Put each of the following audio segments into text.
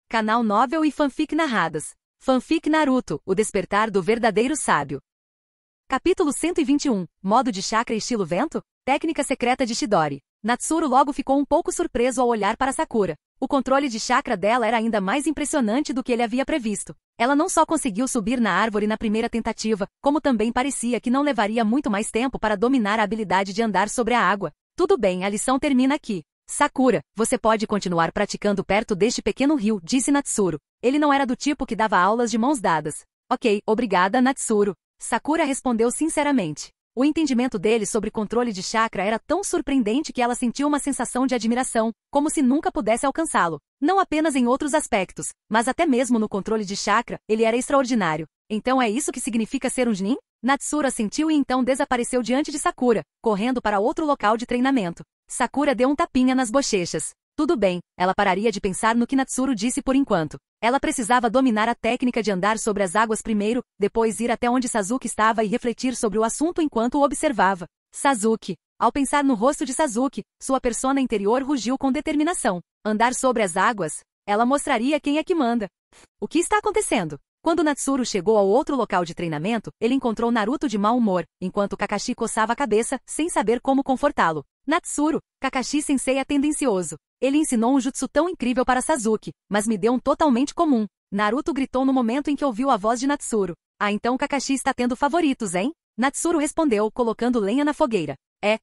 Canal Novel e Fanfic Narradas. Fanfic Naruto, o despertar do verdadeiro sábio. Capítulo 121. Modo de chakra estilo vento? Técnica secreta de Chidori. Natsuru logo ficou um pouco surpreso ao olhar para Sakura. O controle de chakra dela era ainda mais impressionante do que ele havia previsto. Ela não só conseguiu subir na árvore na primeira tentativa, como também parecia que não levaria muito mais tempo para dominar a habilidade de andar sobre a água. Tudo bem, a lição termina aqui. Sakura, você pode continuar praticando perto deste pequeno rio, disse Natsuru. Ele não era do tipo que dava aulas de mãos dadas. Ok, obrigada, Natsuru. Sakura respondeu sinceramente. O entendimento dele sobre controle de chakra era tão surpreendente que ela sentiu uma sensação de admiração, como se nunca pudesse alcançá-lo. Não apenas em outros aspectos, mas até mesmo no controle de chakra, ele era extraordinário. Então é isso que significa ser um Chunin? Natsuru assentiu e então desapareceu diante de Sakura, correndo para outro local de treinamento. Sakura deu um tapinha nas bochechas. Tudo bem, ela pararia de pensar no que Natsuru disse por enquanto. Ela precisava dominar a técnica de andar sobre as águas primeiro, depois ir até onde Sasuke estava e refletir sobre o assunto enquanto o observava. Sasuke. Ao pensar no rosto de Sasuke, sua persona interior rugiu com determinação. Andar sobre as águas? Ela mostraria quem é que manda. O que está acontecendo? Quando Natsuru chegou ao outro local de treinamento, ele encontrou Naruto de mau humor, enquanto Kakashi coçava a cabeça, sem saber como confortá-lo. Natsuru, Kakashi-sensei é tendencioso. Ele ensinou um jutsu tão incrível para Sasuke, mas me deu um totalmente comum. Naruto gritou no momento em que ouviu a voz de Natsuru. Ah, então Kakashi está tendo favoritos, hein? Natsuru respondeu, colocando lenha na fogueira.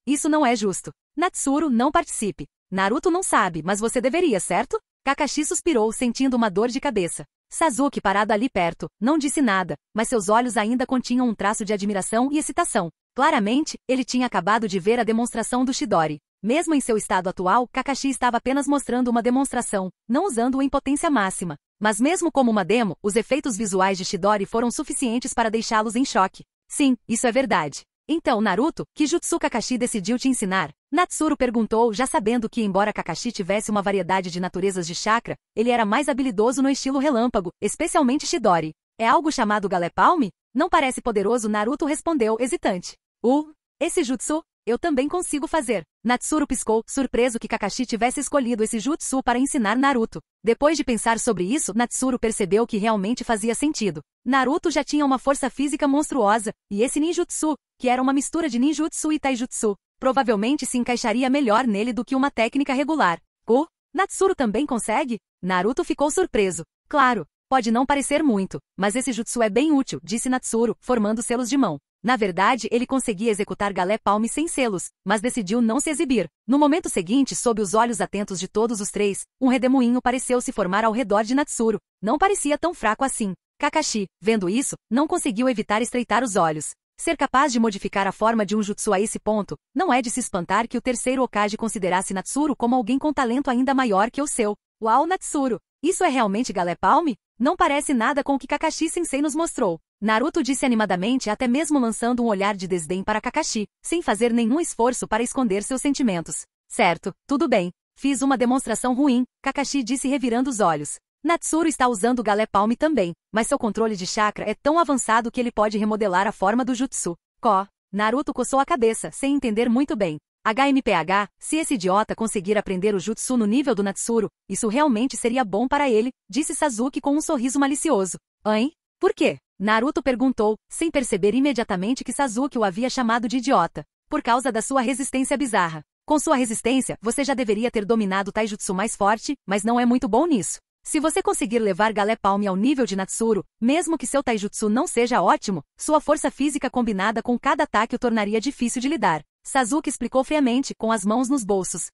Isso não é justo. Natsuru, não participe. Naruto não sabe, mas você deveria, certo? Kakashi suspirou, sentindo uma dor de cabeça. Sasuke, parado ali perto, não disse nada, mas seus olhos ainda continham um traço de admiração e excitação. Claramente, ele tinha acabado de ver a demonstração do Chidori. Mesmo em seu estado atual, Kakashi estava apenas mostrando uma demonstração, não usando-o em potência máxima. Mas mesmo como uma demo, os efeitos visuais de Chidori foram suficientes para deixá-los em choque. Sim, isso é verdade. Então, Naruto, que jutsu Kakashi decidiu te ensinar? Natsuru perguntou, já sabendo que embora Kakashi tivesse uma variedade de naturezas de chakra, ele era mais habilidoso no estilo relâmpago, especialmente Chidori. É algo chamado Galé Palme? Não parece poderoso, Naruto respondeu, hesitante. Esse jutsu? Eu também consigo fazer. Natsuru piscou, surpreso que Kakashi tivesse escolhido esse jutsu para ensinar Naruto. Depois de pensar sobre isso, Natsuru percebeu que realmente fazia sentido. Naruto já tinha uma força física monstruosa, e esse ninjutsu, que era uma mistura de ninjutsu e taijutsu, provavelmente se encaixaria melhor nele do que uma técnica regular. Natsuru também consegue? Naruto ficou surpreso. Claro, pode não parecer muito, mas esse jutsu é bem útil, disse Natsuru, formando selos de mão. Na verdade, ele conseguia executar Galé Palme sem selos, mas decidiu não se exibir. No momento seguinte, sob os olhos atentos de todos os três, um redemoinho pareceu se formar ao redor de Natsuru. Não parecia tão fraco assim. Kakashi, vendo isso, não conseguiu evitar estreitar os olhos. Ser capaz de modificar a forma de um jutsu a esse ponto, não é de se espantar que o terceiro Hokage considerasse Natsuru como alguém com talento ainda maior que o seu. Uau, Natsuru! Isso é realmente Galé Palme? Não parece nada com o que Kakashi-sensei nos mostrou. Naruto disse animadamente, até mesmo lançando um olhar de desdém para Kakashi, sem fazer nenhum esforço para esconder seus sentimentos. Certo, tudo bem. Fiz uma demonstração ruim, Kakashi disse revirando os olhos. Natsuru está usando o Galé Palme também, mas seu controle de chakra é tão avançado que ele pode remodelar a forma do jutsu. Naruto coçou a cabeça, sem entender muito bem. HMPH, se esse idiota conseguir aprender o jutsu no nível do Natsuru, isso realmente seria bom para ele, disse Sasuke com um sorriso malicioso. Hein? Por quê? Naruto perguntou, sem perceber imediatamente que Sasuke o havia chamado de idiota. Por causa da sua resistência bizarra. Com sua resistência, você já deveria ter dominado o taijutsu mais forte, mas não é muito bom nisso. Se você conseguir levar Galé Palme ao nível de Natsuru, mesmo que seu taijutsu não seja ótimo, sua força física combinada com cada ataque o tornaria difícil de lidar. Sasuke explicou friamente, com as mãos nos bolsos.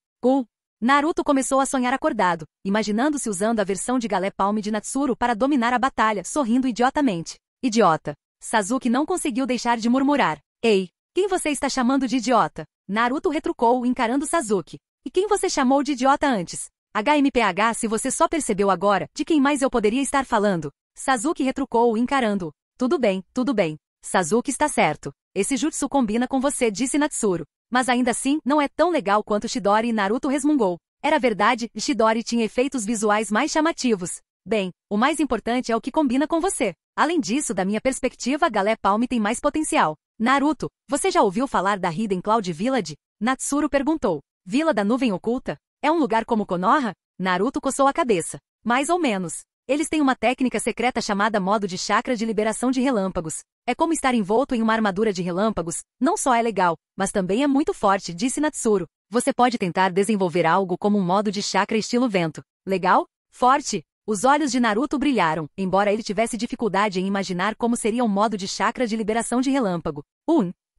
Naruto começou a sonhar acordado, imaginando-se usando a versão de Galé Palme de Natsuru para dominar a batalha, sorrindo idiotamente. Idiota. Sasuke não conseguiu deixar de murmurar. Ei, quem você está chamando de idiota? Naruto retrucou, encarando Sasuke. E quem você chamou de idiota antes? HMPH, se você só percebeu agora, de quem mais eu poderia estar falando? Sasuke retrucou, encarando-o. Tudo bem, tudo bem. Sasuke está certo. Esse jutsu combina com você, disse Natsuru. Mas ainda assim, não é tão legal quanto Chidori, e Naruto resmungou. Era verdade, Chidori tinha efeitos visuais mais chamativos. Bem, o mais importante é o que combina com você. Além disso, da minha perspectiva, Galé Palme tem mais potencial. Naruto, você já ouviu falar da Hidden Cloud Village? Natsuru perguntou. Vila da Nuvem Oculta? É um lugar como Konoha? Naruto coçou a cabeça. Mais ou menos. Eles têm uma técnica secreta chamada modo de chakra de liberação de relâmpagos. É como estar envolto em uma armadura de relâmpagos. Não só é legal, mas também é muito forte, disse Natsuru. Você pode tentar desenvolver algo como um modo de chakra estilo vento. Legal? Forte? Os olhos de Naruto brilharam, embora ele tivesse dificuldade em imaginar como seria um modo de chakra de liberação de relâmpago.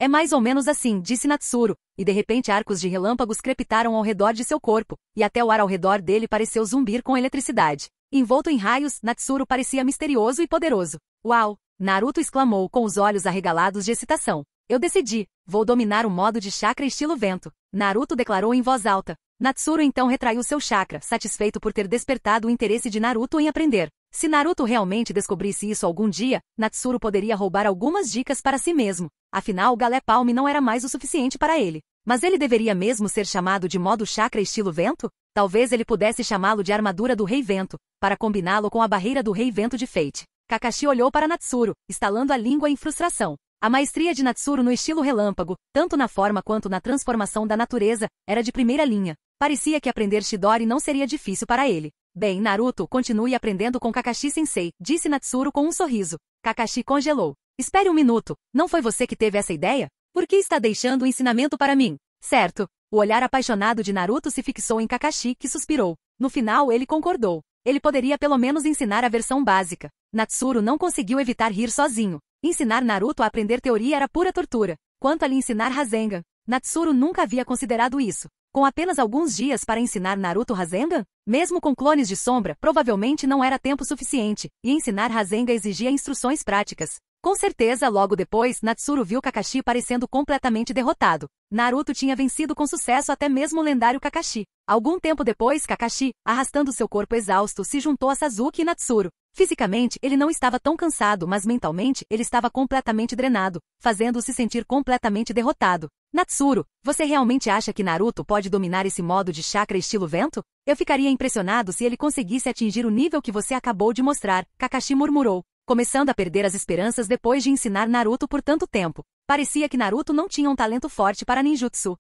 É mais ou menos assim, disse Natsuru, e de repente arcos de relâmpagos crepitaram ao redor de seu corpo, e até o ar ao redor dele pareceu zumbir com eletricidade. Envolto em raios, Natsuru parecia misterioso e poderoso. Uau! Naruto exclamou com os olhos arregalados de excitação. Eu decidi, vou dominar o modo de chakra estilo vento. Naruto declarou em voz alta. Natsuru então retraiu seu chakra, satisfeito por ter despertado o interesse de Naruto em aprender. Se Naruto realmente descobrisse isso algum dia, Natsuru poderia roubar algumas dicas para si mesmo. Afinal, Galé Palme não era mais o suficiente para ele. Mas ele deveria mesmo ser chamado de modo chakra estilo vento? Talvez ele pudesse chamá-lo de armadura do Rei Vento, para combiná-lo com a barreira do Rei Vento de Fate. Kakashi olhou para Natsuru, estalando a língua em frustração. A maestria de Natsuru no estilo relâmpago, tanto na forma quanto na transformação da natureza, era de primeira linha. Parecia que aprender Chidori não seria difícil para ele. Bem, Naruto, continue aprendendo com Kakashi-sensei, disse Natsuru com um sorriso. Kakashi congelou. Espere um minuto, não foi você que teve essa ideia? Por que está deixando o ensinamento para mim? Certo. O olhar apaixonado de Naruto se fixou em Kakashi, que suspirou. No final ele concordou. Ele poderia pelo menos ensinar a versão básica. Natsuru não conseguiu evitar rir sozinho. Ensinar Naruto a aprender teoria era pura tortura. Quanto a lhe ensinar Rasengan, Natsuru nunca havia considerado isso. Com apenas alguns dias para ensinar Naruto Rasengan? Mesmo com clones de sombra, provavelmente não era tempo suficiente, e ensinar Rasengan exigia instruções práticas. Com certeza, logo depois, Natsuru viu Kakashi parecendo completamente derrotado. Naruto tinha vencido com sucesso até mesmo o lendário Kakashi. Algum tempo depois, Kakashi, arrastando seu corpo exausto, se juntou a Sasuke e Natsuru. Fisicamente, ele não estava tão cansado, mas mentalmente, ele estava completamente drenado, fazendo-o se sentir completamente derrotado. Natsuru, você realmente acha que Naruto pode dominar esse modo de chakra estilo vento? Eu ficaria impressionado se ele conseguisse atingir o nível que você acabou de mostrar, Kakashi murmurou, começando a perder as esperanças depois de ensinar Naruto por tanto tempo. Parecia que Naruto não tinha um talento forte para ninjutsu.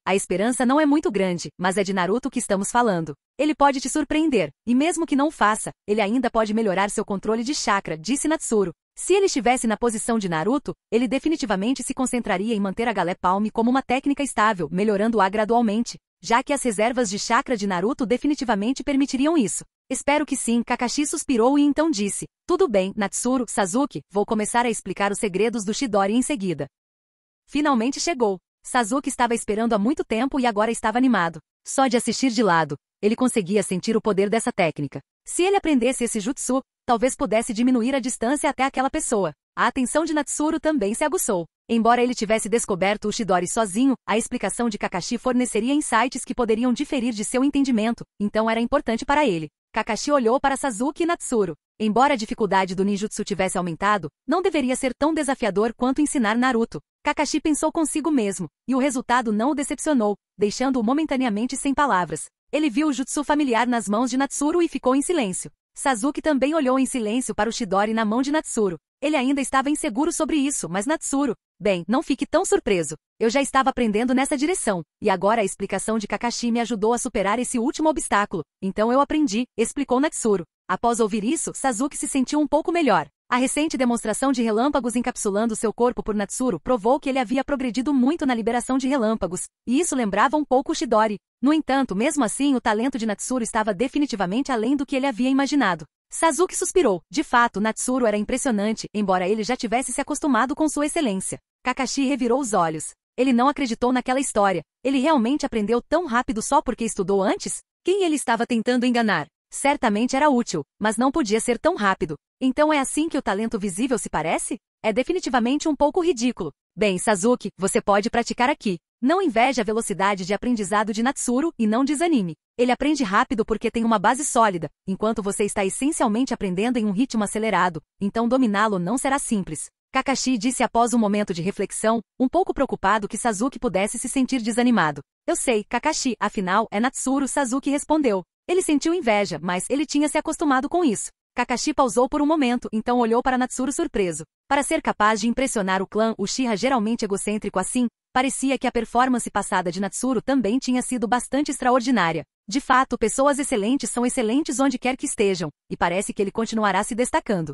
A esperança não é muito grande, mas é de Naruto que estamos falando. Ele pode te surpreender, e mesmo que não faça, ele ainda pode melhorar seu controle de chakra, disse Natsuru. Se ele estivesse na posição de Naruto, ele definitivamente se concentraria em manter a Galé Palme como uma técnica estável, melhorando-a gradualmente, já que as reservas de chakra de Naruto definitivamente permitiriam isso. Espero que sim, Kakashi suspirou e então disse. Tudo bem, Natsuru, Sasuke, vou começar a explicar os segredos do Chidori em seguida. Finalmente chegou. Sasuke estava esperando há muito tempo e agora estava animado. Só de assistir de lado, ele conseguia sentir o poder dessa técnica. Se ele aprendesse esse jutsu, talvez pudesse diminuir a distância até aquela pessoa. A atenção de Natsuru também se aguçou. Embora ele tivesse descoberto o Chidori sozinho, a explicação de Kakashi forneceria insights que poderiam diferir de seu entendimento, então era importante para ele. Kakashi olhou para Sasuke e Natsuru. Embora a dificuldade do ninjutsu tivesse aumentado, não deveria ser tão desafiador quanto ensinar Naruto. Kakashi pensou consigo mesmo, e o resultado não o decepcionou, deixando-o momentaneamente sem palavras. Ele viu o jutsu familiar nas mãos de Natsuru e ficou em silêncio. Sasuke também olhou em silêncio para o Chidori na mão de Natsuru. Ele ainda estava inseguro sobre isso, mas Natsuru... Bem, não fique tão surpreso. Eu já estava aprendendo nessa direção, e agora a explicação de Kakashi me ajudou a superar esse último obstáculo. Então eu aprendi, explicou Natsuru. Após ouvir isso, Sasuke se sentiu um pouco melhor. A recente demonstração de relâmpagos encapsulando seu corpo por Natsuru provou que ele havia progredido muito na liberação de relâmpagos, e isso lembrava um pouco o Chidori. No entanto, mesmo assim, o talento de Natsuru estava definitivamente além do que ele havia imaginado. Sasuke suspirou. De fato, Natsuru era impressionante, embora ele já tivesse se acostumado com sua excelência. Kakashi revirou os olhos. Ele não acreditou naquela história. Ele realmente aprendeu tão rápido só porque estudou antes? Quem ele estava tentando enganar? Certamente era útil, mas não podia ser tão rápido. Então é assim que o talento visível se parece? É definitivamente um pouco ridículo. Bem, Sasuke, você pode praticar aqui. Não inveje a velocidade de aprendizado de Natsuru e não desanime. Ele aprende rápido porque tem uma base sólida, enquanto você está essencialmente aprendendo em um ritmo acelerado, então dominá-lo não será simples. Kakashi disse após um momento de reflexão, um pouco preocupado que Sasuke pudesse se sentir desanimado. Eu sei, Kakashi, afinal, é Natsuru, Sasuke respondeu. Ele sentiu inveja, mas ele tinha se acostumado com isso. Kakashi pausou por um momento, então olhou para Natsuru surpreso. Para ser capaz de impressionar o clã Uchiha geralmente egocêntrico assim, parecia que a performance passada de Natsuru também tinha sido bastante extraordinária. De fato, pessoas excelentes são excelentes onde quer que estejam, e parece que ele continuará se destacando.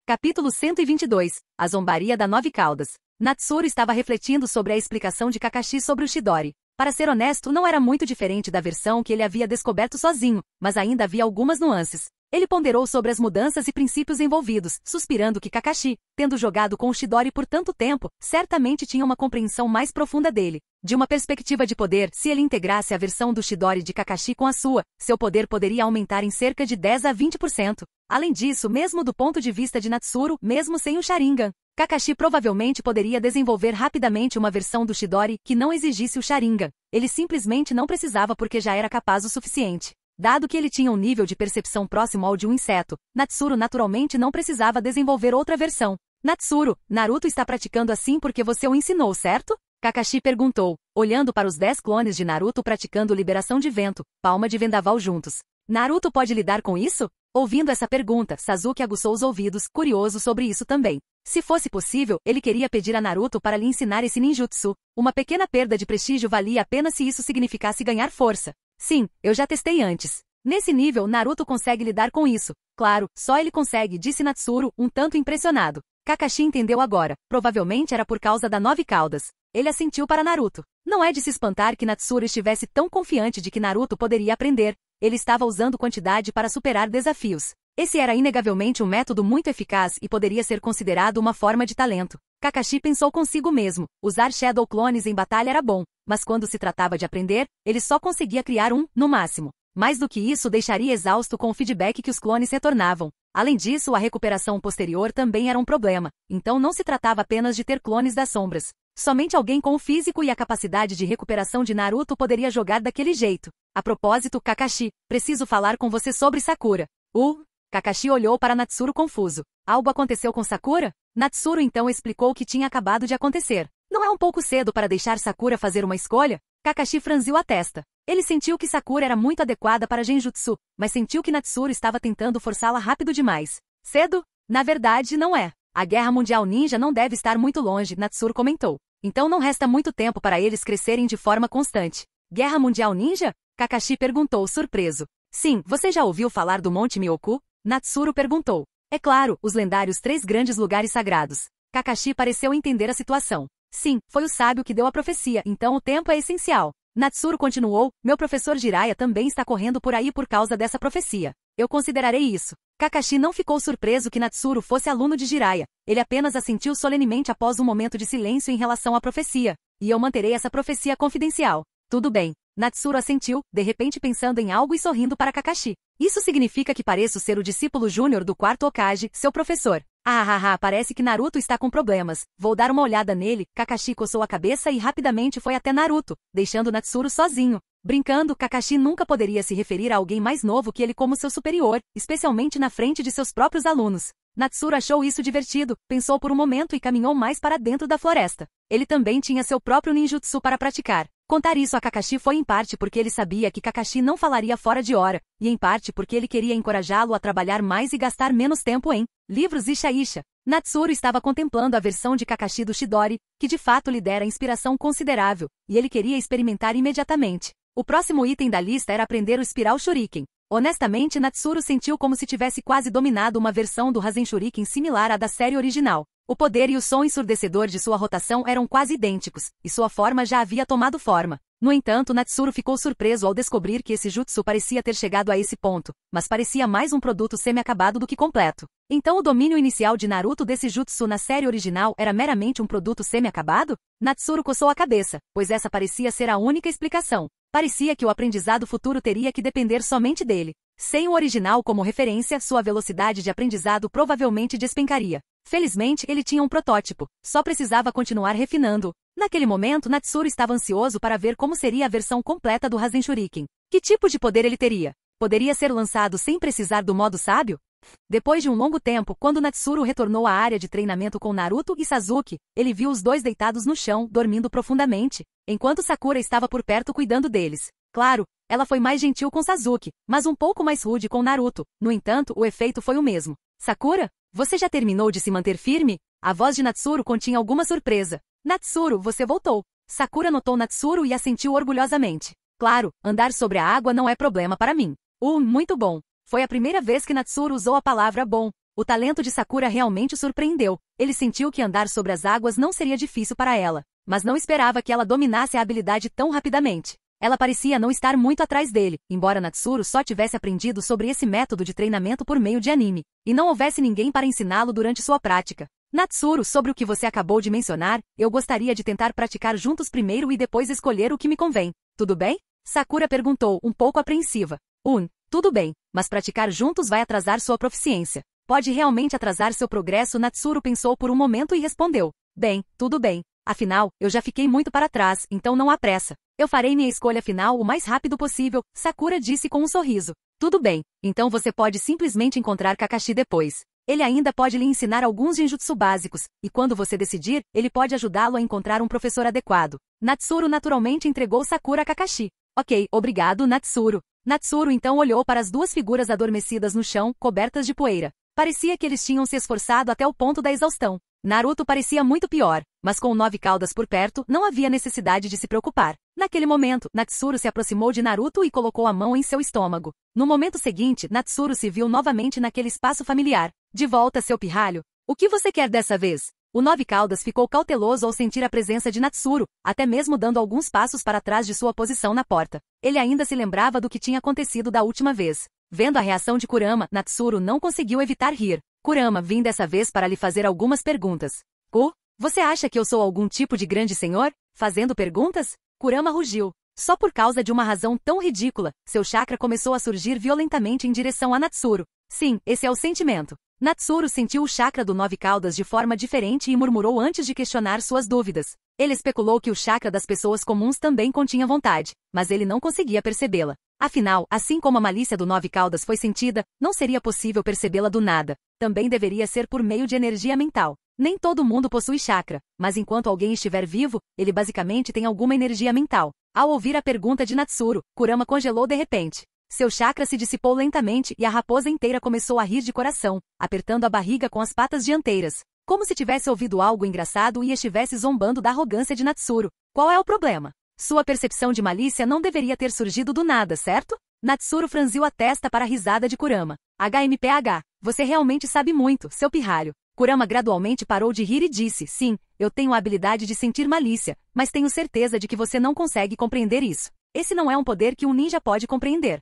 Capítulo 122. A zombaria da Nove Caudas. Natsuru estava refletindo sobre a explicação de Kakashi sobre o Chidori. Para ser honesto, não era muito diferente da versão que ele havia descoberto sozinho, mas ainda havia algumas nuances. Ele ponderou sobre as mudanças e princípios envolvidos, suspirando que Kakashi, tendo jogado com o Chidori por tanto tempo, certamente tinha uma compreensão mais profunda dele. De uma perspectiva de poder, se ele integrasse a versão do Chidori de Kakashi com a sua, seu poder poderia aumentar em cerca de 10 a 20%. Além disso, mesmo do ponto de vista de Natsuru, mesmo sem o Sharingan, Kakashi provavelmente poderia desenvolver rapidamente uma versão do Chidori que não exigisse o Sharingan. Ele simplesmente não precisava porque já era capaz o suficiente. Dado que ele tinha um nível de percepção próximo ao de um inseto, Natsuru naturalmente não precisava desenvolver outra versão. Natsuru, Naruto está praticando assim porque você o ensinou, certo? Kakashi perguntou, olhando para os 10 clones de Naruto praticando liberação de vento, palma de vendaval juntos. Naruto pode lidar com isso? Ouvindo essa pergunta, Sasuke aguçou os ouvidos, curioso sobre isso também. Se fosse possível, ele queria pedir a Naruto para lhe ensinar esse ninjutsu. Uma pequena perda de prestígio valia a pena se isso significasse ganhar força. Sim, eu já testei antes. Nesse nível, Naruto consegue lidar com isso. Claro, só ele consegue, disse Natsuru, um tanto impressionado. Kakashi entendeu agora. Provavelmente era por causa da Nove Caudas. Ele assentiu para Naruto. Não é de se espantar que Natsuru estivesse tão confiante de que Naruto poderia aprender. Ele estava usando quantidade para superar desafios. Esse era inegavelmente um método muito eficaz e poderia ser considerado uma forma de talento. Kakashi pensou consigo mesmo. Usar Shadow Clones em batalha era bom, mas quando se tratava de aprender, ele só conseguia criar um, no máximo. Mais do que isso, deixaria exausto com o feedback que os clones retornavam. Além disso, a recuperação posterior também era um problema, então não se tratava apenas de ter clones das sombras. Somente alguém com o físico e a capacidade de recuperação de Naruto poderia jogar daquele jeito. A propósito, Kakashi, preciso falar com você sobre Sakura. Kakashi olhou para Natsuru confuso. Algo aconteceu com Sakura? Natsuru então explicou o que tinha acabado de acontecer. Não é um pouco cedo para deixar Sakura fazer uma escolha? Kakashi franziu a testa. Ele sentiu que Sakura era muito adequada para Genjutsu, mas sentiu que Natsuru estava tentando forçá-la rápido demais. Cedo? Na verdade, não é. A Guerra Mundial Ninja não deve estar muito longe, Natsuru comentou. Então não resta muito tempo para eles crescerem de forma constante. Guerra Mundial Ninja? Kakashi perguntou surpreso. Sim, você já ouviu falar do Monte Myoku? Natsuru perguntou. É claro, os lendários 3 grandes lugares sagrados. Kakashi pareceu entender a situação. Sim, foi o sábio que deu a profecia, então o tempo é essencial. Natsuru continuou, meu professor Jiraiya também está correndo por aí por causa dessa profecia. Eu considerarei isso. Kakashi não ficou surpreso que Natsuru fosse aluno de Jiraiya. Ele apenas assentiu solenemente após um momento de silêncio em relação à profecia. E eu manterei essa profecia confidencial. Tudo bem. Natsuru assentiu, de repente pensando em algo e sorrindo para Kakashi. Isso significa que pareço ser o discípulo júnior do 4º Hokage, seu professor. Parece que Naruto está com problemas. Vou dar uma olhada nele. Kakashi coçou a cabeça e rapidamente foi até Naruto, deixando Natsuru sozinho. Brincando, Kakashi nunca poderia se referir a alguém mais novo que ele como seu superior, especialmente na frente de seus próprios alunos. Natsuru achou isso divertido, pensou por um momento e caminhou mais para dentro da floresta. Ele também tinha seu próprio ninjutsu para praticar. Contar isso a Kakashi foi em parte porque ele sabia que Kakashi não falaria fora de hora, e em parte porque ele queria encorajá-lo a trabalhar mais e gastar menos tempo em livros Isha. Natsuru estava contemplando a versão de Kakashi do Chidori, que de fato lhe dera inspiração considerável, e ele queria experimentar imediatamente. O próximo item da lista era aprender o Espiral Shuriken. Honestamente, Natsuru sentiu como se tivesse quase dominado uma versão do Rasen Shuriken similar à da série original. O poder e o som ensurdecedor de sua rotação eram quase idênticos, e sua forma já havia tomado forma. No entanto, Natsuru ficou surpreso ao descobrir que esse jutsu parecia ter chegado a esse ponto, mas parecia mais um produto semi-acabado do que completo. Então o domínio inicial de Naruto desse jutsu na série original era meramente um produto semi-acabado? Natsuru coçou a cabeça, pois essa parecia ser a única explicação. Parecia que o aprendizado futuro teria que depender somente dele. Sem o original como referência, sua velocidade de aprendizado provavelmente despencaria. Felizmente, ele tinha um protótipo, só precisava continuar refinando. Naquele momento, Natsuru estava ansioso para ver como seria a versão completa do Rasen Shuriken. Que tipo de poder ele teria? Poderia ser lançado sem precisar do modo sábio? Depois de um longo tempo, quando Natsuru retornou à área de treinamento com Naruto e Sasuke, ele viu os dois deitados no chão, dormindo profundamente, enquanto Sakura estava por perto cuidando deles. Claro, Ela foi mais gentil com Sasuke, mas um pouco mais rude com Naruto. No entanto, o efeito foi o mesmo. Sakura, você já terminou de se manter firme? A voz de Natsuru continha alguma surpresa. Natsuru, você voltou. Sakura notou Natsuru e assentiu orgulhosamente. Claro, andar sobre a água não é problema para mim. Muito bom. Foi a primeira vez que Natsuru usou a palavra bom. O talento de Sakura realmente o surpreendeu. Ele sentiu que andar sobre as águas não seria difícil para ela, mas não esperava que ela dominasse a habilidade tão rapidamente. Ela parecia não estar muito atrás dele, embora Natsuru só tivesse aprendido sobre esse método de treinamento por meio de anime, e não houvesse ninguém para ensiná-lo durante sua prática. Natsuru, sobre o que você acabou de mencionar, eu gostaria de tentar praticar juntos primeiro e depois escolher o que me convém. Tudo bem? Sakura perguntou, um pouco apreensiva. Tudo bem, mas praticar juntos vai atrasar sua proficiência. Pode realmente atrasar seu progresso. Natsuru pensou por um momento e respondeu. Bem, tudo bem. Afinal, eu já fiquei muito para trás, então não há pressa. Eu farei minha escolha final o mais rápido possível, Sakura disse com um sorriso. Tudo bem, então você pode simplesmente encontrar Kakashi depois. Ele ainda pode lhe ensinar alguns genjutsu básicos, e quando você decidir, ele pode ajudá-lo a encontrar um professor adequado. Natsuru naturalmente entregou Sakura a Kakashi. Ok, obrigado, Natsuru. Natsuru então olhou para as duas figuras adormecidas no chão, cobertas de poeira. Parecia que eles tinham se esforçado até o ponto da exaustão. Naruto parecia muito pior, mas com 9 caudas por perto, não havia necessidade de se preocupar. Naquele momento, Natsuru se aproximou de Naruto e colocou a mão em seu estômago. No momento seguinte, Natsuru se viu novamente naquele espaço familiar. De volta, seu pirralho. O que você quer dessa vez? O 9 caudas ficou cauteloso ao sentir a presença de Natsuru, até mesmo dando alguns passos para trás de sua posição na porta. Ele ainda se lembrava do que tinha acontecido da última vez. Vendo a reação de Kurama, Natsuru não conseguiu evitar rir. Kurama, vim dessa vez para lhe fazer algumas perguntas. Você acha que eu sou algum tipo de grande senhor? Fazendo perguntas? Kurama rugiu. Só por causa de uma razão tão ridícula, seu chakra começou a surgir violentamente em direção a Natsuru. Sim, esse é o sentimento. Natsuru sentiu o chakra do 9 caudas de forma diferente e murmurou antes de questionar suas dúvidas. Ele especulou que o chakra das pessoas comuns também continha vontade, mas ele não conseguia percebê-la. Afinal, assim como a malícia do 9 caudas foi sentida, não seria possível percebê-la do nada. Também deveria ser por meio de energia mental. Nem todo mundo possui chakra, mas enquanto alguém estiver vivo, ele basicamente tem alguma energia mental. Ao ouvir a pergunta de Natsuru, Kurama congelou de repente. Seu chakra se dissipou lentamente e a raposa inteira começou a rir de coração, apertando a barriga com as patas dianteiras. Como se tivesse ouvido algo engraçado e estivesse zombando da arrogância de Natsuru. Qual é o problema? Sua percepção de malícia não deveria ter surgido do nada, certo? Natsuru franziu a testa para a risada de Kurama. HMPH, você realmente sabe muito, seu pirralho. Kurama gradualmente parou de rir e disse, sim, eu tenho a habilidade de sentir malícia, mas tenho certeza de que você não consegue compreender isso. Esse não é um poder que um ninja pode compreender.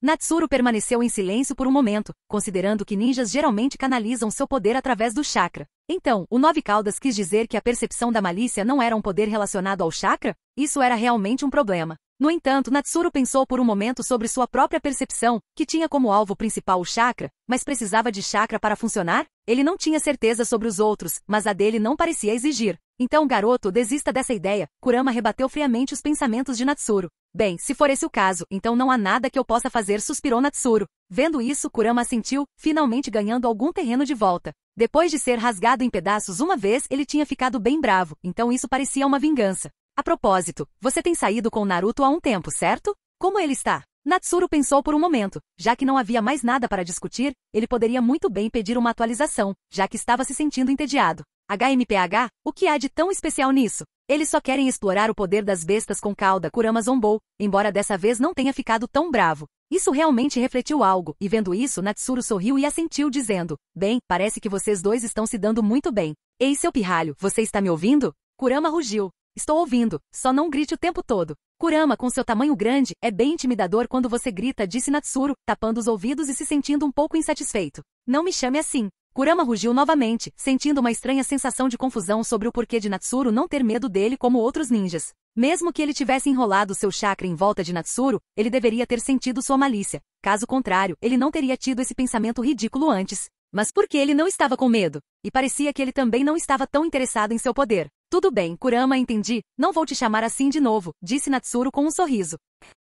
Natsuru permaneceu em silêncio por um momento, considerando que ninjas geralmente canalizam seu poder através do chakra. Então, o 9 caudas quis dizer que a percepção da malícia não era um poder relacionado ao chakra? Isso era realmente um problema. No entanto, Natsuru pensou por um momento sobre sua própria percepção, que tinha como alvo principal o chakra, mas precisava de chakra para funcionar? Ele não tinha certeza sobre os outros, mas a dele não parecia exigir. Então, garoto, desista dessa ideia. Kurama rebateu friamente os pensamentos de Natsuru. Bem, se for esse o caso, então não há nada que eu possa fazer, suspirou Natsuru. Vendo isso, Kurama assentiu, finalmente ganhando algum terreno de volta. Depois de ser rasgado em pedaços uma vez, ele tinha ficado bem bravo, então isso parecia uma vingança. A propósito, você tem saído com Naruto há um tempo, certo? Como ele está? Natsuru pensou por um momento. Já que não havia mais nada para discutir, ele poderia muito bem pedir uma atualização, já que estava se sentindo entediado. HMPH, o que há de tão especial nisso? Eles só querem explorar o poder das bestas com cauda, Kurama zombou, embora dessa vez não tenha ficado tão bravo. Isso realmente refletiu algo, e vendo isso, Natsuru sorriu e assentiu dizendo, bem, parece que vocês dois estão se dando muito bem. Ei, seu pirralho, você está me ouvindo? Kurama rugiu. Estou ouvindo, só não grite o tempo todo. Kurama, com seu tamanho grande, é bem intimidador quando você grita, disse Natsuru, tapando os ouvidos e se sentindo um pouco insatisfeito. Não me chame assim. Kurama rugiu novamente, sentindo uma estranha sensação de confusão sobre o porquê de Natsuru não ter medo dele como outros ninjas. Mesmo que ele tivesse enrolado seu chakra em volta de Natsuru, ele deveria ter sentido sua malícia. Caso contrário, ele não teria tido esse pensamento ridículo antes. Mas por que ele não estava com medo? E parecia que ele também não estava tão interessado em seu poder. Tudo bem, Kurama, entendi. Não vou te chamar assim de novo, disse Natsuru com um sorriso.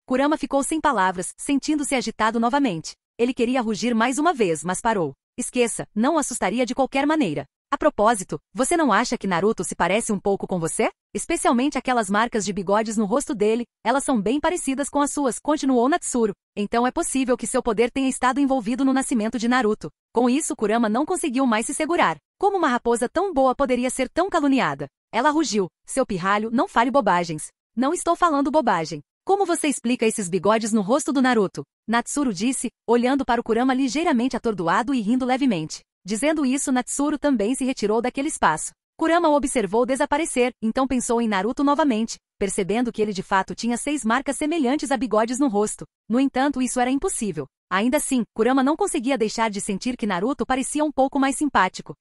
Kurama ficou sem palavras, sentindo-se agitado novamente. Ele queria rugir mais uma vez, mas parou. Esqueça, não o assustaria de qualquer maneira. A propósito, você não acha que Naruto se parece um pouco com você? Especialmente aquelas marcas de bigodes no rosto dele, elas são bem parecidas com as suas, continuou Natsuru. Então é possível que seu poder tenha estado envolvido no nascimento de Naruto. Com isso, Kurama não conseguiu mais se segurar. Como uma raposa tão boa poderia ser tão caluniada? Ela rugiu. Seu pirralho, não fale bobagens. Não estou falando bobagem. Como você explica esses bigodes no rosto do Naruto? Natsuru disse, olhando para o Kurama ligeiramente atordoado e rindo levemente. Dizendo isso, Natsuru também se retirou daquele espaço. Kurama o observou desaparecer, então pensou em Naruto novamente, percebendo que ele de fato tinha 6 marcas semelhantes a bigodes no rosto. No entanto, isso era impossível. Ainda assim, Kurama não conseguia deixar de sentir que Naruto parecia um pouco mais simpático.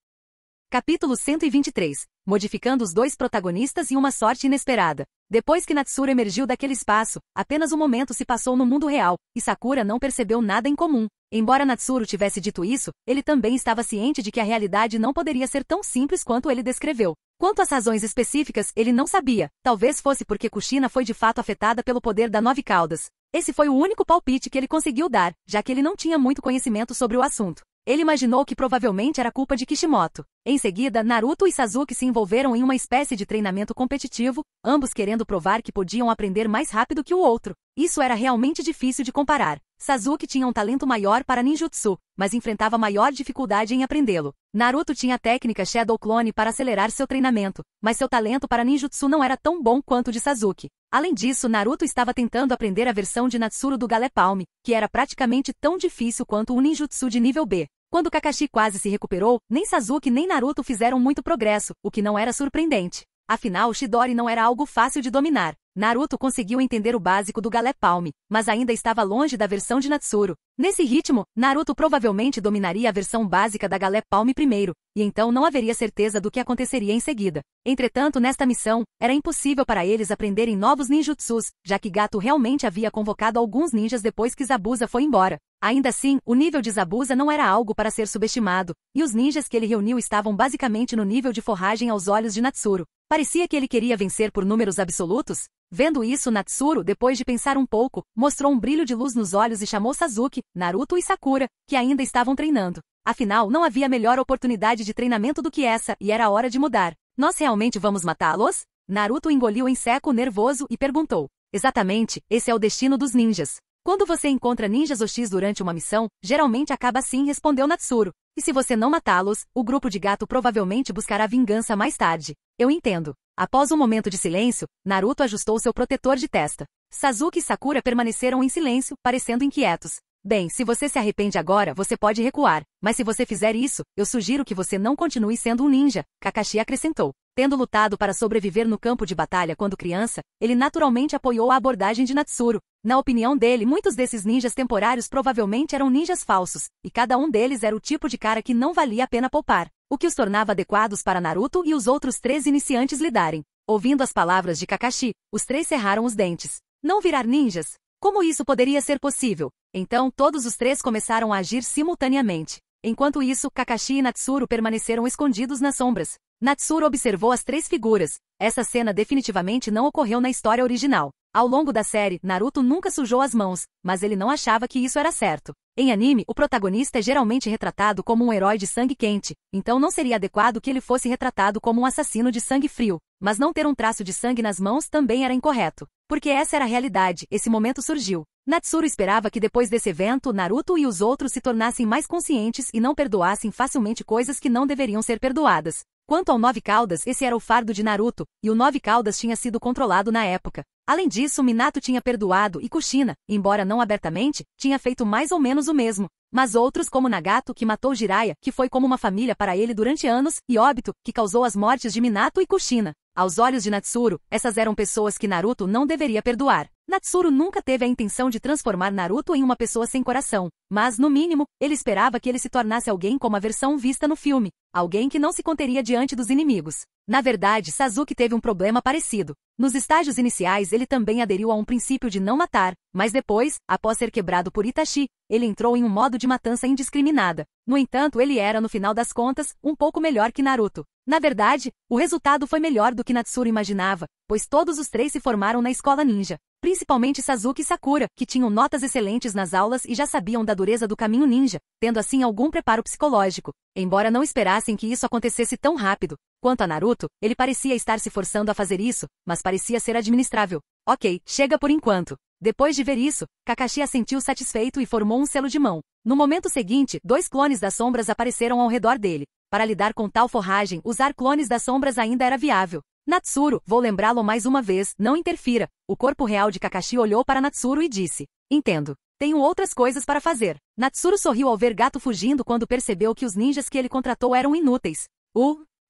Capítulo 123. Modificando os 2 protagonistas e uma sorte inesperada. Depois que Natsuru emergiu daquele espaço, apenas um momento se passou no mundo real, e Sakura não percebeu nada em comum. Embora Natsuru tivesse dito isso, ele também estava ciente de que a realidade não poderia ser tão simples quanto ele descreveu. Quanto às razões específicas, ele não sabia. Talvez fosse porque Kushina foi de fato afetada pelo poder da 9 caudas. Esse foi o único palpite que ele conseguiu dar, já que ele não tinha muito conhecimento sobre o assunto. Ele imaginou que provavelmente era culpa de Kishimoto. Em seguida, Naruto e Sasuke se envolveram em uma espécie de treinamento competitivo, ambos querendo provar que podiam aprender mais rápido que o outro. Isso era realmente difícil de comparar. Sasuke tinha um talento maior para ninjutsu, mas enfrentava maior dificuldade em aprendê-lo. Naruto tinha a técnica Shadow Clone para acelerar seu treinamento, mas seu talento para ninjutsu não era tão bom quanto o de Sasuke. Além disso, Naruto estava tentando aprender a versão de Natsuru do Galé Palm, que era praticamente tão difícil quanto o ninjutsu de nível B. Quando Kakashi quase se recuperou, nem Sasuke nem Naruto fizeram muito progresso, o que não era surpreendente. Afinal, Chidori não era algo fácil de dominar. Naruto conseguiu entender o básico do Galé Palm, mas ainda estava longe da versão de Natsuru. Nesse ritmo, Naruto provavelmente dominaria a versão básica da Galé Palm primeiro, e então não haveria certeza do que aconteceria em seguida. Entretanto, nesta missão, era impossível para eles aprenderem novos ninjutsus, já que Gato realmente havia convocado alguns ninjas depois que Zabuza foi embora. Ainda assim, o nível de Zabuza não era algo para ser subestimado, e os ninjas que ele reuniu estavam basicamente no nível de forragem aos olhos de Natsuru. Parecia que ele queria vencer por números absolutos. Vendo isso, Natsuru, depois de pensar um pouco, mostrou um brilho de luz nos olhos e chamou Sasuke, Naruto e Sakura, que ainda estavam treinando. Afinal, não havia melhor oportunidade de treinamento do que essa, e era hora de mudar. Nós realmente vamos matá-los? Naruto engoliu em seco nervoso e perguntou. Exatamente, esse é o destino dos ninjas. Quando você encontra ninjas OX durante uma missão, geralmente acaba assim, respondeu Natsuru. E se você não matá-los, o grupo de Gato provavelmente buscará vingança mais tarde. Eu entendo. Após um momento de silêncio, Naruto ajustou seu protetor de testa. Sasuke e Sakura permaneceram em silêncio, parecendo inquietos. Bem, se você se arrepende agora, você pode recuar. Mas se você fizer isso, eu sugiro que você não continue sendo um ninja, Kakashi acrescentou. Tendo lutado para sobreviver no campo de batalha quando criança, ele naturalmente apoiou a abordagem de Natsuru. Na opinião dele, muitos desses ninjas temporários provavelmente eram ninjas falsos, e cada um deles era o tipo de cara que não valia a pena poupar, o que os tornava adequados para Naruto e os outros 3 iniciantes lidarem. Ouvindo as palavras de Kakashi, os 3 cerraram os dentes. Não virar ninjas? Como isso poderia ser possível? Então todos os 3 começaram a agir simultaneamente. Enquanto isso, Kakashi e Natsuru permaneceram escondidos nas sombras. Natsuru observou as 3 figuras. Essa cena definitivamente não ocorreu na história original. Ao longo da série, Naruto nunca sujou as mãos, mas ele não achava que isso era certo. Em anime, o protagonista é geralmente retratado como um herói de sangue quente, então não seria adequado que ele fosse retratado como um assassino de sangue frio. Mas não ter um traço de sangue nas mãos também era incorreto. Porque essa era a realidade, esse momento surgiu. Natsuru esperava que depois desse evento, Naruto e os outros se tornassem mais conscientes e não perdoassem facilmente coisas que não deveriam ser perdoadas. Quanto ao 9 caudas, esse era o fardo de Naruto, e o 9 caudas tinha sido controlado na época. Além disso, Minato tinha perdoado e Kushina, embora não abertamente, tinha feito mais ou menos o mesmo. Mas outros como Nagato, que matou Jiraiya, que foi como uma família para ele durante anos, e Obito, que causou as mortes de Minato e Kushina. Aos olhos de Natsuru, essas eram pessoas que Naruto não deveria perdoar. Natsuru nunca teve a intenção de transformar Naruto em uma pessoa sem coração, mas, no mínimo, ele esperava que ele se tornasse alguém como a versão vista no filme, alguém que não se conteria diante dos inimigos. Na verdade, Sasuke teve um problema parecido. Nos estágios iniciais ele também aderiu a um princípio de não matar, mas depois, após ser quebrado por Itachi, ele entrou em um modo de matança indiscriminada. No entanto, ele era, no final das contas, um pouco melhor que Naruto. Na verdade, o resultado foi melhor do que Natsuru imaginava, pois todos os 3 se formaram na escola ninja. Principalmente Sasuke e Sakura, que tinham notas excelentes nas aulas e já sabiam da dureza do caminho ninja, tendo assim algum preparo psicológico, embora não esperassem que isso acontecesse tão rápido. Quanto a Naruto, ele parecia estar se forçando a fazer isso, mas parecia ser administrável. Ok, chega por enquanto. Depois de ver isso, Kakashi assentiu satisfeito e formou um selo de mão. No momento seguinte, 2 clones das sombras apareceram ao redor dele. Para lidar com tal forragem, usar clones das sombras ainda era viável. Natsuru, vou lembrá-lo mais uma vez, não interfira. O corpo real de Kakashi olhou para Natsuru e disse: entendo. Tenho outras coisas para fazer. Natsuru sorriu ao ver Gato fugindo quando percebeu que os ninjas que ele contratou eram inúteis.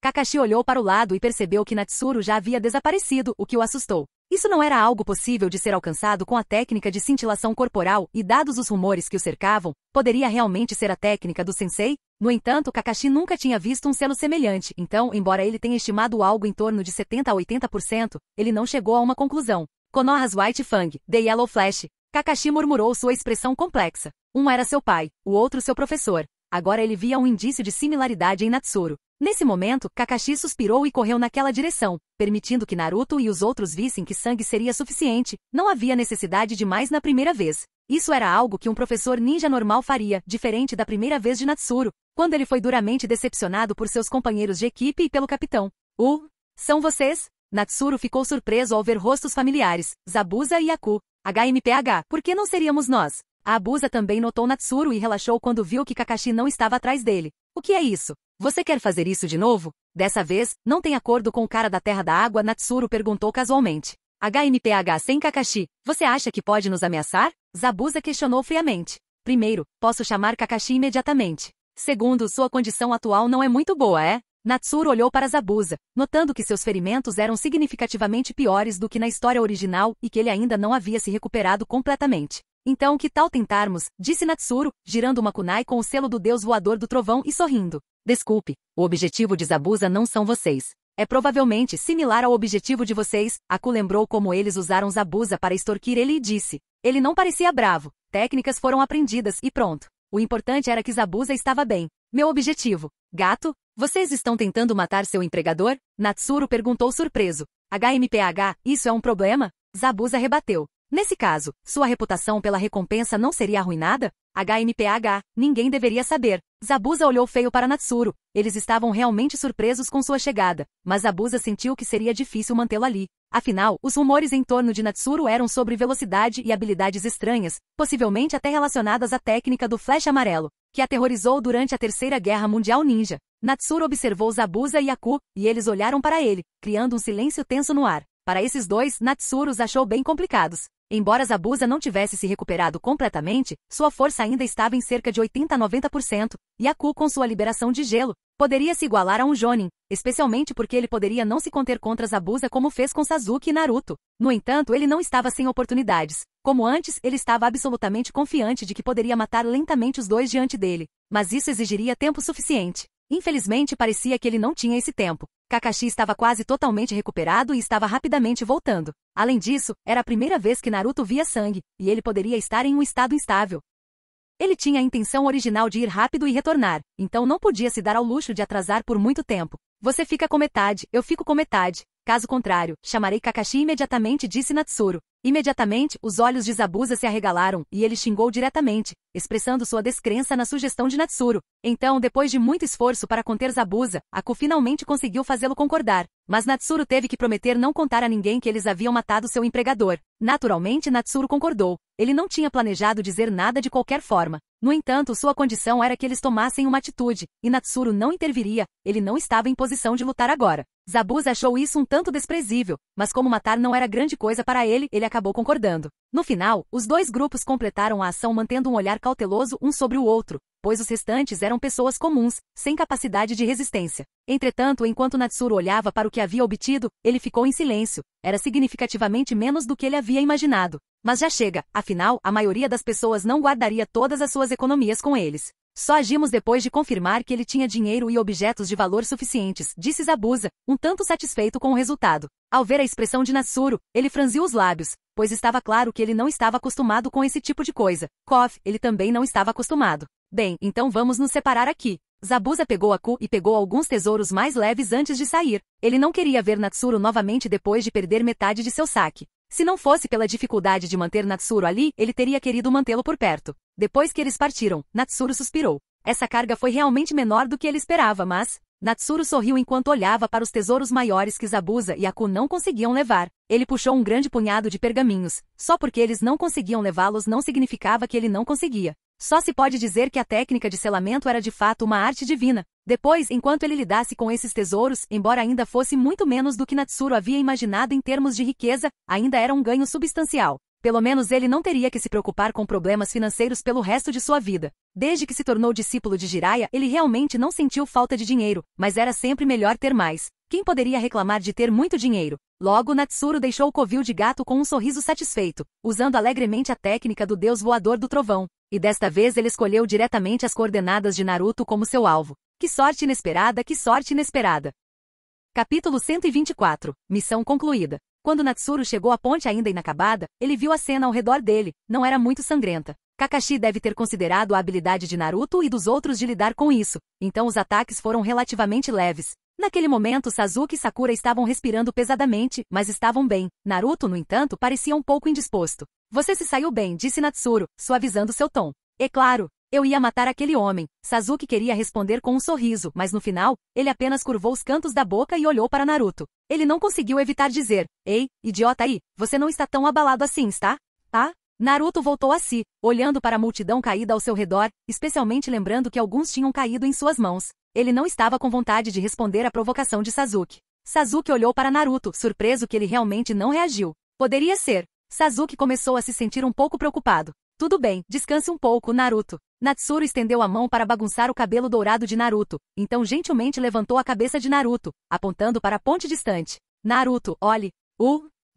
Kakashi olhou para o lado e percebeu que Natsuru já havia desaparecido, o que o assustou. Isso não era algo possível de ser alcançado com a técnica de cintilação corporal e, dados os rumores que o cercavam, poderia realmente ser a técnica do sensei? No entanto, Kakashi nunca tinha visto um selo semelhante, então, embora ele tenha estimado algo em torno de 70 a 80%, ele não chegou a uma conclusão. Konoha's White Fang, The Yellow Flash. Kakashi murmurou sua expressão complexa. Um era seu pai, o outro seu professor. Agora ele via um indício de similaridade em Natsuru. Nesse momento, Kakashi suspirou e correu naquela direção, permitindo que Naruto e os outros vissem que sangue seria suficiente, não havia necessidade de mais na primeira vez. Isso era algo que um professor ninja normal faria, diferente da primeira vez de Natsuru, quando ele foi duramente decepcionado por seus companheiros de equipe e pelo capitão. São vocês? Natsuru ficou surpreso ao ver rostos familiares, Zabuza e Aku. HMPH, por que não seríamos nós? A Abusa também notou Natsuru e relaxou quando viu que Kakashi não estava atrás dele. O que é isso? Você quer fazer isso de novo? Dessa vez, não tem acordo com o cara da Terra da Água? Natsuru perguntou casualmente. HMPH sem Kakashi, você acha que pode nos ameaçar? Zabuza questionou friamente. Primeiro, posso chamar Kakashi imediatamente. Segundo, sua condição atual não é muito boa, é? Natsuru olhou para Zabuza, notando que seus ferimentos eram significativamente piores do que na história original e que ele ainda não havia se recuperado completamente. Então que tal tentarmos? Disse Natsuru, girando uma kunai com o selo do deus voador do trovão e sorrindo. Desculpe, o objetivo de Zabuza não são vocês. É provavelmente similar ao objetivo de vocês. Aku lembrou como eles usaram Zabuza para extorquir ele e disse. Ele não parecia bravo. Técnicas foram aprendidas e pronto. O importante era que Zabuza estava bem. Meu objetivo. Gato? Vocês estão tentando matar seu empregador? Natsuru perguntou surpreso. HMPH, isso é um problema? Zabuza rebateu. Nesse caso, sua reputação pela recompensa não seria arruinada? HMPH, ninguém deveria saber. Zabuza olhou feio para Natsuru. Eles estavam realmente surpresos com sua chegada, mas Zabuza sentiu que seria difícil mantê-lo ali. Afinal, os rumores em torno de Natsuru eram sobre velocidade e habilidades estranhas, possivelmente até relacionadas à técnica do Flash Amarelo, que aterrorizou durante a Terceira Guerra Mundial Ninja. Natsuru observou Zabuza e Aku, e eles olharam para ele, criando um silêncio tenso no ar. Para esses dois, Natsuru os achou bem complicados. Embora Zabuza não tivesse se recuperado completamente, sua força ainda estava em cerca de 80 a 90%, e Aku com sua liberação de gelo, poderia se igualar a um Jonin, especialmente porque ele poderia não se conter contra Zabuza como fez com Sasuke e Naruto. No entanto, ele não estava sem oportunidades. Como antes, ele estava absolutamente confiante de que poderia matar lentamente os dois diante dele, mas isso exigiria tempo suficiente. Infelizmente, parecia que ele não tinha esse tempo. Kakashi estava quase totalmente recuperado e estava rapidamente voltando. Além disso, era a primeira vez que Naruto via sangue, e ele poderia estar em um estado instável. Ele tinha a intenção original de ir rápido e retornar, então não podia se dar ao luxo de atrasar por muito tempo. Você fica com metade, eu fico com metade. Caso contrário, chamarei Kakashi imediatamente, disse Natsuru. Imediatamente, os olhos de Zabuza se arregalaram, e ele xingou diretamente, expressando sua descrença na sugestão de Natsuru. Então, depois de muito esforço para conter Zabuza, Aku finalmente conseguiu fazê-lo concordar. Mas Natsuru teve que prometer não contar a ninguém que eles haviam matado seu empregador. Naturalmente, Natsuru concordou. Ele não tinha planejado dizer nada de qualquer forma. No entanto, sua condição era que eles tomassem uma atitude, e Natsuru não interviria, ele não estava em posição de lutar agora. Zabuza achou isso um tanto desprezível, mas como matar não era grande coisa para ele, ele acabou concordando. No final, os dois grupos completaram a ação mantendo um olhar cauteloso um sobre o outro, pois os restantes eram pessoas comuns, sem capacidade de resistência. Entretanto, enquanto Natsuru olhava para o que havia obtido, ele ficou em silêncio. Era significativamente menos do que ele havia imaginado. Mas já chega, afinal, a maioria das pessoas não guardaria todas as suas economias com eles. Só agimos depois de confirmar que ele tinha dinheiro e objetos de valor suficientes, disse Zabuza, um tanto satisfeito com o resultado. Ao ver a expressão de Natsuru, ele franziu os lábios, pois estava claro que ele não estava acostumado com esse tipo de coisa. Ele também não estava acostumado. Bem, então vamos nos separar aqui. Zabuza pegou Aku e pegou alguns tesouros mais leves antes de sair. Ele não queria ver Natsuru novamente depois de perder metade de seu saque. Se não fosse pela dificuldade de manter Natsuru ali, ele teria querido mantê-lo por perto. Depois que eles partiram, Natsuru suspirou. Essa carga foi realmente menor do que ele esperava, mas... Natsuru sorriu enquanto olhava para os tesouros maiores que Zabuza e Aku não conseguiam levar. Ele puxou um grande punhado de pergaminhos. Só porque eles não conseguiam levá-los não significava que ele não conseguia. Só se pode dizer que a técnica de selamento era de fato uma arte divina. Depois, enquanto ele lidasse com esses tesouros, embora ainda fosse muito menos do que Natsuru havia imaginado em termos de riqueza, ainda era um ganho substancial. Pelo menos ele não teria que se preocupar com problemas financeiros pelo resto de sua vida. Desde que se tornou discípulo de Jiraiya, ele realmente não sentiu falta de dinheiro, mas era sempre melhor ter mais. Quem poderia reclamar de ter muito dinheiro? Logo, Natsuru deixou o covil de gato com um sorriso satisfeito, usando alegremente a técnica do deus voador do trovão. E desta vez ele escolheu diretamente as coordenadas de Naruto como seu alvo. Que sorte inesperada, que sorte inesperada! Capítulo 124. Missão concluída. Quando Natsuru chegou à ponte ainda inacabada, ele viu a cena ao redor dele. Não era muito sangrenta. Kakashi deve ter considerado a habilidade de Naruto e dos outros de lidar com isso, então os ataques foram relativamente leves. Naquele momento, Sasuke e Sakura estavam respirando pesadamente, mas estavam bem. Naruto, no entanto, parecia um pouco indisposto. Você se saiu bem, disse Natsuru, suavizando seu tom. É claro, eu ia matar aquele homem. Sasuke queria responder com um sorriso, mas no final, ele apenas curvou os cantos da boca e olhou para Naruto. Ele não conseguiu evitar dizer, ei, idiota aí, você não está tão abalado assim, está? Tá? Naruto voltou a si, olhando para a multidão caída ao seu redor, especialmente lembrando que alguns tinham caído em suas mãos. Ele não estava com vontade de responder à provocação de Sasuke. Sasuke olhou para Naruto, surpreso que ele realmente não reagiu. Poderia ser. Sasuke começou a se sentir um pouco preocupado. Tudo bem, descanse um pouco, Naruto. Natsuru estendeu a mão para bagunçar o cabelo dourado de Naruto, então gentilmente levantou a cabeça de Naruto, apontando para a ponte distante. Naruto, olhe.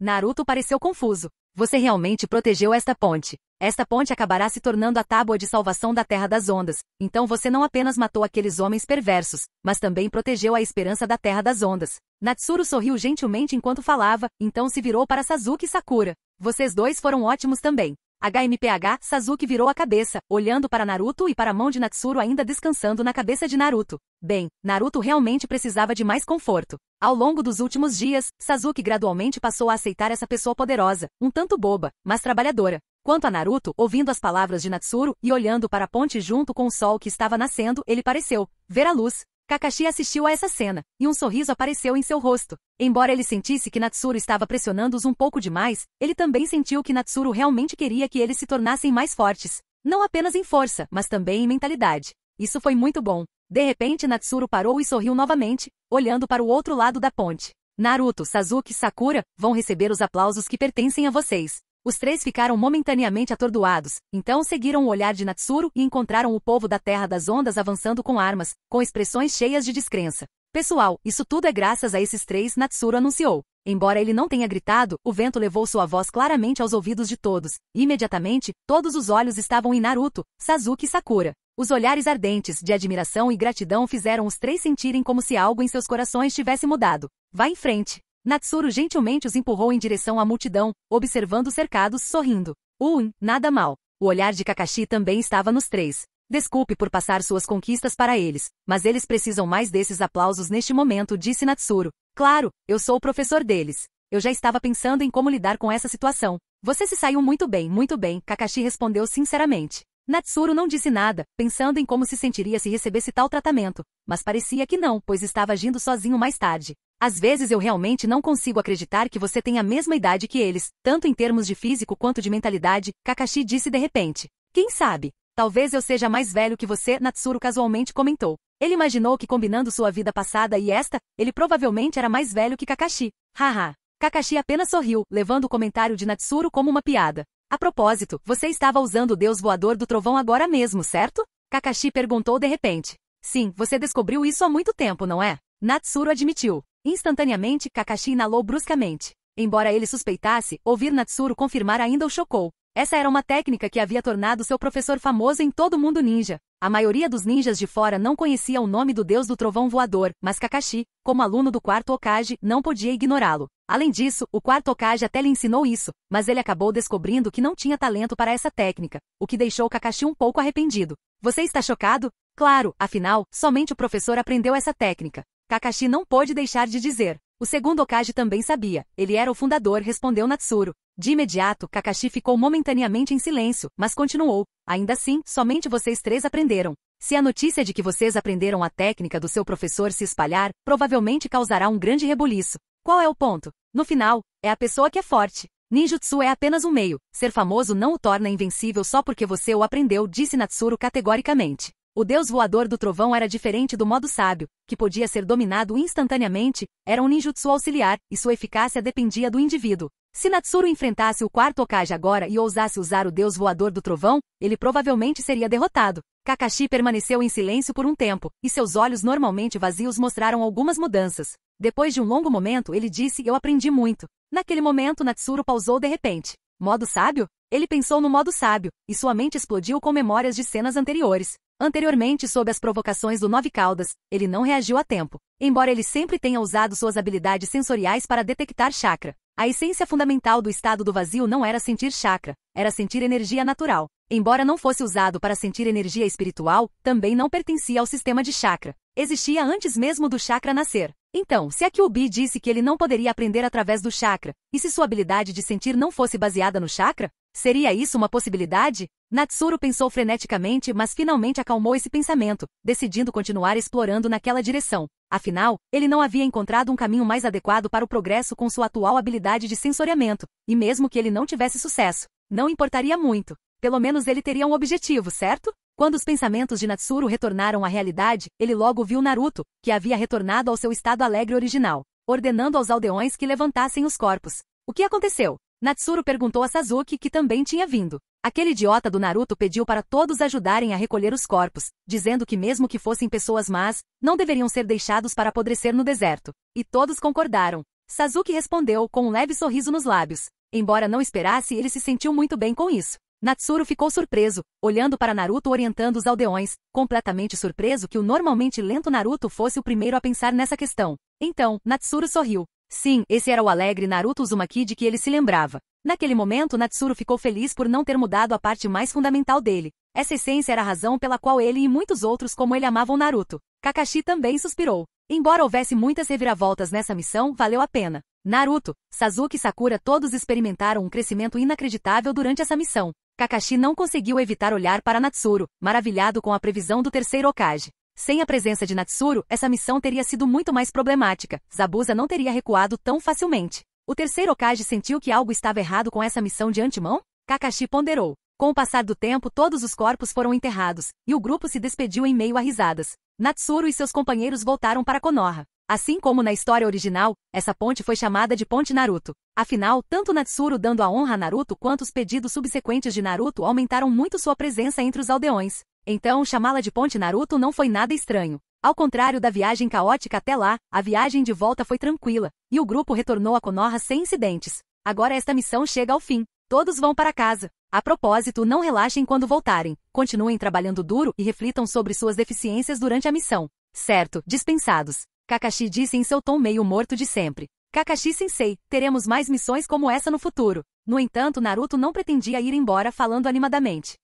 Naruto pareceu confuso. Você realmente protegeu esta ponte. Esta ponte acabará se tornando a tábua de salvação da Terra das Ondas, então você não apenas matou aqueles homens perversos, mas também protegeu a esperança da Terra das Ondas. Natsuru sorriu gentilmente enquanto falava, então se virou para Sasuke e Sakura. Vocês dois foram ótimos também. HMPH, Sasuke virou a cabeça, olhando para Naruto e para a mão de Natsuru ainda descansando na cabeça de Naruto. Bem, Naruto realmente precisava de mais conforto. Ao longo dos últimos dias, Sasuke gradualmente passou a aceitar essa pessoa poderosa, um tanto boba, mas trabalhadora. Quanto a Naruto, ouvindo as palavras de Natsuru e olhando para a ponte junto com o sol que estava nascendo, ele pareceu ver a luz. Kakashi assistiu a essa cena, e um sorriso apareceu em seu rosto. Embora ele sentisse que Natsuru estava pressionando-os um pouco demais, ele também sentiu que Natsuru realmente queria que eles se tornassem mais fortes. Não apenas em força, mas também em mentalidade. Isso foi muito bom. De repente Natsuru parou e sorriu novamente, olhando para o outro lado da ponte. Naruto, Sasuke e Sakura vão receber os aplausos que pertencem a vocês. Os três ficaram momentaneamente atordoados, então seguiram o olhar de Natsuru e encontraram o povo da Terra das Ondas avançando com armas, com expressões cheias de descrença. Pessoal, isso tudo é graças a esses três, Natsuru anunciou. Embora ele não tenha gritado, o vento levou sua voz claramente aos ouvidos de todos. Imediatamente, todos os olhos estavam em Naruto, Sasuke e Sakura. Os olhares ardentes de admiração e gratidão fizeram os três sentirem como se algo em seus corações tivesse mudado. Vá em frente. Natsuru gentilmente os empurrou em direção à multidão, observando os cercados, sorrindo. Nada mal. O olhar de Kakashi também estava nos três. Desculpe por passar suas conquistas para eles, mas eles precisam mais desses aplausos neste momento, disse Natsuru. Claro, eu sou o professor deles. Eu já estava pensando em como lidar com essa situação. Você se saiu muito bem, Kakashi respondeu sinceramente. Natsuru não disse nada, pensando em como se sentiria se recebesse tal tratamento, mas parecia que não, pois estava agindo sozinho mais tarde. Às vezes eu realmente não consigo acreditar que você tem a mesma idade que eles, tanto em termos de físico quanto de mentalidade, Kakashi disse de repente. Quem sabe? Talvez eu seja mais velho que você, Natsuru casualmente comentou. Ele imaginou que combinando sua vida passada e esta, ele provavelmente era mais velho que Kakashi. Haha. Kakashi apenas sorriu, levando o comentário de Natsuru como uma piada. A propósito, você estava usando o deus voador do trovão agora mesmo, certo? Kakashi perguntou de repente. Sim, você descobriu isso há muito tempo, não é? Natsuru admitiu. Instantaneamente, Kakashi inalou bruscamente. Embora ele suspeitasse, ouvir Natsuru confirmar ainda o chocou. Essa era uma técnica que havia tornado seu professor famoso em todo o mundo ninja. A maioria dos ninjas de fora não conhecia o nome do deus do trovão voador, mas Kakashi, como aluno do quarto Hokage, não podia ignorá-lo. Além disso, o quarto Hokage até lhe ensinou isso, mas ele acabou descobrindo que não tinha talento para essa técnica, o que deixou Kakashi um pouco arrependido. Você está chocado? Claro, afinal, somente o professor aprendeu essa técnica. Kakashi não pôde deixar de dizer. O segundo Hokage também sabia. Ele era o fundador, respondeu Natsuru. De imediato, Kakashi ficou momentaneamente em silêncio, mas continuou. Ainda assim, somente vocês três aprenderam. Se a notícia de que vocês aprenderam a técnica do seu professor se espalhar, provavelmente causará um grande rebuliço. Qual é o ponto? No final, é a pessoa que é forte. Ninjutsu é apenas um meio. Ser famoso não o torna invencível só porque você o aprendeu, disse Natsuru categoricamente. O deus voador do trovão era diferente do modo sábio, que podia ser dominado instantaneamente, era um ninjutsu auxiliar, e sua eficácia dependia do indivíduo. Se Natsuru enfrentasse o quarto Hokage agora e ousasse usar o deus voador do trovão, ele provavelmente seria derrotado. Kakashi permaneceu em silêncio por um tempo, e seus olhos normalmente vazios mostraram algumas mudanças. Depois de um longo momento ele disse: eu aprendi muito. Naquele momento Natsuru pausou de repente. Modo sábio? Ele pensou no modo sábio, e sua mente explodiu com memórias de cenas anteriores. Anteriormente, sob as provocações do Nove Caudas, ele não reagiu a tempo. Embora ele sempre tenha usado suas habilidades sensoriais para detectar chakra, a essência fundamental do estado do vazio não era sentir chakra, era sentir energia natural. Embora não fosse usado para sentir energia espiritual, também não pertencia ao sistema de chakra. Existia antes mesmo do chakra nascer. Então, se a Kyuubi disse que ele não poderia aprender através do chakra, e se sua habilidade de sentir não fosse baseada no chakra, seria isso uma possibilidade? Natsuru pensou freneticamente, mas finalmente acalmou esse pensamento, decidindo continuar explorando naquela direção. Afinal, ele não havia encontrado um caminho mais adequado para o progresso com sua atual habilidade de sensoriamento, e mesmo que ele não tivesse sucesso, não importaria muito. Pelo menos ele teria um objetivo, certo? Quando os pensamentos de Natsuru retornaram à realidade, ele logo viu Naruto, que havia retornado ao seu estado alegre original, ordenando aos aldeões que levantassem os corpos. O que aconteceu? Natsuru perguntou a Sasuke, que também tinha vindo. Aquele idiota do Naruto pediu para todos ajudarem a recolher os corpos, dizendo que mesmo que fossem pessoas más, não deveriam ser deixados para apodrecer no deserto. E todos concordaram. Sasuke respondeu com um leve sorriso nos lábios. Embora não esperasse, ele se sentiu muito bem com isso. Natsuru ficou surpreso, olhando para Naruto orientando os aldeões, completamente surpreso que o normalmente lento Naruto fosse o primeiro a pensar nessa questão. Então, Natsuru sorriu. Sim, esse era o alegre Naruto Uzumaki de que ele se lembrava. Naquele momento Natsuru ficou feliz por não ter mudado a parte mais fundamental dele. Essa essência era a razão pela qual ele e muitos outros como ele amavam Naruto. Kakashi também suspirou. Embora houvesse muitas reviravoltas nessa missão, valeu a pena. Naruto, Sasuke e Sakura todos experimentaram um crescimento inacreditável durante essa missão. Kakashi não conseguiu evitar olhar para Natsuru, maravilhado com a previsão do terceiro Hokage. Sem a presença de Natsuru, essa missão teria sido muito mais problemática. Zabuza não teria recuado tão facilmente. O terceiro Hokage sentiu que algo estava errado com essa missão de antemão? Kakashi ponderou. Com o passar do tempo, todos os corpos foram enterrados, e o grupo se despediu em meio a risadas. Natsuru e seus companheiros voltaram para Konoha. Assim como na história original, essa ponte foi chamada de Ponte Naruto. Afinal, tanto Natsuru dando a honra a Naruto quanto os pedidos subsequentes de Naruto aumentaram muito sua presença entre os aldeões. Então, chamá-la de Ponte Naruto não foi nada estranho. Ao contrário da viagem caótica até lá, a viagem de volta foi tranquila, e o grupo retornou a Konoha sem incidentes. Agora esta missão chega ao fim. Todos vão para casa. A propósito, não relaxem quando voltarem. Continuem trabalhando duro e reflitam sobre suas deficiências durante a missão. Certo, dispensados. Kakashi disse em seu tom meio morto de sempre. Kakashi-sensei, teremos mais missões como essa no futuro. No entanto, Naruto não pretendia ir embora falando animadamente.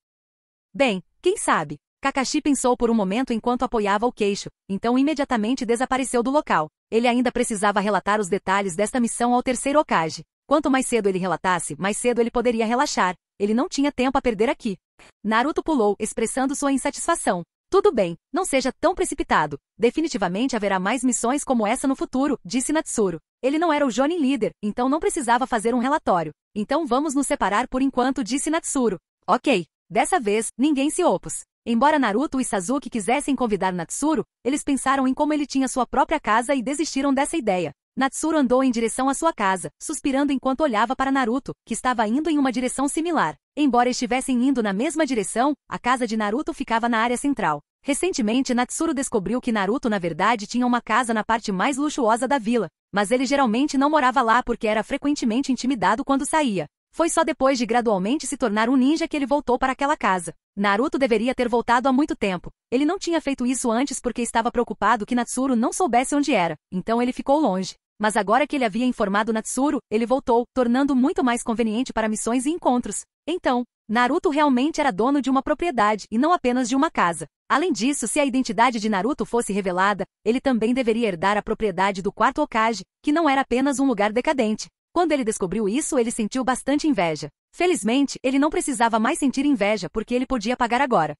Bem, quem sabe? Kakashi pensou por um momento enquanto apoiava o queixo, então imediatamente desapareceu do local. Ele ainda precisava relatar os detalhes desta missão ao terceiro Hokage. Quanto mais cedo ele relatasse, mais cedo ele poderia relaxar. Ele não tinha tempo a perder aqui. Naruto pulou, expressando sua insatisfação. Tudo bem, não seja tão precipitado. Definitivamente haverá mais missões como essa no futuro, disse Natsuru. Ele não era o Jonin líder, então não precisava fazer um relatório. Então vamos nos separar por enquanto, disse Natsuru. Ok. Dessa vez, ninguém se opôs. Embora Naruto e Sasuke quisessem convidar Natsuru, eles pensaram em como ele tinha sua própria casa e desistiram dessa ideia. Natsuru andou em direção à sua casa, suspirando enquanto olhava para Naruto, que estava indo em uma direção similar. Embora estivessem indo na mesma direção, a casa de Naruto ficava na área central. Recentemente Natsuru descobriu que Naruto na verdade tinha uma casa na parte mais luxuosa da vila, mas ele geralmente não morava lá porque era frequentemente intimidado quando saía. Foi só depois de gradualmente se tornar um ninja que ele voltou para aquela casa. Naruto deveria ter voltado há muito tempo. Ele não tinha feito isso antes porque estava preocupado que Natsuru não soubesse onde era, então ele ficou longe. Mas agora que ele havia informado Natsuru, ele voltou, tornando muito mais conveniente para missões e encontros. Então, Naruto realmente era dono de uma propriedade e não apenas de uma casa. Além disso, se a identidade de Naruto fosse revelada, ele também deveria herdar a propriedade do quarto Hokage, que não era apenas um lugar decadente. Quando ele descobriu isso, ele sentiu bastante inveja. Felizmente, ele não precisava mais sentir inveja porque ele podia pagar agora.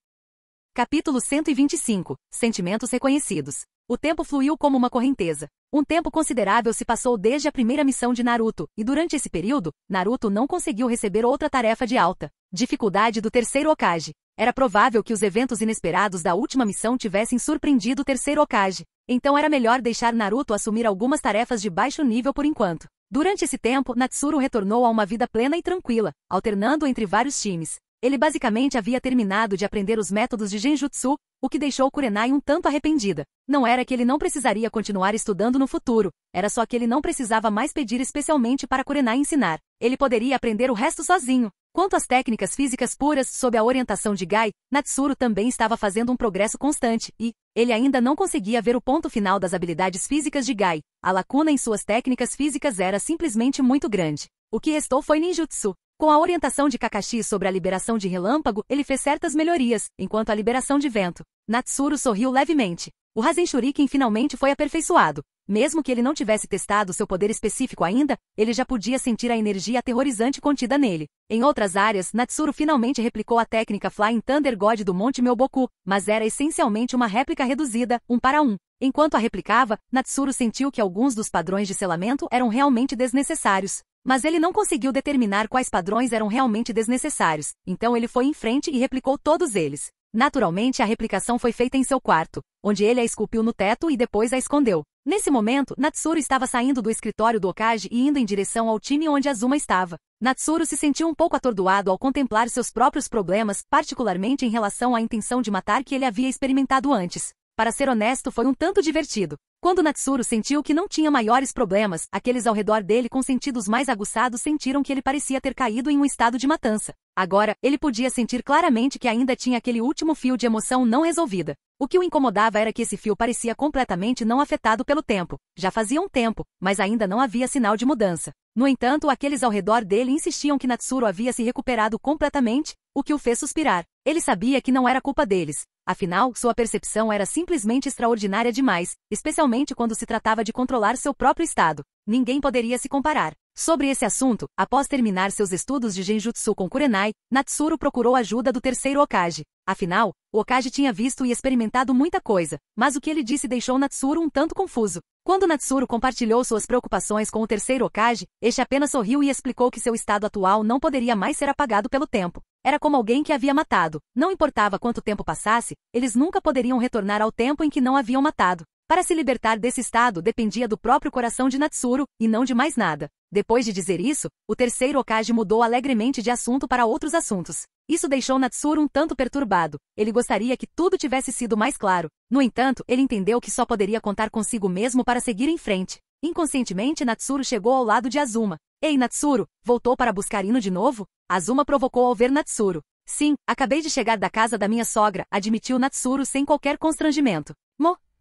Capítulo 125. Sentimentos reconhecidos. O tempo fluiu como uma correnteza. Um tempo considerável se passou desde a primeira missão de Naruto, e durante esse período, Naruto não conseguiu receber outra tarefa de alta dificuldade do terceiro Hokage. Era provável que os eventos inesperados da última missão tivessem surpreendido o terceiro Hokage. Então era melhor deixar Naruto assumir algumas tarefas de baixo nível por enquanto. Durante esse tempo, Natsuru retornou a uma vida plena e tranquila, alternando entre vários times. Ele basicamente havia terminado de aprender os métodos de Genjutsu, o que deixou Kurenai um tanto arrependida. Não era que ele não precisaria continuar estudando no futuro, era só que ele não precisava mais pedir especialmente para Kurenai ensinar. Ele poderia aprender o resto sozinho. Quanto às técnicas físicas puras sob a orientação de Gai, Natsuru também estava fazendo um progresso constante e ele ainda não conseguia ver o ponto final das habilidades físicas de Gai. A lacuna em suas técnicas físicas era simplesmente muito grande. O que restou foi ninjutsu. Com a orientação de Kakashi sobre a liberação de relâmpago, ele fez certas melhorias, enquanto a liberação de vento. Natsuru sorriu levemente. O Rasen Shuriken finalmente foi aperfeiçoado. Mesmo que ele não tivesse testado seu poder específico ainda, ele já podia sentir a energia aterrorizante contida nele. Em outras áreas, Natsuru finalmente replicou a técnica Flying Thunder God do Monte Myoboku, mas era essencialmente uma réplica reduzida, 1 para 1. Enquanto a replicava, Natsuru sentiu que alguns dos padrões de selamento eram realmente desnecessários. Mas ele não conseguiu determinar quais padrões eram realmente desnecessários, então ele foi em frente e replicou todos eles. Naturalmente, a replicação foi feita em seu quarto, onde ele a esculpiu no teto e depois a escondeu. Nesse momento, Natsuru estava saindo do escritório do Hokage e indo em direção ao time onde Azuma estava. Natsuru se sentiu um pouco atordoado ao contemplar seus próprios problemas, particularmente em relação à intenção de matar que ele havia experimentado antes. Para ser honesto, foi um tanto divertido. Quando Natsuru sentiu que não tinha maiores problemas, aqueles ao redor dele com sentidos mais aguçados sentiram que ele parecia ter caído em um estado de matança. Agora, ele podia sentir claramente que ainda tinha aquele último fio de emoção não resolvida. O que o incomodava era que esse fio parecia completamente não afetado pelo tempo. Já fazia um tempo, mas ainda não havia sinal de mudança. No entanto, aqueles ao redor dele insistiam que Natsuru havia se recuperado completamente, o que o fez suspirar. Ele sabia que não era culpa deles. Afinal, sua percepção era simplesmente extraordinária demais, especialmente quando se tratava de controlar seu próprio estado. Ninguém poderia se comparar. Sobre esse assunto, após terminar seus estudos de Genjutsu com Kurenai, Natsuru procurou ajuda do terceiro Hokage. Afinal, o Hokage tinha visto e experimentado muita coisa, mas o que ele disse deixou Natsuru um tanto confuso. Quando Natsuru compartilhou suas preocupações com o terceiro Hokage, este apenas sorriu e explicou que seu estado atual não poderia mais ser apagado pelo tempo. Era como alguém que havia matado. Não importava quanto tempo passasse, eles nunca poderiam retornar ao tempo em que não haviam matado. Para se libertar desse estado dependia do próprio coração de Natsuru, e não de mais nada. Depois de dizer isso, o terceiro Hokage mudou alegremente de assunto para outros assuntos. Isso deixou Natsuru um tanto perturbado. Ele gostaria que tudo tivesse sido mais claro. No entanto, ele entendeu que só poderia contar consigo mesmo para seguir em frente. Inconscientemente, Natsuru chegou ao lado de Azuma. Ei, Natsuru, voltou para buscar Ino de novo? Azuma provocou ao ver Natsuru. Sim, acabei de chegar da casa da minha sogra, admitiu Natsuru sem qualquer constrangimento.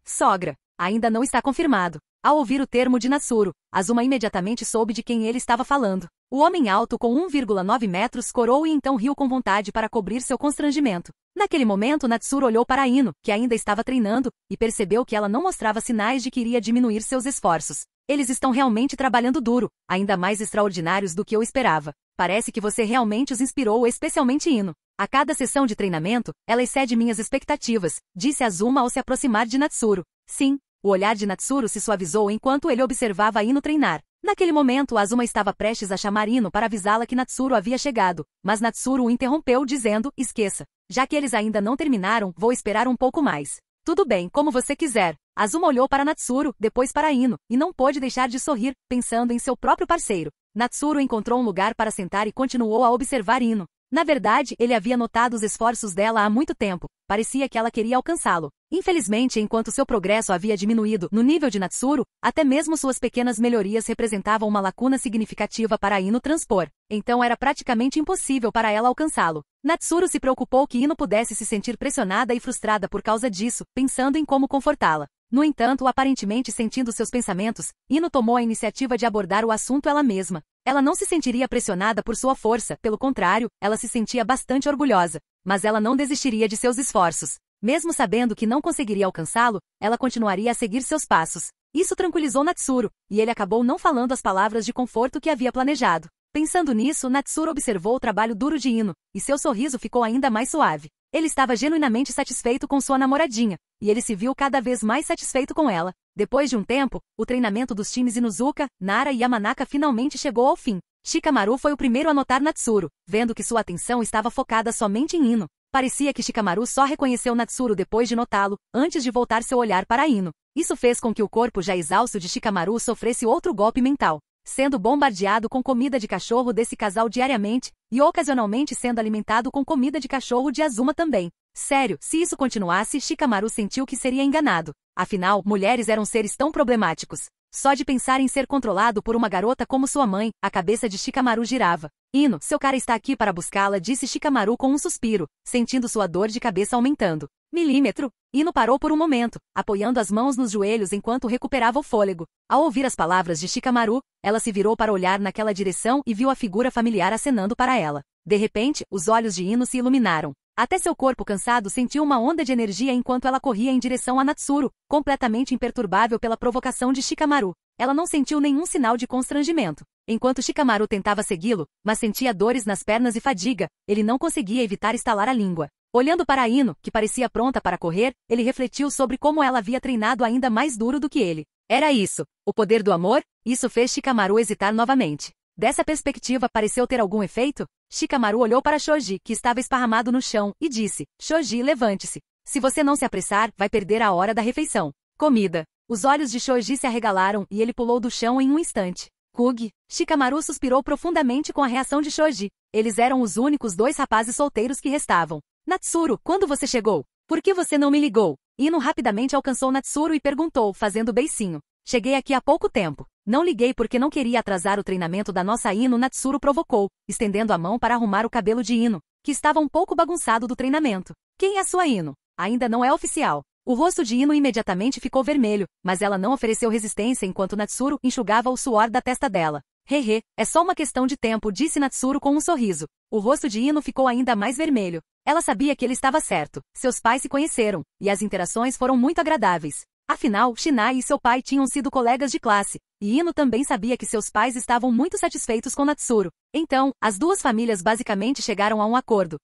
Sogra. Ainda não está confirmado. Ao ouvir o termo de Natsuru, Azuma imediatamente soube de quem ele estava falando. O homem alto com 1,9 metros corou e então riu com vontade para cobrir seu constrangimento. Naquele momento, Natsuru olhou para Ino, que ainda estava treinando, e percebeu que ela não mostrava sinais de que iria diminuir seus esforços. Eles estão realmente trabalhando duro, ainda mais extraordinários do que eu esperava. Parece que você realmente os inspirou, especialmente Ino. A cada sessão de treinamento, ela excede minhas expectativas, disse Azuma ao se aproximar de Natsuru. Sim, o olhar de Natsuru se suavizou enquanto ele observava Ino treinar. Naquele momento, Azuma estava prestes a chamar Ino para avisá-la que Natsuru havia chegado, mas Natsuru o interrompeu dizendo, esqueça. Já que eles ainda não terminaram, vou esperar um pouco mais. Tudo bem, como você quiser. Azuma olhou para Natsuru, depois para Ino, e não pôde deixar de sorrir, pensando em seu próprio parceiro. Natsuru encontrou um lugar para sentar e continuou a observar Ino. Na verdade, ele havia notado os esforços dela há muito tempo. Parecia que ela queria alcançá-lo. Infelizmente, enquanto seu progresso havia diminuído no nível de Natsuru, até mesmo suas pequenas melhorias representavam uma lacuna significativa para Ino transpor. Então era praticamente impossível para ela alcançá-lo. Natsuru se preocupou que Ino pudesse se sentir pressionada e frustrada por causa disso, pensando em como confortá-la. No entanto, aparentemente sentindo seus pensamentos, Ino tomou a iniciativa de abordar o assunto ela mesma. Ela não se sentiria pressionada por sua força, pelo contrário, ela se sentia bastante orgulhosa. Mas ela não desistiria de seus esforços. Mesmo sabendo que não conseguiria alcançá-lo, ela continuaria a seguir seus passos. Isso tranquilizou Natsuru, e ele acabou não falando as palavras de conforto que havia planejado. Pensando nisso, Natsuru observou o trabalho duro de Ino, e seu sorriso ficou ainda mais suave. Ele estava genuinamente satisfeito com sua namoradinha, e ele se viu cada vez mais satisfeito com ela. Depois de um tempo, o treinamento dos times Inuzuka, Nara e Yamanaka finalmente chegou ao fim. Shikamaru foi o primeiro a notar Natsuru, vendo que sua atenção estava focada somente em Ino. Parecia que Shikamaru só reconheceu Natsuru depois de notá-lo, antes de voltar seu olhar para Ino. Isso fez com que o corpo já exausto de Shikamaru sofresse outro golpe mental, sendo bombardeado com comida de cachorro desse casal diariamente, e ocasionalmente sendo alimentado com comida de cachorro de Azuma também. Sério, se isso continuasse, Shikamaru sentiu que seria enganado. Afinal, mulheres eram seres tão problemáticos. Só de pensar em ser controlado por uma garota como sua mãe, a cabeça de Shikamaru girava. Ino, seu cara está aqui para buscá-la, disse Shikamaru com um suspiro, sentindo sua dor de cabeça aumentando. Milímetro. Ino parou por um momento, apoiando as mãos nos joelhos enquanto recuperava o fôlego. Ao ouvir as palavras de Shikamaru, ela se virou para olhar naquela direção e viu a figura familiar acenando para ela. De repente, os olhos de Ino se iluminaram. Até seu corpo cansado sentiu uma onda de energia enquanto ela corria em direção a Natsuru, completamente imperturbável pela provocação de Shikamaru. Ela não sentiu nenhum sinal de constrangimento. Enquanto Shikamaru tentava segui-lo, mas sentia dores nas pernas e fadiga, ele não conseguia evitar estalar a língua. Olhando para Ino, que parecia pronta para correr, ele refletiu sobre como ela havia treinado ainda mais duro do que ele. Era isso, o poder do amor? Isso fez Shikamaru hesitar novamente. Dessa perspectiva pareceu ter algum efeito? Shikamaru olhou para Shoji, que estava esparramado no chão, e disse, Shoji, levante-se. Se você não se apressar, vai perder a hora da refeição. Comida. Os olhos de Shoji se arregalaram e ele pulou do chão em um instante. Kugi. Shikamaru suspirou profundamente com a reação de Shoji. Eles eram os únicos dois rapazes solteiros que restavam. Natsuru, quando você chegou? Por que você não me ligou? Ino rapidamente alcançou Natsuru e perguntou, fazendo beicinho. Cheguei aqui há pouco tempo. Não liguei porque não queria atrasar o treinamento da nossa Ino. Natsuru provocou, estendendo a mão para arrumar o cabelo de Ino, que estava um pouco bagunçado do treinamento. Quem é sua Ino? Ainda não é oficial. O rosto de Ino imediatamente ficou vermelho, mas ela não ofereceu resistência enquanto Natsuru enxugava o suor da testa dela. Hehe, é só uma questão de tempo, disse Natsuru com um sorriso. O rosto de Ino ficou ainda mais vermelho. Ela sabia que ele estava certo. Seus pais se conheceram, e as interações foram muito agradáveis. Afinal, Shinai e seu pai tinham sido colegas de classe, e Ino também sabia que seus pais estavam muito satisfeitos com Natsuru. Então, as duas famílias basicamente chegaram a um acordo.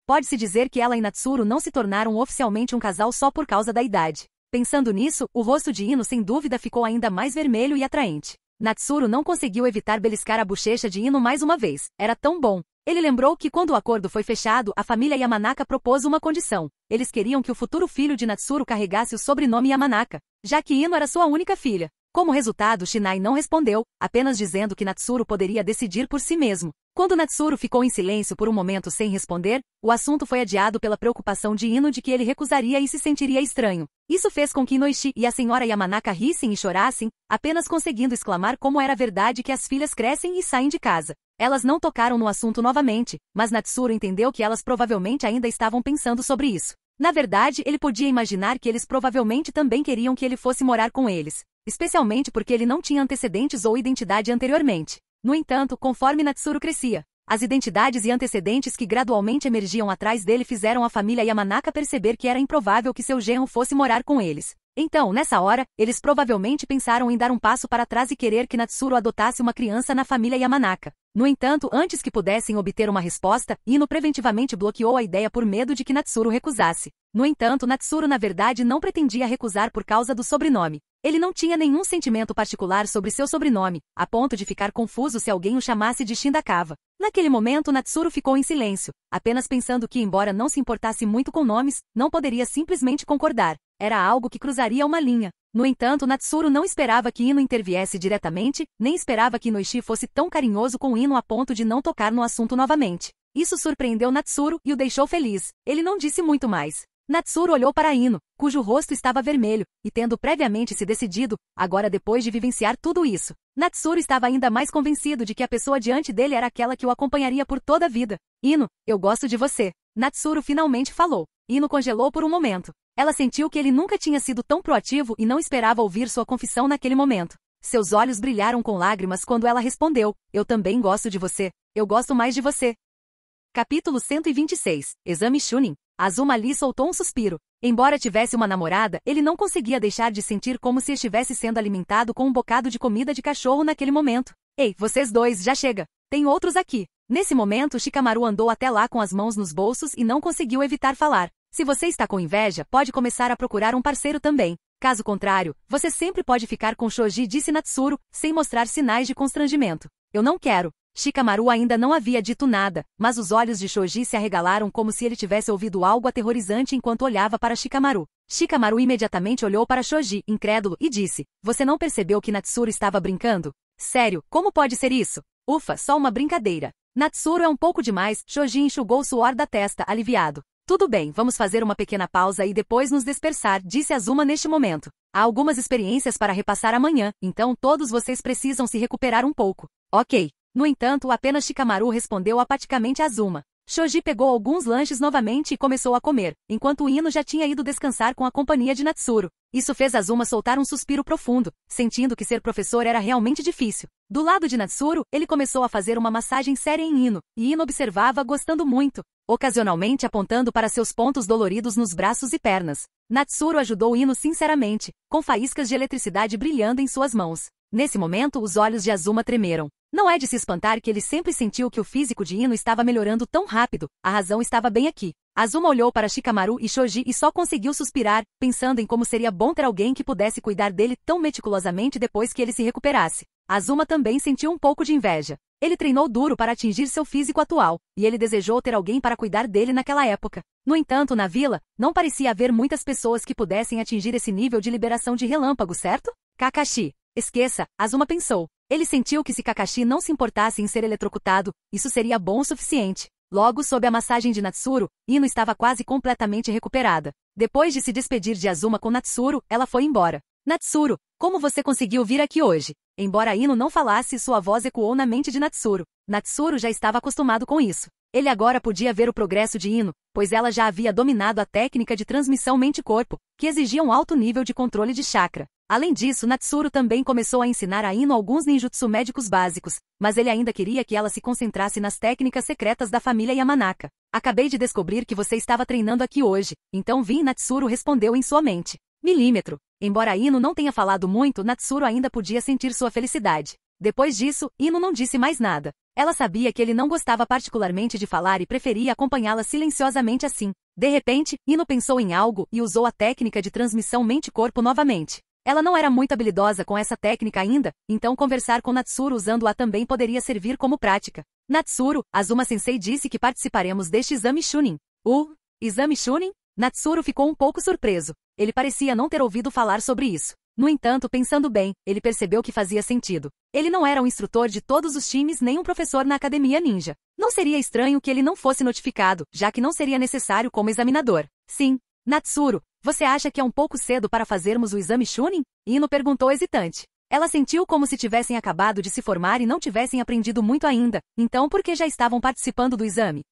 Pode-se dizer que ela e Natsuru não se tornaram oficialmente um casal só por causa da idade. Pensando nisso, o rosto de Ino sem dúvida ficou ainda mais vermelho e atraente. Natsuru não conseguiu evitar beliscar a bochecha de Ino mais uma vez. Era tão bom. Ele lembrou que quando o acordo foi fechado, a família Yamanaka propôs uma condição. Eles queriam que o futuro filho de Natsuru carregasse o sobrenome Yamanaka, já que Ino era sua única filha. Como resultado, Shinai não respondeu, apenas dizendo que Natsuru poderia decidir por si mesmo. Quando Natsuru ficou em silêncio por um momento sem responder, o assunto foi adiado pela preocupação de Ino de que ele recusaria e se sentiria estranho. Isso fez com que Inoishi e a senhora Yamanaka rissem e chorassem, apenas conseguindo exclamar como era verdade que as filhas crescem e saem de casa. Elas não tocaram no assunto novamente, mas Natsuru entendeu que elas provavelmente ainda estavam pensando sobre isso. Na verdade, ele podia imaginar que eles provavelmente também queriam que ele fosse morar com eles, especialmente porque ele não tinha antecedentes ou identidade anteriormente. No entanto, conforme Natsuru crescia, as identidades e antecedentes que gradualmente emergiam atrás dele fizeram a família Yamanaka perceber que era improvável que seu genro fosse morar com eles. Então, nessa hora, eles provavelmente pensaram em dar um passo para trás e querer que Natsuru adotasse uma criança na família Yamanaka. No entanto, antes que pudessem obter uma resposta, Ino preventivamente bloqueou a ideia por medo de que Natsuru recusasse. No entanto, Natsuru na verdade não pretendia recusar por causa do sobrenome. Ele não tinha nenhum sentimento particular sobre seu sobrenome, a ponto de ficar confuso se alguém o chamasse de Shindakawa. Naquele momento, Natsuru ficou em silêncio, apenas pensando que, embora não se importasse muito com nomes, não poderia simplesmente concordar. Era algo que cruzaria uma linha. No entanto, Natsuru não esperava que Ino interviesse diretamente, nem esperava que Inoishi fosse tão carinhoso com Ino a ponto de não tocar no assunto novamente. Isso surpreendeu Natsuru e o deixou feliz. Ele não disse muito mais. Natsuru olhou para Ino, cujo rosto estava vermelho, e tendo previamente se decidido, agora depois de vivenciar tudo isso, Natsuru estava ainda mais convencido de que a pessoa diante dele era aquela que o acompanharia por toda a vida. Ino, eu gosto de você. Natsuru finalmente falou. Ino congelou por um momento. Ela sentiu que ele nunca tinha sido tão proativo e não esperava ouvir sua confissão naquele momento. Seus olhos brilharam com lágrimas quando ela respondeu, eu também gosto de você. Eu gosto mais de você. Capítulo 126. Exame Chunin. Azuma Lee soltou um suspiro. Embora tivesse uma namorada, ele não conseguia deixar de sentir como se estivesse sendo alimentado com um bocado de comida de cachorro naquele momento. Ei, vocês dois, já chega. Tem outros aqui. Nesse momento, Shikamaru andou até lá com as mãos nos bolsos e não conseguiu evitar falar. Se você está com inveja, pode começar a procurar um parceiro também. Caso contrário, você sempre pode ficar com Shoji, disse Natsuru, sem mostrar sinais de constrangimento. Eu não quero. Shikamaru ainda não havia dito nada, mas os olhos de Shoji se arregalaram como se ele tivesse ouvido algo aterrorizante enquanto olhava para Shikamaru. Shikamaru imediatamente olhou para Shoji, incrédulo, e disse, você não percebeu que Natsuru estava brincando? Sério, como pode ser isso? Ufa, só uma brincadeira. Natsuru é um pouco demais, Shoji enxugou o suor da testa, aliviado. Tudo bem, vamos fazer uma pequena pausa e depois nos dispersar, disse Azuma neste momento. Há algumas experiências para repassar amanhã, então todos vocês precisam se recuperar um pouco. Ok. No entanto, apenas Shikamaru respondeu apaticamente a Azuma. Shoji pegou alguns lanches novamente e começou a comer, enquanto Ino já tinha ido descansar com a companhia de Natsuru. Isso fez Azuma soltar um suspiro profundo, sentindo que ser professor era realmente difícil. Do lado de Natsuru, ele começou a fazer uma massagem séria em Ino, e Ino observava gostando muito, ocasionalmente apontando para seus pontos doloridos nos braços e pernas. Natsuru ajudou Ino sinceramente, com faíscas de eletricidade brilhando em suas mãos. Nesse momento, os olhos de Azuma tremeram. Não é de se espantar que ele sempre sentiu que o físico de Ino estava melhorando tão rápido, a razão estava bem aqui. Azuma olhou para Shikamaru e Shoji e só conseguiu suspirar, pensando em como seria bom ter alguém que pudesse cuidar dele tão meticulosamente depois que ele se recuperasse. Azuma também sentiu um pouco de inveja. Ele treinou duro para atingir seu físico atual, e ele desejou ter alguém para cuidar dele naquela época. No entanto, na vila, não parecia haver muitas pessoas que pudessem atingir esse nível de liberação de relâmpago, certo? Kakashi. Esqueça, Azuma pensou. Ele sentiu que se Kakashi não se importasse em ser eletrocutado, isso seria bom o suficiente. Logo, sob a massagem de Natsuru, Ino estava quase completamente recuperada. Depois de se despedir de Azuma com Natsuru, ela foi embora. Natsuru, como você conseguiu vir aqui hoje? Embora Ino não falasse, sua voz ecoou na mente de Natsuru. Natsuru já estava acostumado com isso. Ele agora podia ver o progresso de Ino, pois ela já havia dominado a técnica de transmissão mente-corpo, que exigia um alto nível de controle de chakra. Além disso, Natsuru também começou a ensinar a Ino alguns ninjutsu médicos básicos, mas ele ainda queria que ela se concentrasse nas técnicas secretas da família Yamanaka. Acabei de descobrir que você estava treinando aqui hoje, então vim, Natsuru respondeu em sua mente. Milímetro. Embora Ino não tenha falado muito, Natsuru ainda podia sentir sua felicidade. Depois disso, Ino não disse mais nada. Ela sabia que ele não gostava particularmente de falar e preferia acompanhá-la silenciosamente assim. De repente, Ino pensou em algo e usou a técnica de transmissão mente-corpo novamente. Ela não era muito habilidosa com essa técnica ainda, então conversar com Natsuru usando-a também poderia servir como prática. Natsuru, Azuma-sensei disse que participaremos deste exame Chunin. Exame Chunin? Natsuru ficou um pouco surpreso. Ele parecia não ter ouvido falar sobre isso. No entanto, pensando bem, ele percebeu que fazia sentido. Ele não era um instrutor de todos os times nem um professor na academia ninja. Não seria estranho que ele não fosse notificado, já que não seria necessário como examinador. Sim. Natsuru, você acha que é um pouco cedo para fazermos o exame Chunin? Ino perguntou hesitante. Ela sentiu como se tivessem acabado de se formar e não tivessem aprendido muito ainda, então por que já estavam participando do exame?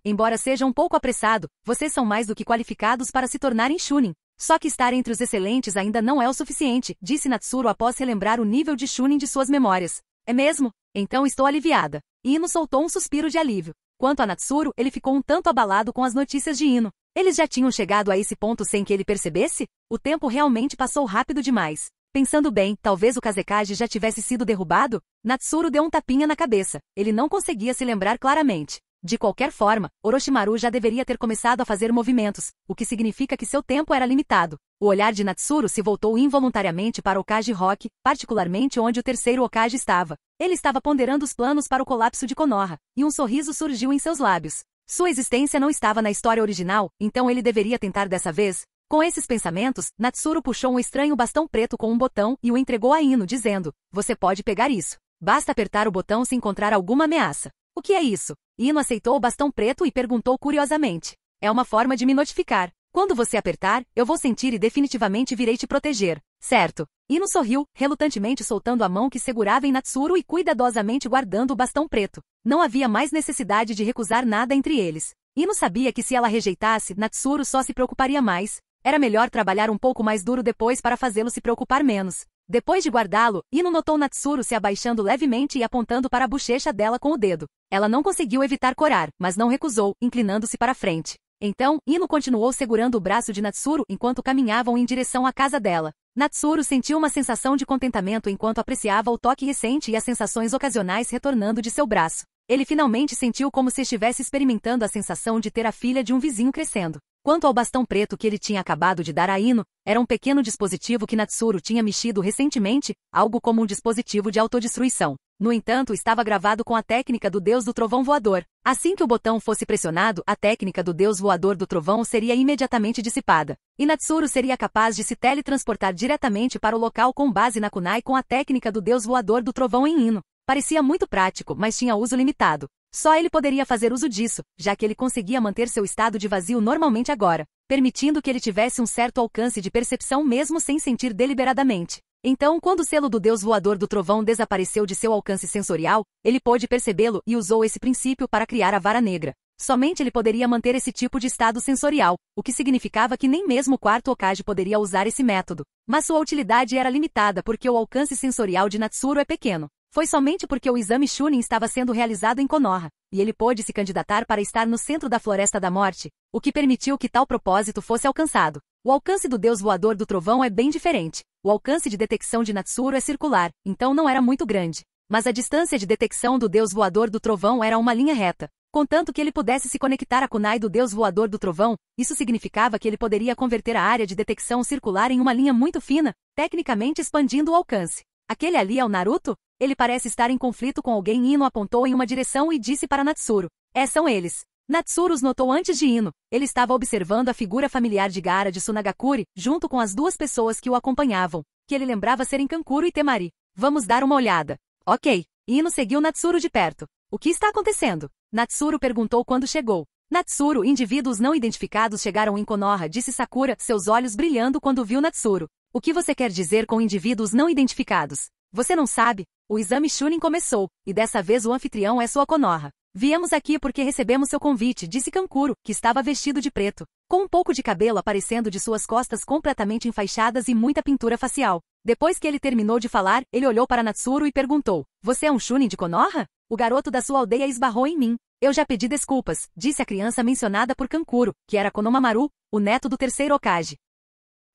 Embora seja um pouco apressado, vocês são mais do que qualificados para se tornarem Chunin. Só que estar entre os excelentes ainda não é o suficiente, disse Natsuru após relembrar o nível de Chunin de suas memórias. É mesmo? Então estou aliviada. Ino soltou um suspiro de alívio. Quanto a Natsuru, ele ficou um tanto abalado com as notícias de Ino. Eles já tinham chegado a esse ponto sem que ele percebesse? O tempo realmente passou rápido demais. Pensando bem, talvez o Kazekage já tivesse sido derrubado? Natsuru deu um tapinha na cabeça. Ele não conseguia se lembrar claramente. De qualquer forma, Orochimaru já deveria ter começado a fazer movimentos, o que significa que seu tempo era limitado. O olhar de Natsuru se voltou involuntariamente para o Okage Rock, particularmente onde o terceiro Okage estava. Ele estava ponderando os planos para o colapso de Konoha, e um sorriso surgiu em seus lábios. Sua existência não estava na história original, então ele deveria tentar dessa vez. Com esses pensamentos, Natsuru puxou um estranho bastão preto com um botão e o entregou a Ino, dizendo, você pode pegar isso. Basta apertar o botão se encontrar alguma ameaça. O que é isso? Ino aceitou o bastão preto e perguntou curiosamente. É uma forma de me notificar. Quando você apertar, eu vou sentir e definitivamente virei te proteger. Certo. Ino sorriu, relutantemente soltando a mão que segurava em Natsuru e cuidadosamente guardando o bastão preto. Não havia mais necessidade de recusar nada entre eles. Ino sabia que se ela rejeitasse, Natsuru só se preocuparia mais. Era melhor trabalhar um pouco mais duro depois para fazê-lo se preocupar menos. Depois de guardá-lo, Ino notou Natsuru se abaixando levemente e apontando para a bochecha dela com o dedo. Ela não conseguiu evitar corar, mas não recusou, inclinando-se para frente. Então, Ino continuou segurando o braço de Natsuru enquanto caminhavam em direção à casa dela. Natsuru sentiu uma sensação de contentamento enquanto apreciava o toque recente e as sensações ocasionais retornando de seu braço. Ele finalmente sentiu como se estivesse experimentando a sensação de ter a filha de um vizinho crescendo. Quanto ao bastão preto que ele tinha acabado de dar a Ino, era um pequeno dispositivo que Natsuru tinha mexido recentemente, algo como um dispositivo de autodestruição. No entanto, estava gravado com a técnica do Deus do Trovão Voador. Assim que o botão fosse pressionado, a técnica do Deus Voador do Trovão seria imediatamente dissipada. E Natsuru seria capaz de se teletransportar diretamente para o local com base na kunai com a técnica do Deus Voador do Trovão em Ino. Parecia muito prático, mas tinha uso limitado. Só ele poderia fazer uso disso, já que ele conseguia manter seu estado de vazio normalmente agora, permitindo que ele tivesse um certo alcance de percepção mesmo sem sentir deliberadamente. Então, quando o selo do Deus Voador do Trovão desapareceu de seu alcance sensorial, ele pôde percebê-lo e usou esse princípio para criar a Vara Negra. Somente ele poderia manter esse tipo de estado sensorial, o que significava que nem mesmo o quarto Hokage poderia usar esse método. Mas sua utilidade era limitada porque o alcance sensorial de Natsuru é pequeno. Foi somente porque o exame Chunin estava sendo realizado em Konoha, e ele pôde se candidatar para estar no centro da Floresta da Morte, o que permitiu que tal propósito fosse alcançado. O alcance do Deus Voador do Trovão é bem diferente. O alcance de detecção de Natsuru é circular, então não era muito grande. Mas a distância de detecção do Deus Voador do Trovão era uma linha reta. Contanto que ele pudesse se conectar à kunai do Deus Voador do Trovão, isso significava que ele poderia converter a área de detecção circular em uma linha muito fina, tecnicamente expandindo o alcance. Aquele ali é o Naruto? Ele parece estar em conflito com alguém. Ino apontou em uma direção e disse para Natsuru. São eles. Natsuru os notou antes de Ino. Ele estava observando a figura familiar de Gaara de Tsunagakure, junto com as duas pessoas que o acompanhavam, que ele lembrava serem Kankuro e Temari. Vamos dar uma olhada. Ok. Ino seguiu Natsuru de perto. O que está acontecendo? Natsuru perguntou quando chegou. Natsuru, indivíduos não identificados chegaram em Konoha, disse Sakura, seus olhos brilhando quando viu Natsuru. O que você quer dizer com indivíduos não identificados? Você não sabe? O exame Chunin começou, e dessa vez o anfitrião é sua Konoha. Viemos aqui porque recebemos seu convite, disse Kankuro, que estava vestido de preto, com um pouco de cabelo aparecendo de suas costas completamente enfaixadas e muita pintura facial. Depois que ele terminou de falar, ele olhou para Natsuru e perguntou, você é um Chunin de Konoha? O garoto da sua aldeia esbarrou em mim. Eu já pedi desculpas, disse a criança mencionada por Kankuro, que era Konohamaru, o neto do terceiro Hokage.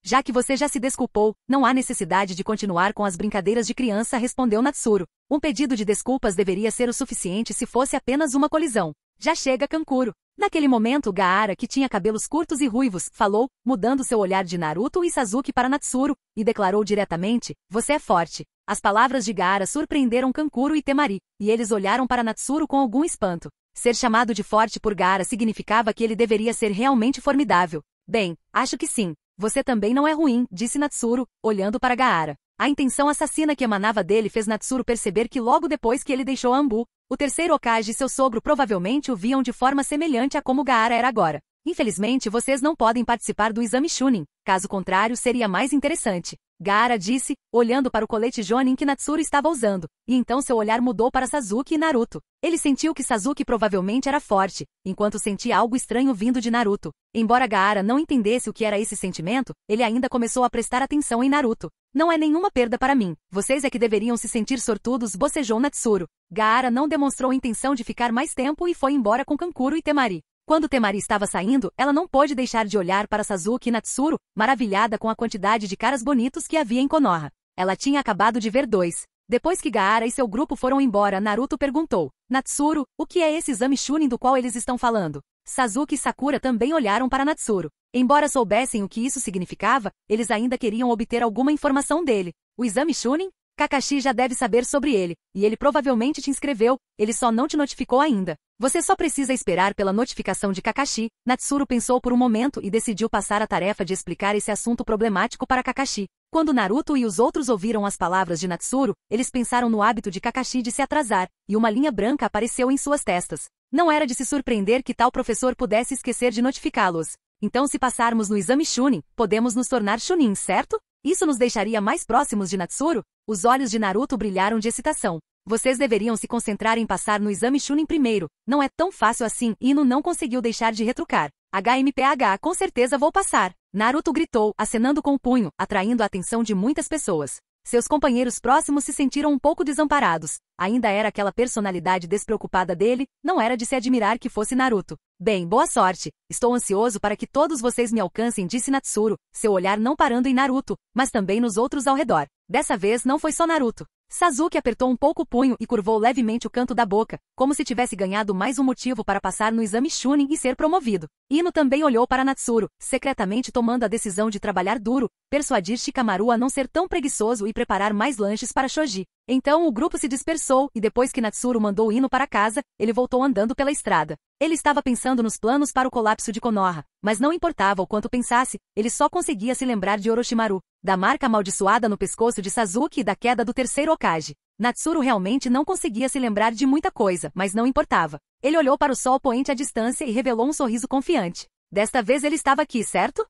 Já que você já se desculpou, não há necessidade de continuar com as brincadeiras de criança, respondeu Natsuru. Um pedido de desculpas deveria ser o suficiente se fosse apenas uma colisão. Já chega, Kankuro. Naquele momento, Gaara, que tinha cabelos curtos e ruivos, falou, mudando seu olhar de Naruto e Sasuke para Natsuru, e declarou diretamente, você é forte. As palavras de Gaara surpreenderam Kankuro e Temari, e eles olharam para Natsuru com algum espanto. Ser chamado de forte por Gaara significava que ele deveria ser realmente formidável. Bem, acho que sim. Você também não é ruim, disse Natsuru, olhando para Gaara. A intenção assassina que emanava dele fez Natsuru perceber que logo depois que ele deixou Anbu, o terceiro Hokage e seu sogro provavelmente o viam de forma semelhante a como Gaara era agora. Infelizmente vocês não podem participar do exame Chunin, caso contrário seria mais interessante. Gaara disse, olhando para o colete Jonin que Natsuru estava usando, e então seu olhar mudou para Sasuke e Naruto. Ele sentiu que Sasuke provavelmente era forte, enquanto sentia algo estranho vindo de Naruto. Embora Gaara não entendesse o que era esse sentimento, ele ainda começou a prestar atenção em Naruto. Não é nenhuma perda para mim. Vocês é que deveriam se sentir sortudos, bocejou Natsuru. Gaara não demonstrou intenção de ficar mais tempo e foi embora com Kankuro e Temari. Quando Temari estava saindo, ela não pôde deixar de olhar para Sasuke e Natsuru, maravilhada com a quantidade de caras bonitos que havia em Konoha. Ela tinha acabado de ver dois. Depois que Gaara e seu grupo foram embora, Naruto perguntou, Natsuru, o que é esse exame Chunin do qual eles estão falando? Sasuke e Sakura também olharam para Natsuru. Embora soubessem o que isso significava, eles ainda queriam obter alguma informação dele. O exame Chunin? Kakashi já deve saber sobre ele, e ele provavelmente te inscreveu, ele só não te notificou ainda. Você só precisa esperar pela notificação de Kakashi. Natsuru pensou por um momento e decidiu passar a tarefa de explicar esse assunto problemático para Kakashi. Quando Naruto e os outros ouviram as palavras de Natsuru, eles pensaram no hábito de Kakashi de se atrasar, e uma linha branca apareceu em suas testas. Não era de se surpreender que tal professor pudesse esquecer de notificá-los. Então se passarmos no exame Chunin, podemos nos tornar Chunin, certo? Isso nos deixaria mais próximos de Natsuru? Os olhos de Naruto brilharam de excitação. Vocês deveriam se concentrar em passar no exame Chunin primeiro. Não é tão fácil assim. Ino não conseguiu deixar de retrucar. HMPH, com certeza vou passar. Naruto gritou, acenando com o punho, atraindo a atenção de muitas pessoas. Seus companheiros próximos se sentiram um pouco desamparados. Ainda era aquela personalidade despreocupada dele, não era de se admirar que fosse Naruto. Bem, boa sorte. Estou ansioso para que todos vocês me alcancem, disse Natsuru, seu olhar não parando em Naruto, mas também nos outros ao redor. Dessa vez não foi só Naruto. Sasuke apertou um pouco o punho e curvou levemente o canto da boca, como se tivesse ganhado mais um motivo para passar no exame Chunin e ser promovido. Ino também olhou para Natsuru, secretamente tomando a decisão de trabalhar duro, persuadir Shikamaru a não ser tão preguiçoso e preparar mais lanches para Shoji. Então o grupo se dispersou e depois que Natsuru mandou Ino para casa, ele voltou andando pela estrada. Ele estava pensando nos planos para o colapso de Konoha, mas não importava o quanto pensasse, ele só conseguia se lembrar de Orochimaru, da marca amaldiçoada no pescoço de Sasuke e da queda do terceiro Hokage. Natsuru realmente não conseguia se lembrar de muita coisa, mas não importava. Ele olhou para o sol poente à distância e revelou um sorriso confiante. Desta vez ele estava aqui, certo?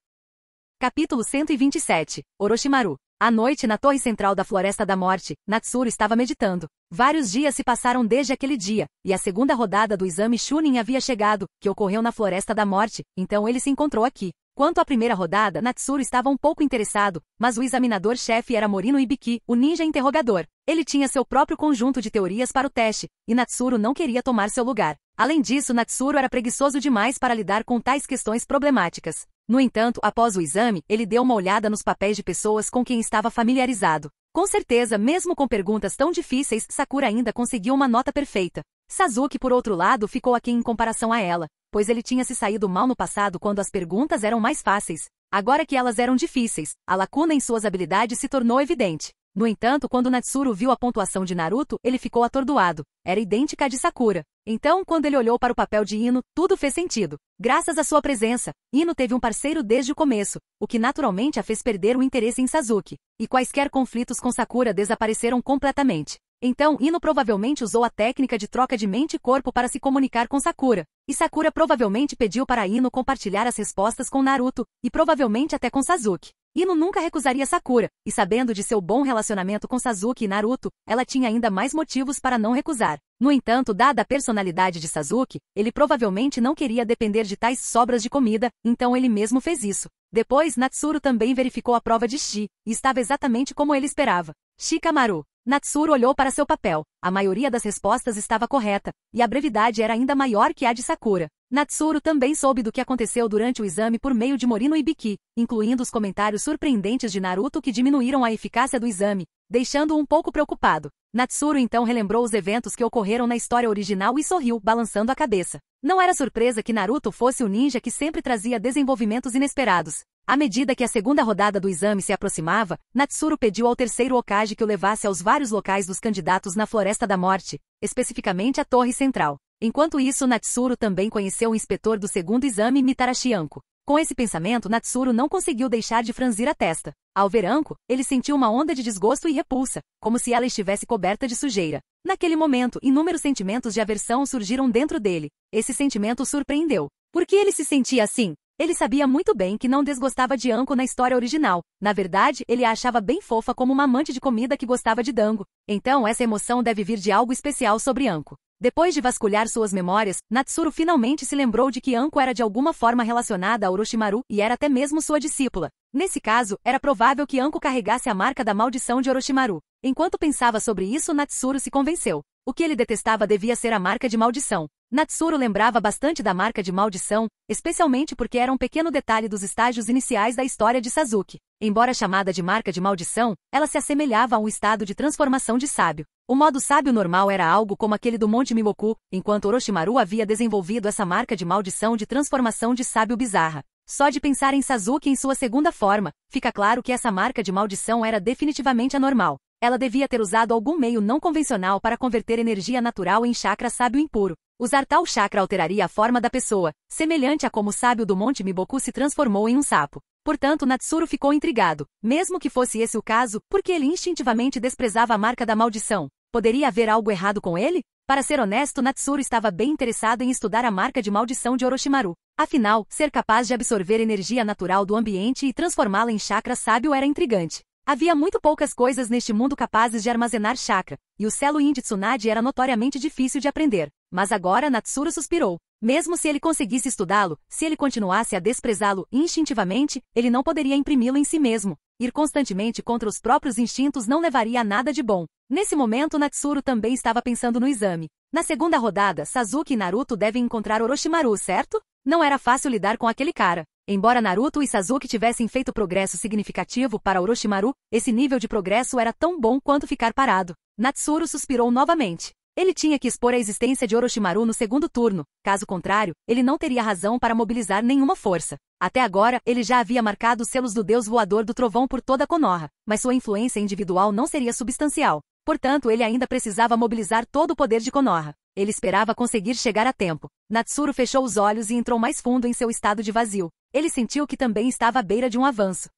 Capítulo 127. Orochimaru. À noite na torre central da Floresta da Morte, Natsuru estava meditando. Vários dias se passaram desde aquele dia, e a segunda rodada do exame Chunin havia chegado, que ocorreu na Floresta da Morte, então ele se encontrou aqui. Quanto à primeira rodada, Natsuru estava um pouco interessado, mas o examinador-chefe era Morino Hibiki, o ninja interrogador. Ele tinha seu próprio conjunto de teorias para o teste, e Natsuru não queria tomar seu lugar. Além disso, Natsuru era preguiçoso demais para lidar com tais questões problemáticas. No entanto, após o exame, ele deu uma olhada nos papéis de pessoas com quem estava familiarizado. Com certeza, mesmo com perguntas tão difíceis, Sakura ainda conseguiu uma nota perfeita. Sasuke, por outro lado, ficou aquém em comparação a ela, pois ele tinha se saído mal no passado quando as perguntas eram mais fáceis. Agora que elas eram difíceis, a lacuna em suas habilidades se tornou evidente. No entanto, quando Natsuru viu a pontuação de Naruto, ele ficou atordoado. Era idêntica à de Sakura. Então, quando ele olhou para o papel de Ino, tudo fez sentido. Graças à sua presença, Ino teve um parceiro desde o começo, o que naturalmente a fez perder o interesse em Sasuke. E quaisquer conflitos com Sakura desapareceram completamente. Então, Ino provavelmente usou a técnica de troca de mente e corpo para se comunicar com Sakura. E Sakura provavelmente pediu para Ino compartilhar as respostas com Naruto, e provavelmente até com Sasuke. Ino nunca recusaria Sakura, e sabendo de seu bom relacionamento com Sasuke e Naruto, ela tinha ainda mais motivos para não recusar. No entanto, dada a personalidade de Sasuke, ele provavelmente não queria depender de tais sobras de comida, então ele mesmo fez isso. Depois, Natsuru também verificou a prova de Shi, e estava exatamente como ele esperava. Shikamaru. Natsuru olhou para seu papel. A maioria das respostas estava correta, e a brevidade era ainda maior que a de Sakura. Natsuru também soube do que aconteceu durante o exame por meio de Morino Hibiki, incluindo os comentários surpreendentes de Naruto que diminuíram a eficácia do exame, deixando-o um pouco preocupado. Natsuru então relembrou os eventos que ocorreram na história original e sorriu, balançando a cabeça. Não era surpresa que Naruto fosse o ninja que sempre trazia desenvolvimentos inesperados. À medida que a segunda rodada do exame se aproximava, Natsuru pediu ao terceiro Hokage que o levasse aos vários locais dos candidatos na Floresta da Morte, especificamente a Torre Central. Enquanto isso, Natsuru também conheceu o inspetor do segundo exame, Mitarashi Anko. Com esse pensamento, Natsuru não conseguiu deixar de franzir a testa. Ao ver Anko, ele sentiu uma onda de desgosto e repulsa, como se ela estivesse coberta de sujeira. Naquele momento, inúmeros sentimentos de aversão surgiram dentro dele. Esse sentimento o surpreendeu. Por que ele se sentia assim? Ele sabia muito bem que não desgostava de Anko na história original. Na verdade, ele a achava bem fofa como uma amante de comida que gostava de dango. Então essa emoção deve vir de algo especial sobre Anko. Depois de vasculhar suas memórias, Natsuru finalmente se lembrou de que Anko era de alguma forma relacionada a Orochimaru e era até mesmo sua discípula. Nesse caso, era provável que Anko carregasse a marca da maldição de Orochimaru. Enquanto pensava sobre isso, Natsuru se convenceu. O que ele detestava devia ser a marca de maldição. Natsuru lembrava bastante da marca de maldição, especialmente porque era um pequeno detalhe dos estágios iniciais da história de Sasuke. Embora chamada de marca de maldição, ela se assemelhava a um estado de transformação de sábio. O modo sábio normal era algo como aquele do Monte Mimoku, enquanto Orochimaru havia desenvolvido essa marca de maldição de transformação de sábio bizarra. Só de pensar em Sasuke em sua segunda forma, fica claro que essa marca de maldição era definitivamente anormal. Ela devia ter usado algum meio não convencional para converter energia natural em chakra sábio impuro. Usar tal chakra alteraria a forma da pessoa, semelhante a como o sábio do Monte Miboku se transformou em um sapo. Portanto, Natsuru ficou intrigado. Mesmo que fosse esse o caso, por que ele instintivamente desprezava a marca da maldição? Poderia haver algo errado com ele? Para ser honesto, Natsuru estava bem interessado em estudar a marca de maldição de Orochimaru. Afinal, ser capaz de absorver energia natural do ambiente e transformá-la em chakra sábio era intrigante. Havia muito poucas coisas neste mundo capazes de armazenar chakra, e o selo Yin de Tsunade era notoriamente difícil de aprender. Mas agora Natsuru suspirou. Mesmo se ele conseguisse estudá-lo, se ele continuasse a desprezá-lo instintivamente, ele não poderia imprimi-lo em si mesmo. Ir constantemente contra os próprios instintos não levaria a nada de bom. Nesse momento Natsuru também estava pensando no exame. Na segunda rodada, Sasuke e Naruto devem encontrar Orochimaru, certo? Não era fácil lidar com aquele cara. Embora Naruto e Sasuke tivessem feito progresso significativo para Orochimaru, esse nível de progresso era tão bom quanto ficar parado. Natsuru suspirou novamente. Ele tinha que expor a existência de Orochimaru no segundo turno, caso contrário, ele não teria razão para mobilizar nenhuma força. Até agora, ele já havia marcado os selos do Deus Voador do Trovão por toda Konoha, mas sua influência individual não seria substancial. Portanto, ele ainda precisava mobilizar todo o poder de Konoha. Ele esperava conseguir chegar a tempo. Natsuru fechou os olhos e entrou mais fundo em seu estado de vazio. Ele sentiu que também estava à beira de um avanço.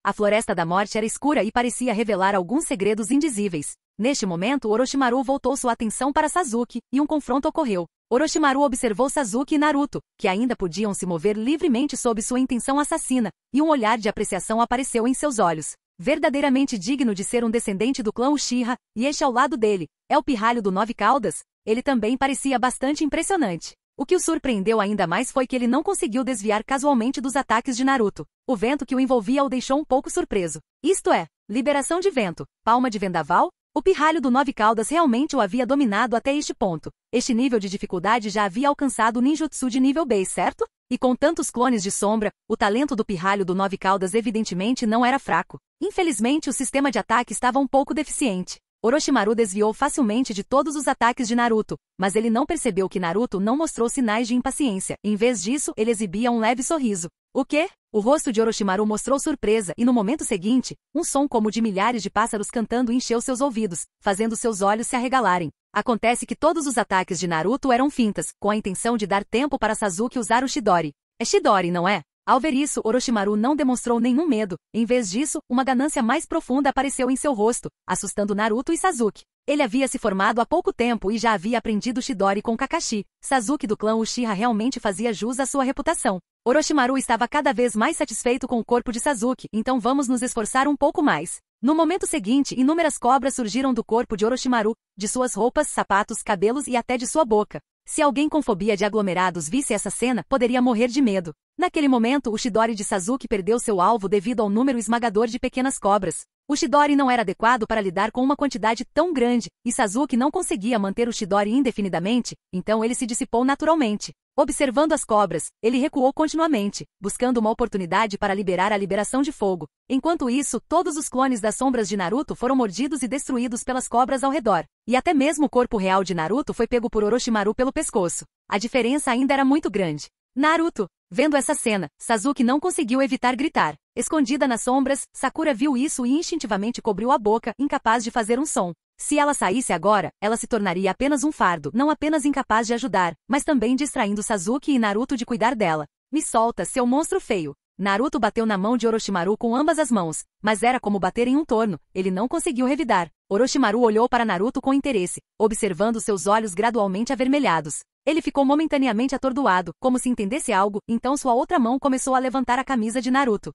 A Floresta da Morte era escura e parecia revelar alguns segredos indizíveis. Neste momento, Orochimaru voltou sua atenção para Sasuke, e um confronto ocorreu. Orochimaru observou Sasuke e Naruto, que ainda podiam se mover livremente sob sua intenção assassina, e um olhar de apreciação apareceu em seus olhos. Verdadeiramente digno de ser um descendente do clã Uchiha, e este ao lado dele, é o pirralho do Nove Caudas? Ele também parecia bastante impressionante. O que o surpreendeu ainda mais foi que ele não conseguiu desviar casualmente dos ataques de Naruto. O vento que o envolvia o deixou um pouco surpreso. Isto é, liberação de vento, palma de vendaval? O pirralho do Nove Caudas realmente o havia dominado até este ponto. Este nível de dificuldade já havia alcançado o ninjutsu de nível base, certo? E com tantos clones de sombra, o talento do pirralho do Nove Caudas evidentemente não era fraco. Infelizmente, o sistema de ataque estava um pouco deficiente. Orochimaru desviou facilmente de todos os ataques de Naruto, mas ele não percebeu que Naruto não mostrou sinais de impaciência. Em vez disso, ele exibia um leve sorriso. O quê? O rosto de Orochimaru mostrou surpresa e no momento seguinte, um som como de milhares de pássaros cantando encheu seus ouvidos, fazendo seus olhos se arregalarem. Acontece que todos os ataques de Naruto eram fintas, com a intenção de dar tempo para Sasuke usar o Chidori. É Chidori, não é? Ao ver isso, Orochimaru não demonstrou nenhum medo. Em vez disso, uma ganância mais profunda apareceu em seu rosto, assustando Naruto e Sasuke. Ele havia se formado há pouco tempo e já havia aprendido Chidori com Kakashi. Sasuke do clã Uchiha realmente fazia jus à sua reputação. Orochimaru estava cada vez mais satisfeito com o corpo de Sasuke, então vamos nos esforçar um pouco mais. No momento seguinte, inúmeras cobras surgiram do corpo de Orochimaru, de suas roupas, sapatos, cabelos e até de sua boca. Se alguém com fobia de aglomerados visse essa cena, poderia morrer de medo. Naquele momento, o Chidori de Sasuke perdeu seu alvo devido ao número esmagador de pequenas cobras. O Chidori não era adequado para lidar com uma quantidade tão grande, e Sasuke não conseguia manter o Chidori indefinidamente, então ele se dissipou naturalmente. Observando as cobras, ele recuou continuamente, buscando uma oportunidade para liberar a liberação de fogo. Enquanto isso, todos os clones das sombras de Naruto foram mordidos e destruídos pelas cobras ao redor. E até mesmo o corpo real de Naruto foi pego por Orochimaru pelo pescoço. A diferença ainda era muito grande. Naruto! Vendo essa cena, Sasuke não conseguiu evitar gritar. Escondida nas sombras, Sakura viu isso e instintivamente cobriu a boca, incapaz de fazer um som. Se ela saísse agora, ela se tornaria apenas um fardo, não apenas incapaz de ajudar, mas também distraindo Sasuke e Naruto de cuidar dela. Me solta, seu monstro feio! Naruto bateu na mão de Orochimaru com ambas as mãos, mas era como bater em um torno, ele não conseguiu revidar. Orochimaru olhou para Naruto com interesse, observando seus olhos gradualmente avermelhados. Ele ficou momentaneamente atordoado, como se entendesse algo, então sua outra mão começou a levantar a camisa de Naruto.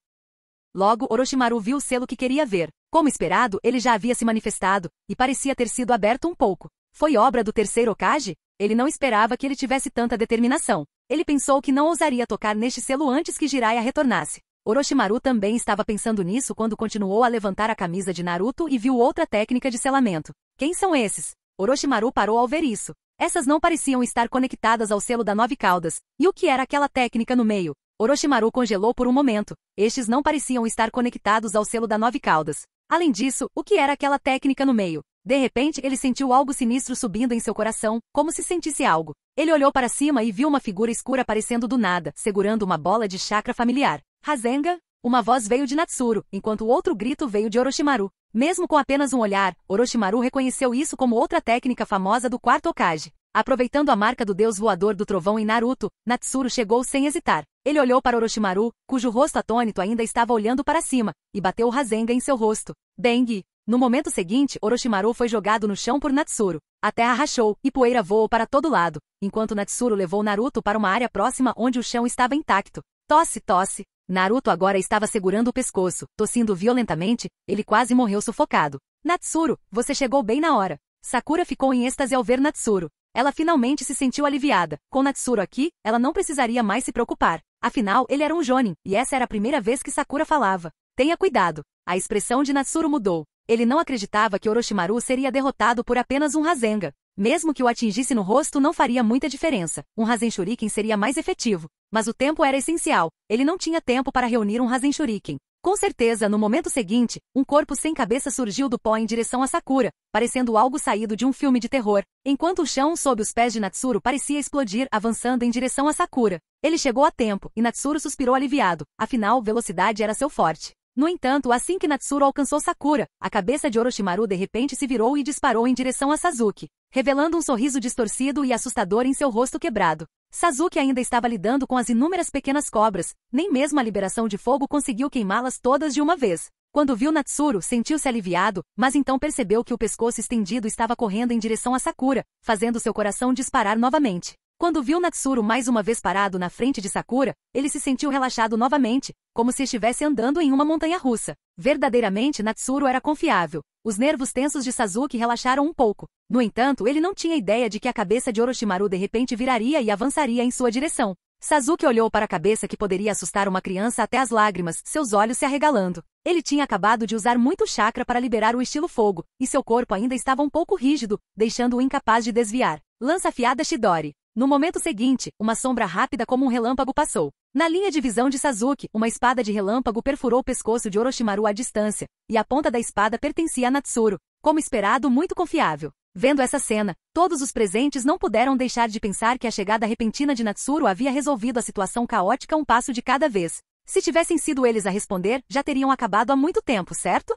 Logo, Orochimaru viu o selo que queria ver. Como esperado, ele já havia se manifestado, e parecia ter sido aberto um pouco. Foi obra do terceiro Hokage? Ele não esperava que ele tivesse tanta determinação. Ele pensou que não ousaria tocar neste selo antes que Jiraiya retornasse. Orochimaru também estava pensando nisso quando continuou a levantar a camisa de Naruto e viu outra técnica de selamento. Quem são esses? Orochimaru parou ao ver isso. Essas não pareciam estar conectadas ao selo da Nove Caudas. E o que era aquela técnica no meio? Orochimaru congelou por um momento. Estes não pareciam estar conectados ao selo da Nove Caudas. Além disso, o que era aquela técnica no meio? De repente, ele sentiu algo sinistro subindo em seu coração, como se sentisse algo. Ele olhou para cima e viu uma figura escura aparecendo do nada, segurando uma bola de chakra familiar. Rasengan? Uma voz veio de Natsuru, enquanto o outro grito veio de Orochimaru. Mesmo com apenas um olhar, Orochimaru reconheceu isso como outra técnica famosa do quarto Hokage. Aproveitando a marca do Deus Voador do Trovão em Naruto, Natsuru chegou sem hesitar. Ele olhou para Orochimaru, cujo rosto atônito ainda estava olhando para cima, e bateu o Rasengan em seu rosto. Bang! No momento seguinte, Orochimaru foi jogado no chão por Natsuru. A terra rachou, e poeira voou para todo lado, enquanto Natsuru levou Naruto para uma área próxima onde o chão estava intacto. Tosse, tosse! Naruto agora estava segurando o pescoço, tossindo violentamente, ele quase morreu sufocado. Natsuru, você chegou bem na hora. Sakura ficou em êxtase ao ver Natsuru. Ela finalmente se sentiu aliviada. Com Natsuru aqui, ela não precisaria mais se preocupar. Afinal, ele era um jonin, e essa era a primeira vez que Sakura falava. Tenha cuidado. A expressão de Natsuru mudou. Ele não acreditava que Orochimaru seria derrotado por apenas um Rasengan. Mesmo que o atingisse no rosto não faria muita diferença. Um Rasen Shuriken seria mais efetivo. Mas o tempo era essencial. Ele não tinha tempo para reunir um Rasen Shuriken. Com certeza, no momento seguinte, um corpo sem cabeça surgiu do pó em direção a Sakura, parecendo algo saído de um filme de terror, enquanto o chão sob os pés de Natsuru parecia explodir, avançando em direção a Sakura. Ele chegou a tempo, e Natsuru suspirou aliviado, afinal, velocidade era seu forte. No entanto, assim que Natsuru alcançou Sakura, a cabeça de Orochimaru de repente se virou e disparou em direção a Sasuke, revelando um sorriso distorcido e assustador em seu rosto quebrado. Sasuke ainda estava lidando com as inúmeras pequenas cobras, nem mesmo a liberação de fogo conseguiu queimá-las todas de uma vez. Quando viu Natsuru, sentiu-se aliviado, mas então percebeu que o pescoço estendido estava correndo em direção a Sakura, fazendo seu coração disparar novamente. Quando viu Natsuru mais uma vez parado na frente de Sakura, ele se sentiu relaxado novamente, como se estivesse andando em uma montanha-russa. Verdadeiramente Natsuru era confiável. Os nervos tensos de Sasuke relaxaram um pouco. No entanto, ele não tinha ideia de que a cabeça de Orochimaru de repente viraria e avançaria em sua direção. Sasuke olhou para a cabeça que poderia assustar uma criança até as lágrimas, seus olhos se arregalando. Ele tinha acabado de usar muito chakra para liberar o estilo fogo, e seu corpo ainda estava um pouco rígido, deixando-o incapaz de desviar. Lança afiada Chidori. No momento seguinte, uma sombra rápida como um relâmpago passou. Na linha de visão de Sasuke, uma espada de relâmpago perfurou o pescoço de Orochimaru à distância, e a ponta da espada pertencia a Natsuru. Como esperado, muito confiável. Vendo essa cena, todos os presentes não puderam deixar de pensar que a chegada repentina de Natsuru havia resolvido a situação caótica um passo de cada vez. Se tivessem sido eles a responder, já teriam acabado há muito tempo, certo?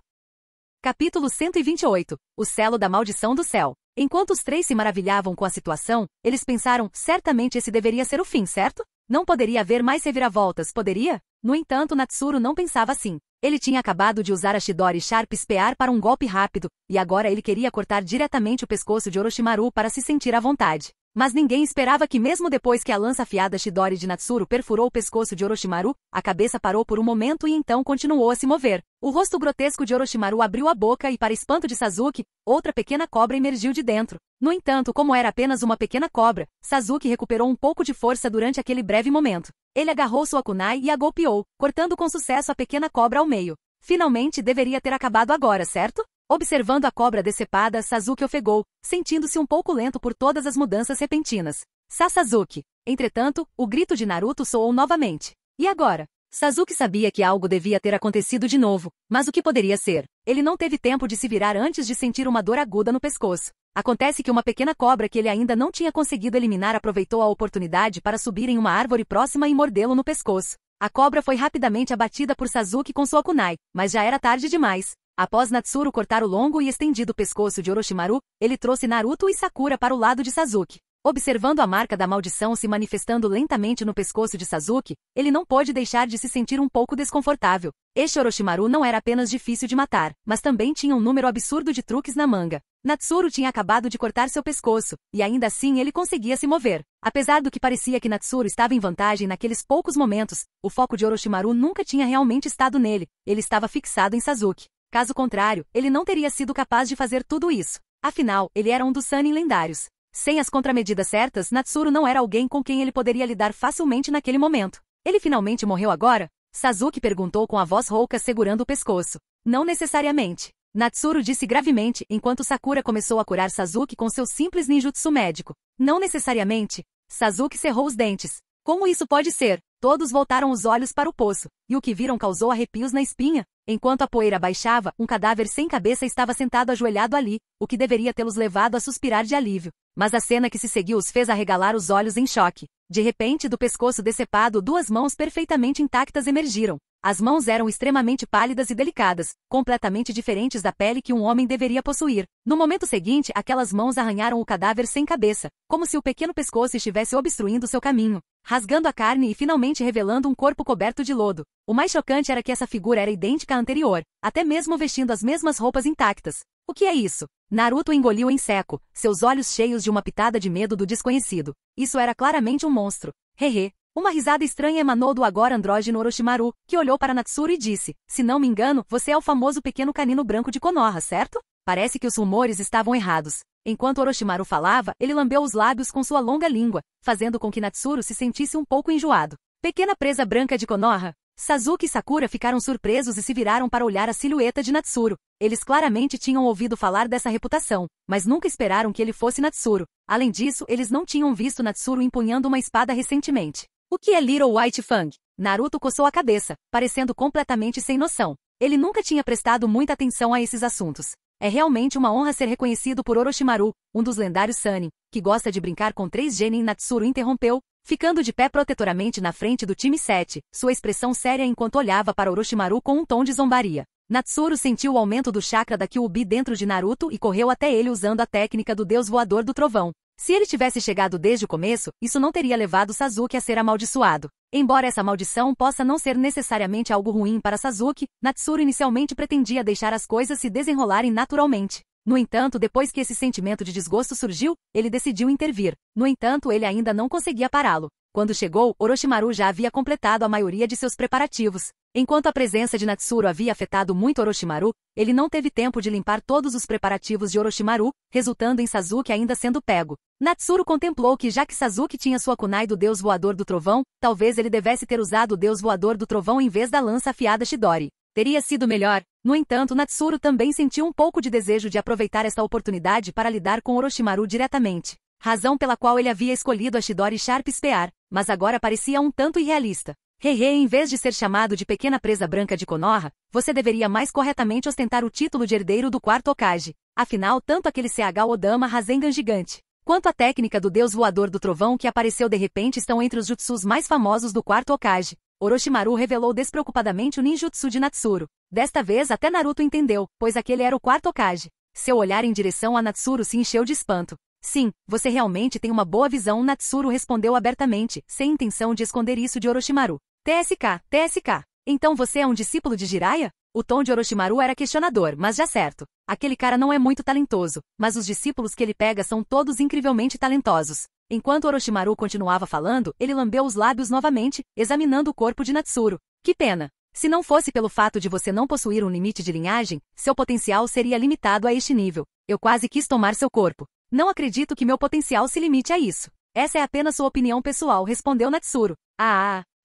Capítulo 128. O Selo da Maldição do Céu. Enquanto os três se maravilhavam com a situação, eles pensaram, certamente esse deveria ser o fim, certo? Não poderia haver mais reviravoltas, poderia? No entanto, Natsuru não pensava assim. Ele tinha acabado de usar a Chidori Sharp Spear para um golpe rápido, e agora ele queria cortar diretamente o pescoço de Orochimaru para se sentir à vontade. Mas ninguém esperava que mesmo depois que a lança afiada Chidori de Natsuru perfurou o pescoço de Orochimaru, a cabeça parou por um momento e então continuou a se mover. O rosto grotesco de Orochimaru abriu a boca e, para espanto de Sasuke, outra pequena cobra emergiu de dentro. No entanto, como era apenas uma pequena cobra, Sasuke recuperou um pouco de força durante aquele breve momento. Ele agarrou sua kunai e a golpeou, cortando com sucesso a pequena cobra ao meio. Finalmente deveria ter acabado agora, certo? Observando a cobra decepada, Sasuke ofegou, sentindo-se um pouco lento por todas as mudanças repentinas. Sasuke! Entretanto, o grito de Naruto soou novamente. E agora? Sasuke sabia que algo devia ter acontecido de novo, mas o que poderia ser? Ele não teve tempo de se virar antes de sentir uma dor aguda no pescoço. Acontece que uma pequena cobra que ele ainda não tinha conseguido eliminar aproveitou a oportunidade para subir em uma árvore próxima e mordê-lo no pescoço. A cobra foi rapidamente abatida por Sasuke com sua kunai, mas já era tarde demais. Após Natsuru cortar o longo e estendido pescoço de Orochimaru, ele trouxe Naruto e Sakura para o lado de Sasuke. Observando a marca da maldição se manifestando lentamente no pescoço de Sasuke, ele não pôde deixar de se sentir um pouco desconfortável. Este Orochimaru não era apenas difícil de matar, mas também tinha um número absurdo de truques na manga. Natsuru tinha acabado de cortar seu pescoço, e ainda assim ele conseguia se mover. Apesar do que parecia que Natsuru estava em vantagem naqueles poucos momentos, o foco de Orochimaru nunca tinha realmente estado nele, ele estava fixado em Sasuke. Caso contrário, ele não teria sido capaz de fazer tudo isso. Afinal, ele era um dos Sannin lendários. Sem as contramedidas certas, Natsuru não era alguém com quem ele poderia lidar facilmente naquele momento. Ele finalmente morreu agora? Sasuke perguntou com a voz rouca segurando o pescoço. Não necessariamente. Natsuru disse gravemente, enquanto Sakura começou a curar Sasuke com seu simples ninjutsu médico. Não necessariamente. Sasuke cerrou os dentes. Como isso pode ser? Todos voltaram os olhos para o poço, e o que viram causou arrepios na espinha. Enquanto a poeira baixava, um cadáver sem cabeça estava sentado ajoelhado ali, o que deveria tê-los levado a suspirar de alívio. Mas a cena que se seguiu os fez arregalar os olhos em choque. De repente, do pescoço decepado, duas mãos perfeitamente intactas emergiram. As mãos eram extremamente pálidas e delicadas, completamente diferentes da pele que um homem deveria possuir. No momento seguinte, aquelas mãos arranharam o cadáver sem cabeça, como se o pequeno pescoço estivesse obstruindo seu caminho, rasgando a carne e finalmente revelando um corpo coberto de lodo. O mais chocante era que essa figura era idêntica à anterior, até mesmo vestindo as mesmas roupas intactas. O que é isso? Naruto engoliu em seco, seus olhos cheios de uma pitada de medo do desconhecido. Isso era claramente um monstro. Hehe. Uma risada estranha emanou do agora andrógeno Orochimaru, que olhou para Natsuru e disse, se não me engano, você é o famoso pequeno canino branco de Konoha, certo? Parece que os rumores estavam errados. Enquanto Orochimaru falava, ele lambeu os lábios com sua longa língua, fazendo com que Natsuru se sentisse um pouco enjoado. Pequena presa branca de Konoha. Sasuke e Sakura ficaram surpresos e se viraram para olhar a silhueta de Natsuru. Eles claramente tinham ouvido falar dessa reputação, mas nunca esperaram que ele fosse Natsuru. Além disso, eles não tinham visto Natsuru empunhando uma espada recentemente. O que é Little White Fang? Naruto coçou a cabeça, parecendo completamente sem noção. Ele nunca tinha prestado muita atenção a esses assuntos. É realmente uma honra ser reconhecido por Orochimaru, um dos lendários Sannin, que gosta de brincar com 3 genin. Natsuru interrompeu, ficando de pé protetoramente na frente do time 7, sua expressão séria enquanto olhava para Orochimaru com um tom de zombaria. Natsuru sentiu o aumento do chakra da Kyuubi dentro de Naruto e correu até ele usando a técnica do Deus Voador do Trovão. Se ele tivesse chegado desde o começo, isso não teria levado Sasuke a ser amaldiçoado. Embora essa maldição possa não ser necessariamente algo ruim para Sasuke, Natsuru inicialmente pretendia deixar as coisas se desenrolarem naturalmente. No entanto, depois que esse sentimento de desgosto surgiu, ele decidiu intervir. No entanto, ele ainda não conseguia pará-lo. Quando chegou, Orochimaru já havia completado a maioria de seus preparativos. Enquanto a presença de Natsuru havia afetado muito Orochimaru, ele não teve tempo de limpar todos os preparativos de Orochimaru, resultando em Sasuke ainda sendo pego. Natsuru contemplou que já que Sasuke tinha sua kunai do Deus Voador do Trovão, talvez ele devesse ter usado o Deus Voador do Trovão em vez da lança afiada Chidori. Teria sido melhor. No entanto, Natsuru também sentiu um pouco de desejo de aproveitar esta oportunidade para lidar com Orochimaru diretamente. Razão pela qual ele havia escolhido a Chidori Sharp Spear, mas agora parecia um tanto irrealista. Em vez de ser chamado de pequena presa branca de Konoha, você deveria mais corretamente ostentar o título de herdeiro do quarto Hokage. Afinal, tanto aquele CH Odama Rasengan gigante, quanto a técnica do Deus Voador do Trovão que apareceu de repente estão entre os jutsus mais famosos do quarto Hokage. Orochimaru revelou despreocupadamente o ninjutsu de Natsuru. Desta vez até Naruto entendeu, pois aquele era o quarto Hokage. Seu olhar em direção a Natsuru se encheu de espanto. Sim, você realmente tem uma boa visão, Natsuru respondeu abertamente, sem intenção de esconder isso de Orochimaru. TSK. Então você é um discípulo de Jiraiya? O tom de Orochimaru era questionador, mas já certo. Aquele cara não é muito talentoso, mas os discípulos que ele pega são todos incrivelmente talentosos. Enquanto Orochimaru continuava falando, ele lambeu os lábios novamente, examinando o corpo de Natsuru. Que pena. Se não fosse pelo fato de você não possuir um limite de linhagem, seu potencial seria limitado a este nível. Eu quase quis tomar seu corpo. Não acredito que meu potencial se limite a isso. Essa é apenas sua opinião pessoal, respondeu Natsuru.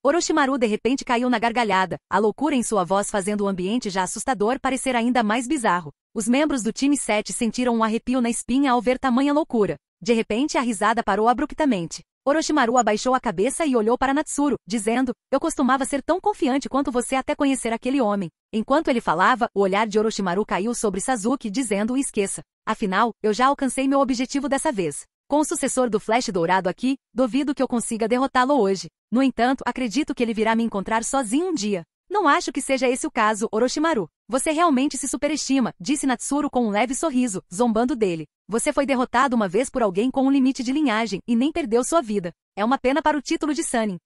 Orochimaru de repente caiu na gargalhada, a loucura em sua voz fazendo o ambiente já assustador parecer ainda mais bizarro. Os membros do time 7 sentiram um arrepio na espinha ao ver tamanha loucura. De repente a risada parou abruptamente. Orochimaru abaixou a cabeça e olhou para Natsuru, dizendo, eu costumava ser tão confiante quanto você até conhecer aquele homem. Enquanto ele falava, o olhar de Orochimaru caiu sobre Sasuke dizendo, esqueça. Afinal, eu já alcancei meu objetivo dessa vez. Com o sucessor do Flash Dourado aqui, duvido que eu consiga derrotá-lo hoje. No entanto, acredito que ele virá me encontrar sozinho um dia. Não acho que seja esse o caso, Orochimaru. Você realmente se superestima, disse Natsuru com um leve sorriso, zombando dele. Você foi derrotado uma vez por alguém com um limite de linhagem e nem perdeu sua vida. É uma pena para o título de Sannin.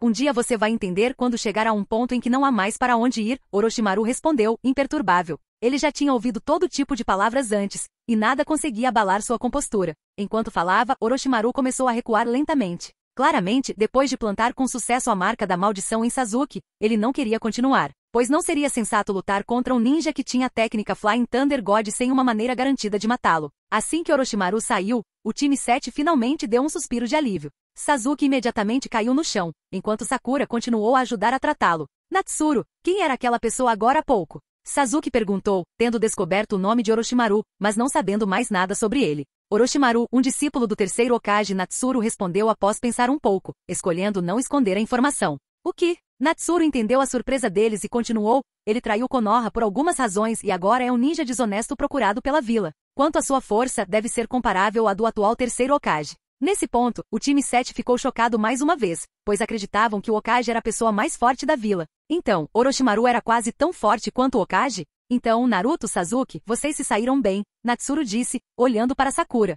Um dia você vai entender quando chegar a um ponto em que não há mais para onde ir, Orochimaru respondeu, imperturbável. Ele já tinha ouvido todo tipo de palavras antes, e nada conseguia abalar sua compostura. Enquanto falava, Orochimaru começou a recuar lentamente. Claramente, depois de plantar com sucesso a marca da maldição em Sasuke, ele não queria continuar, pois não seria sensato lutar contra um ninja que tinha a técnica Flying Thunder God sem uma maneira garantida de matá-lo. Assim que Orochimaru saiu, o time 7 finalmente deu um suspiro de alívio. Sasuke imediatamente caiu no chão, enquanto Sakura continuou a ajudar a tratá-lo. Natsuru, quem era aquela pessoa agora há pouco? Sasuke perguntou, tendo descoberto o nome de Orochimaru, mas não sabendo mais nada sobre ele. Orochimaru, um discípulo do terceiro Hokage, Natsuru respondeu após pensar um pouco, escolhendo não esconder a informação. O que? Natsuru entendeu a surpresa deles e continuou, ele traiu Konoha por algumas razões e agora é um ninja desonesto procurado pela vila. Quanto à sua força, deve ser comparável à do atual terceiro Hokage. Nesse ponto, o time 7 ficou chocado mais uma vez, pois acreditavam que o Hokage era a pessoa mais forte da vila. Então, Orochimaru era quase tão forte quanto o Hokage? Então, Naruto, Sasuke, vocês se saíram bem, Natsuru disse, olhando para Sakura.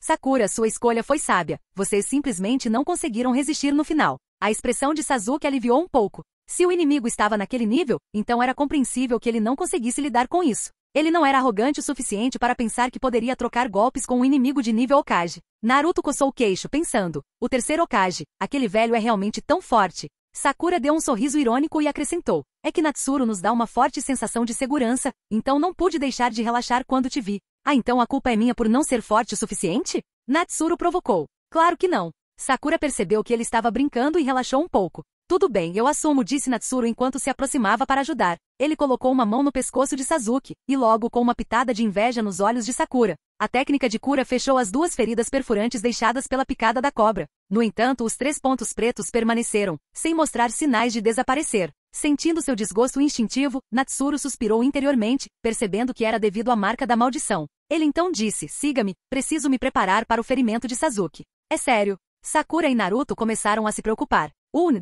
Sakura, sua escolha foi sábia, vocês simplesmente não conseguiram resistir no final. A expressão de Sasuke aliviou um pouco. Se o inimigo estava naquele nível, então era compreensível que ele não conseguisse lidar com isso. Ele não era arrogante o suficiente para pensar que poderia trocar golpes com um inimigo de nível Hokage. Naruto coçou o queixo, pensando, o terceiro Hokage, aquele velho é realmente tão forte. Sakura deu um sorriso irônico e acrescentou, é que Natsuru nos dá uma forte sensação de segurança, então não pude deixar de relaxar quando te vi. Ah, então a culpa é minha por não ser forte o suficiente? Natsuru provocou. Claro que não. Sakura percebeu que ele estava brincando e relaxou um pouco. Tudo bem, eu assumo, disse Natsuru enquanto se aproximava para ajudar. Ele colocou uma mão no pescoço de Sasuke, e logo com uma pitada de inveja nos olhos de Sakura. A técnica de cura fechou as 2 feridas perfurantes deixadas pela picada da cobra. No entanto, os 3 pontos pretos permaneceram, sem mostrar sinais de desaparecer. Sentindo seu desgosto instintivo, Natsuru suspirou interiormente, percebendo que era devido à marca da maldição. Ele então disse, siga-me, preciso me preparar para o ferimento de Sasuke. É sério. Sakura e Naruto começaram a se preocupar.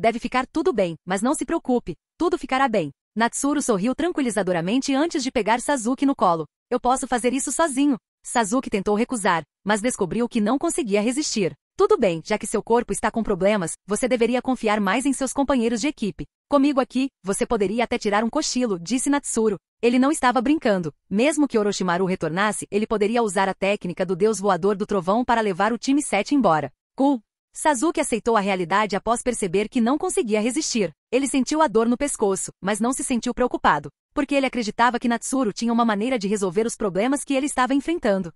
Deve ficar tudo bem, mas não se preocupe, tudo ficará bem. Natsuru sorriu tranquilizadoramente antes de pegar Sasuke no colo. Eu posso fazer isso sozinho. Sasuke tentou recusar, mas descobriu que não conseguia resistir. Tudo bem, já que seu corpo está com problemas, você deveria confiar mais em seus companheiros de equipe. Comigo aqui, você poderia até tirar um cochilo, disse Natsuru. Ele não estava brincando. Mesmo que Orochimaru retornasse, ele poderia usar a técnica do Deus Voador do Trovão para levar o time 7 embora. Cool. Sasuke aceitou a realidade após perceber que não conseguia resistir. Ele sentiu a dor no pescoço, mas não se sentiu preocupado, porque ele acreditava que Natsuru tinha uma maneira de resolver os problemas que ele estava enfrentando.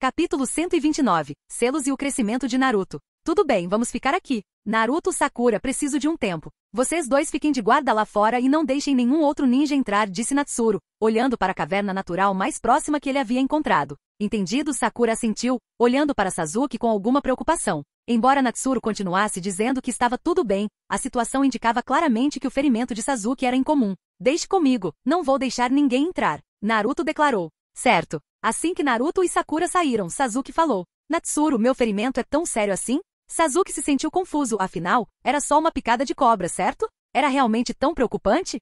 Capítulo 129. Selos e o crescimento de Naruto. Tudo bem, vamos ficar aqui. Naruto, Sakura, preciso de um tempo. Vocês dois fiquem de guarda lá fora e não deixem nenhum outro ninja entrar, disse Natsuru, olhando para a caverna natural mais próxima que ele havia encontrado. Entendido, Sakura assentiu, olhando para Sasuke com alguma preocupação. Embora Natsuru continuasse dizendo que estava tudo bem, a situação indicava claramente que o ferimento de Sasuke era incomum. Deixe comigo, não vou deixar ninguém entrar. Naruto declarou. Certo. Assim que Naruto e Sakura saíram, Sasuke falou. Natsuru, meu ferimento é tão sério assim? Sasuke se sentiu confuso, afinal, era só uma picada de cobra, certo? Era realmente tão preocupante?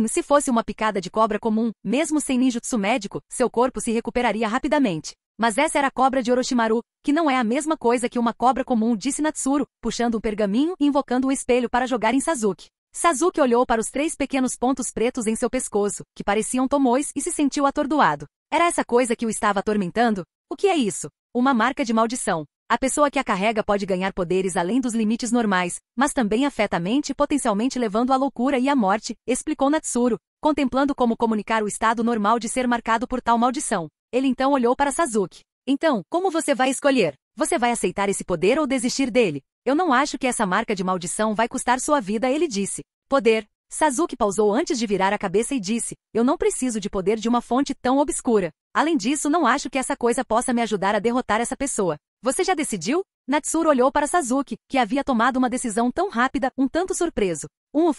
Se fosse uma picada de cobra comum, mesmo sem ninjutsu médico, seu corpo se recuperaria rapidamente. Mas essa era a cobra de Orochimaru, que não é a mesma coisa que uma cobra comum, disse Natsuru, puxando um pergaminho e invocando um espelho para jogar em Sasuke. Sasuke olhou para os 3 pequenos pontos pretos em seu pescoço, que pareciam tomões, e se sentiu atordoado. Era essa coisa que o estava atormentando? O que é isso? Uma marca de maldição. A pessoa que a carrega pode ganhar poderes além dos limites normais, mas também afeta a mente, potencialmente levando à loucura e à morte, explicou Natsuru, contemplando como comunicar o estado normal de ser marcado por tal maldição. Ele então olhou para Sasuke. Então, como você vai escolher? Você vai aceitar esse poder ou desistir dele? Eu não acho que essa marca de maldição vai custar sua vida, ele disse. Poder. Sasuke pausou antes de virar a cabeça e disse, eu não preciso de poder de uma fonte tão obscura. Além disso, não acho que essa coisa possa me ajudar a derrotar essa pessoa. Você já decidiu? Natsuru olhou para Sasuke, que havia tomado uma decisão tão rápida, um tanto surpreso.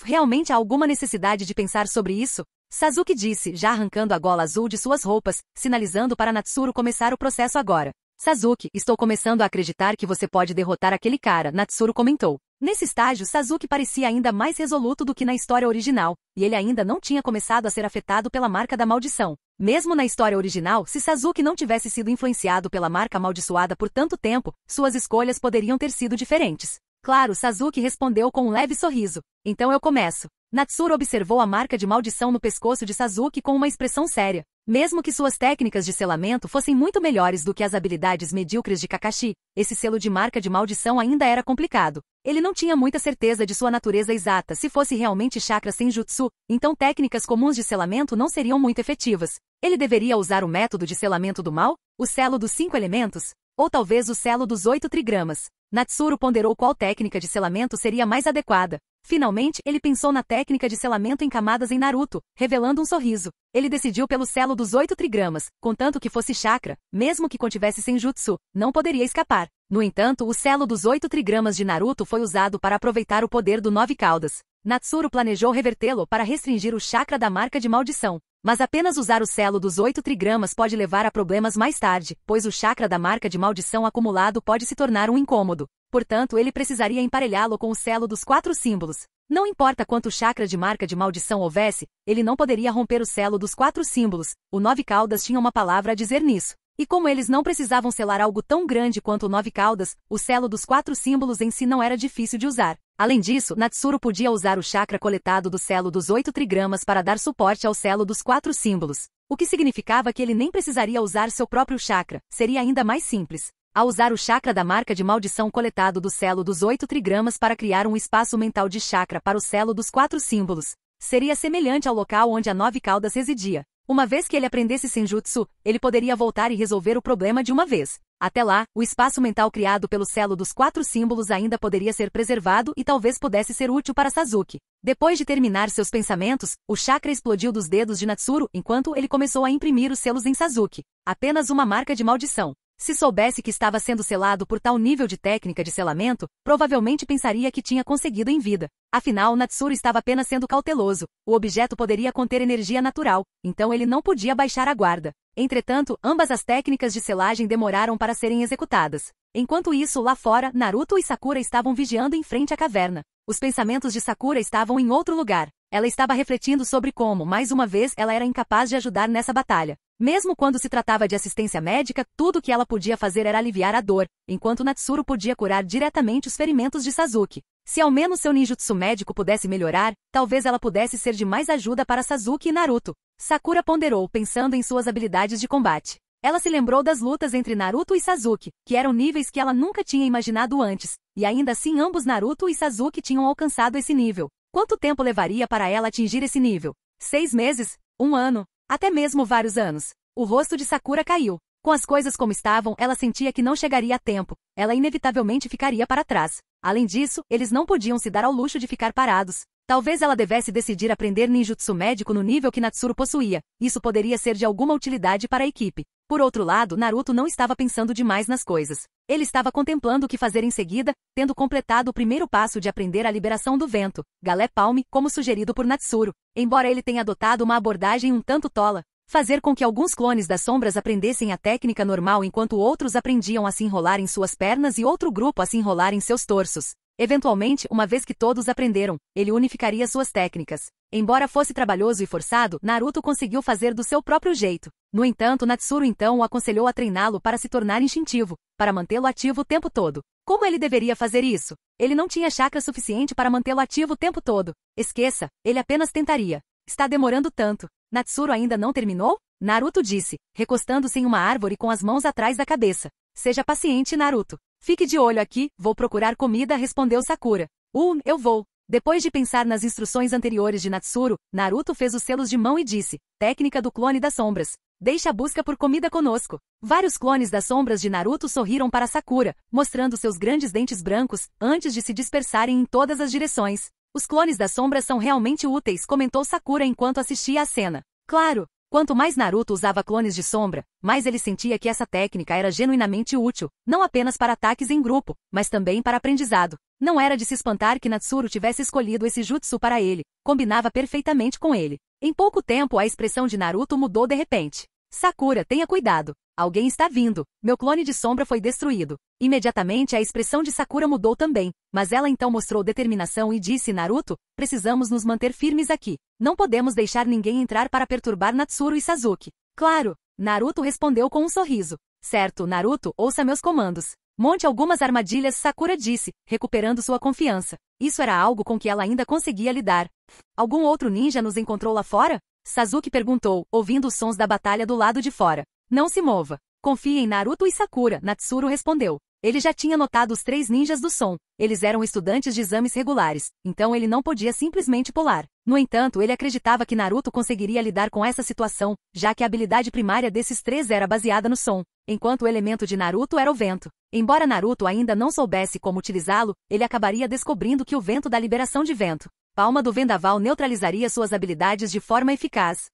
Realmente há alguma necessidade de pensar sobre isso? Sasuke disse, já arrancando a gola azul de suas roupas, sinalizando para Natsuru começar o processo agora. Sasuke, estou começando a acreditar que você pode derrotar aquele cara, Natsuru comentou. Nesse estágio, Sasuke parecia ainda mais resoluto do que na história original, e ele ainda não tinha começado a ser afetado pela marca da maldição. Mesmo na história original, se Sasuke não tivesse sido influenciado pela marca amaldiçoada por tanto tempo, suas escolhas poderiam ter sido diferentes. Claro, Sasuke respondeu com um leve sorriso. Então eu começo. Natsuru observou a marca de maldição no pescoço de Sasuke com uma expressão séria. Mesmo que suas técnicas de selamento fossem muito melhores do que as habilidades medíocres de Kakashi, esse selo de marca de maldição ainda era complicado. Ele não tinha muita certeza de sua natureza exata. Se fosse realmente chakra senjutsu, então técnicas comuns de selamento não seriam muito efetivas. Ele deveria usar o método de selamento do mal? O selo dos 5 elementos? Ou talvez o selo dos 8 trigramas? Natsuru ponderou qual técnica de selamento seria mais adequada. Finalmente, ele pensou na técnica de selamento em camadas em Naruto, revelando um sorriso. Ele decidiu pelo selo dos 8 trigramas, contanto que fosse chakra, mesmo que contivesse senjutsu, não poderia escapar. No entanto, o selo dos 8 trigramas de Naruto foi usado para aproveitar o poder do 9 caudas. Natsuru planejou revertê-lo para restringir o chakra da marca de maldição. Mas apenas usar o selo dos 8 trigramas pode levar a problemas mais tarde, pois o chakra da marca de maldição acumulado pode se tornar um incômodo. Portanto, ele precisaria emparelhá-lo com o selo dos 4 símbolos. Não importa quanto chakra de marca de maldição houvesse, ele não poderia romper o selo dos 4 símbolos. O 9 caudas tinha uma palavra a dizer nisso. E como eles não precisavam selar algo tão grande quanto o 9 caudas, o selo dos 4 símbolos em si não era difícil de usar. Além disso, Natsuru podia usar o chakra coletado do selo dos 8 trigramas para dar suporte ao selo dos 4 símbolos, o que significava que ele nem precisaria usar seu próprio chakra, seria ainda mais simples. Ao usar o chakra da marca de maldição coletado do selo dos 8 trigramas para criar um espaço mental de chakra para o selo dos 4 símbolos, seria semelhante ao local onde a 9 caudas residia. Uma vez que ele aprendesse Senjutsu, ele poderia voltar e resolver o problema de uma vez. Até lá, o espaço mental criado pelo selo dos 4 símbolos ainda poderia ser preservado e talvez pudesse ser útil para Sasuke. Depois de terminar seus pensamentos, o chakra explodiu dos dedos de Natsuru enquanto ele começou a imprimir os selos em Sasuke. Apenas uma marca de maldição. Se soubesse que estava sendo selado por tal nível de técnica de selamento, provavelmente pensaria que tinha conseguido em vida. Afinal, Natsuru estava apenas sendo cauteloso. O objeto poderia conter energia natural, então ele não podia baixar a guarda. Entretanto, ambas as técnicas de selagem demoraram para serem executadas. Enquanto isso, lá fora, Naruto e Sakura estavam vigiando em frente à caverna. Os pensamentos de Sakura estavam em outro lugar. Ela estava refletindo sobre como, mais uma vez, ela era incapaz de ajudar nessa batalha. Mesmo quando se tratava de assistência médica, tudo que ela podia fazer era aliviar a dor, enquanto Natsuru podia curar diretamente os ferimentos de Sasuke. Se ao menos seu ninjutsu médico pudesse melhorar, talvez ela pudesse ser de mais ajuda para Sasuke e Naruto. Sakura ponderou, pensando em suas habilidades de combate. Ela se lembrou das lutas entre Naruto e Sasuke, que eram níveis que ela nunca tinha imaginado antes, e ainda assim ambos Naruto e Sasuke tinham alcançado esse nível. Quanto tempo levaria para ela atingir esse nível? 6 meses? 1 ano? Até mesmo vários anos. O rosto de Sakura caiu. Com as coisas como estavam, ela sentia que não chegaria a tempo. Ela inevitavelmente ficaria para trás. Além disso, eles não podiam se dar ao luxo de ficar parados. Talvez ela devesse decidir aprender ninjutsu médico no nível que Natsuru possuía. Isso poderia ser de alguma utilidade para a equipe. Por outro lado, Naruto não estava pensando demais nas coisas. Ele estava contemplando o que fazer em seguida, tendo completado o primeiro passo de aprender a liberação do vento, Galé Palme, como sugerido por Natsuru. Embora ele tenha adotado uma abordagem um tanto tola, fazer com que alguns clones das sombras aprendessem a técnica normal enquanto outros aprendiam a se enrolar em suas pernas e outro grupo a se enrolar em seus torsos. Eventualmente, uma vez que todos aprenderam, ele unificaria suas técnicas. Embora fosse trabalhoso e forçado, Naruto conseguiu fazer do seu próprio jeito. No entanto, Natsuru então o aconselhou a treiná-lo para se tornar instintivo, para mantê-lo ativo o tempo todo. Como ele deveria fazer isso? Ele não tinha chakra suficiente para mantê-lo ativo o tempo todo. Esqueça, ele apenas tentaria. Está demorando tanto. Natsuru ainda não terminou? Naruto disse, recostando-se em uma árvore com as mãos atrás da cabeça. Seja paciente, Naruto. Fique de olho aqui, vou procurar comida, respondeu Sakura. Eu vou. Depois de pensar nas instruções anteriores de Natsuru, Naruto fez os selos de mão e disse, técnica do clone das sombras. Deixe a busca por comida conosco. Vários clones das sombras de Naruto sorriram para Sakura, mostrando seus grandes dentes brancos, antes de se dispersarem em todas as direções. Os clones das sombras são realmente úteis, comentou Sakura enquanto assistia à cena. Claro! Quanto mais Naruto usava clones de sombra, mais ele sentia que essa técnica era genuinamente útil, não apenas para ataques em grupo, mas também para aprendizado. Não era de se espantar que Natsuru tivesse escolhido esse jutsu para ele, combinava perfeitamente com ele. Em pouco tempo a expressão de Naruto mudou de repente. Sakura, tenha cuidado. Alguém está vindo. Meu clone de sombra foi destruído. Imediatamente a expressão de Sakura mudou também, mas ela então mostrou determinação e disse, Naruto, precisamos nos manter firmes aqui. Não podemos deixar ninguém entrar para perturbar Natsuru e Sasuke. Claro. Naruto respondeu com um sorriso. Certo, Naruto, ouça meus comandos. Monte algumas armadilhas, Sakura disse, recuperando sua confiança. Isso era algo com que ela ainda conseguia lidar. Algum outro ninja nos encontrou lá fora? Sasuke perguntou, ouvindo os sons da batalha do lado de fora. Não se mova. Confie em Naruto e Sakura, Natsuru respondeu. Ele já tinha notado os 3 ninjas do som. Eles eram estudantes de exames regulares, então ele não podia simplesmente pular. No entanto, ele acreditava que Naruto conseguiria lidar com essa situação, já que a habilidade primária desses 3 era baseada no som, enquanto o elemento de Naruto era o vento. Embora Naruto ainda não soubesse como utilizá-lo, ele acabaria descobrindo que o vento da liberação de vento, palma do vendaval, neutralizaria suas habilidades de forma eficaz.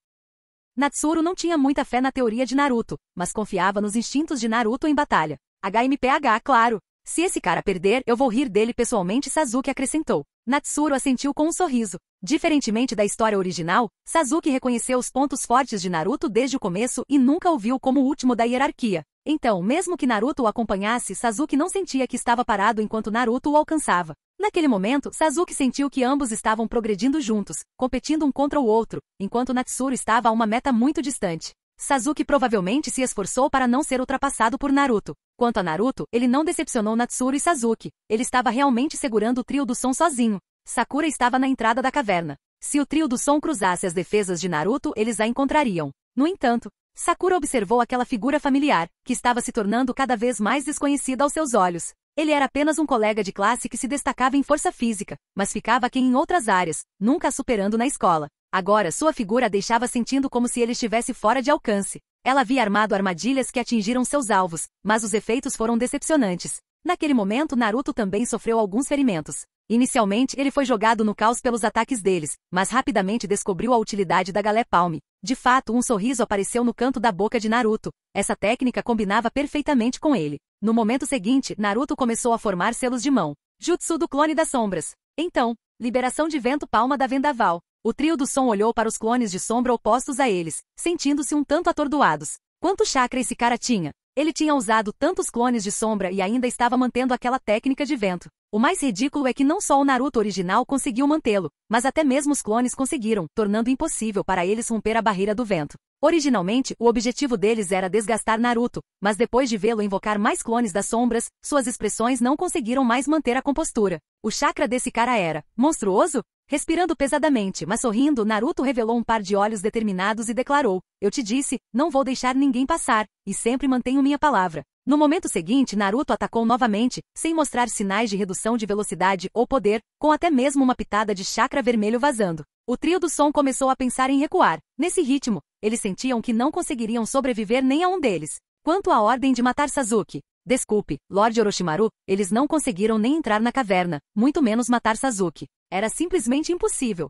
Natsuru não tinha muita fé na teoria de Naruto, mas confiava nos instintos de Naruto em batalha. HMPH, claro. Se esse cara perder, eu vou rir dele pessoalmente, Sasuke acrescentou. Natsuru assentiu com um sorriso. Diferentemente da história original, Sasuke reconheceu os pontos fortes de Naruto desde o começo e nunca o viu como o último da hierarquia. Então, mesmo que Naruto o acompanhasse, Sasuke não sentia que estava parado enquanto Naruto o alcançava. Naquele momento, Sasuke sentiu que ambos estavam progredindo juntos, competindo um contra o outro, enquanto Natsuru estava a uma meta muito distante. Sasuke provavelmente se esforçou para não ser ultrapassado por Naruto. Quanto a Naruto, ele não decepcionou Natsuru e Sasuke. Ele estava realmente segurando o trio do som sozinho. Sakura estava na entrada da caverna. Se o trio do som cruzasse as defesas de Naruto, eles a encontrariam. No entanto, Sakura observou aquela figura familiar, que estava se tornando cada vez mais desconhecida aos seus olhos. Ele era apenas um colega de classe que se destacava em força física, mas ficava aquém em outras áreas, nunca a superando na escola. Agora sua figura a deixava sentindo como se ele estivesse fora de alcance. Ela havia armado armadilhas que atingiram seus alvos, mas os efeitos foram decepcionantes. Naquele momento Naruto também sofreu alguns ferimentos. Inicialmente ele foi jogado no caos pelos ataques deles, mas rapidamente descobriu a utilidade da Galé Palme. De fato, um sorriso apareceu no canto da boca de Naruto. Essa técnica combinava perfeitamente com ele. No momento seguinte, Naruto começou a formar selos de mão. Jutsu do clone das sombras. Então, liberação de vento palma da vendaval. O trio do som olhou para os clones de sombra opostos a eles, sentindo-se um tanto atordoados. Quanto chakra esse cara tinha? Ele tinha usado tantos clones de sombra e ainda estava mantendo aquela técnica de vento. O mais ridículo é que não só o Naruto original conseguiu mantê-lo, mas até mesmo os clones conseguiram, tornando impossível para eles romper a barreira do vento. Originalmente, o objetivo deles era desgastar Naruto, mas depois de vê-lo invocar mais clones das sombras, suas expressões não conseguiram mais manter a compostura. O chakra desse cara era monstruoso? Respirando pesadamente, mas sorrindo, Naruto revelou um par de olhos determinados e declarou: "Eu te disse, não vou deixar ninguém passar, e sempre mantenho minha palavra." No momento seguinte, Naruto atacou novamente, sem mostrar sinais de redução de velocidade ou poder, com até mesmo uma pitada de chakra vermelho vazando. O trio do som começou a pensar em recuar. Nesse ritmo, eles sentiam que não conseguiriam sobreviver nem a um deles. Quanto à ordem de matar Sasuke, desculpe, Lorde Orochimaru, eles não conseguiram nem entrar na caverna, muito menos matar Sasuke. Era simplesmente impossível.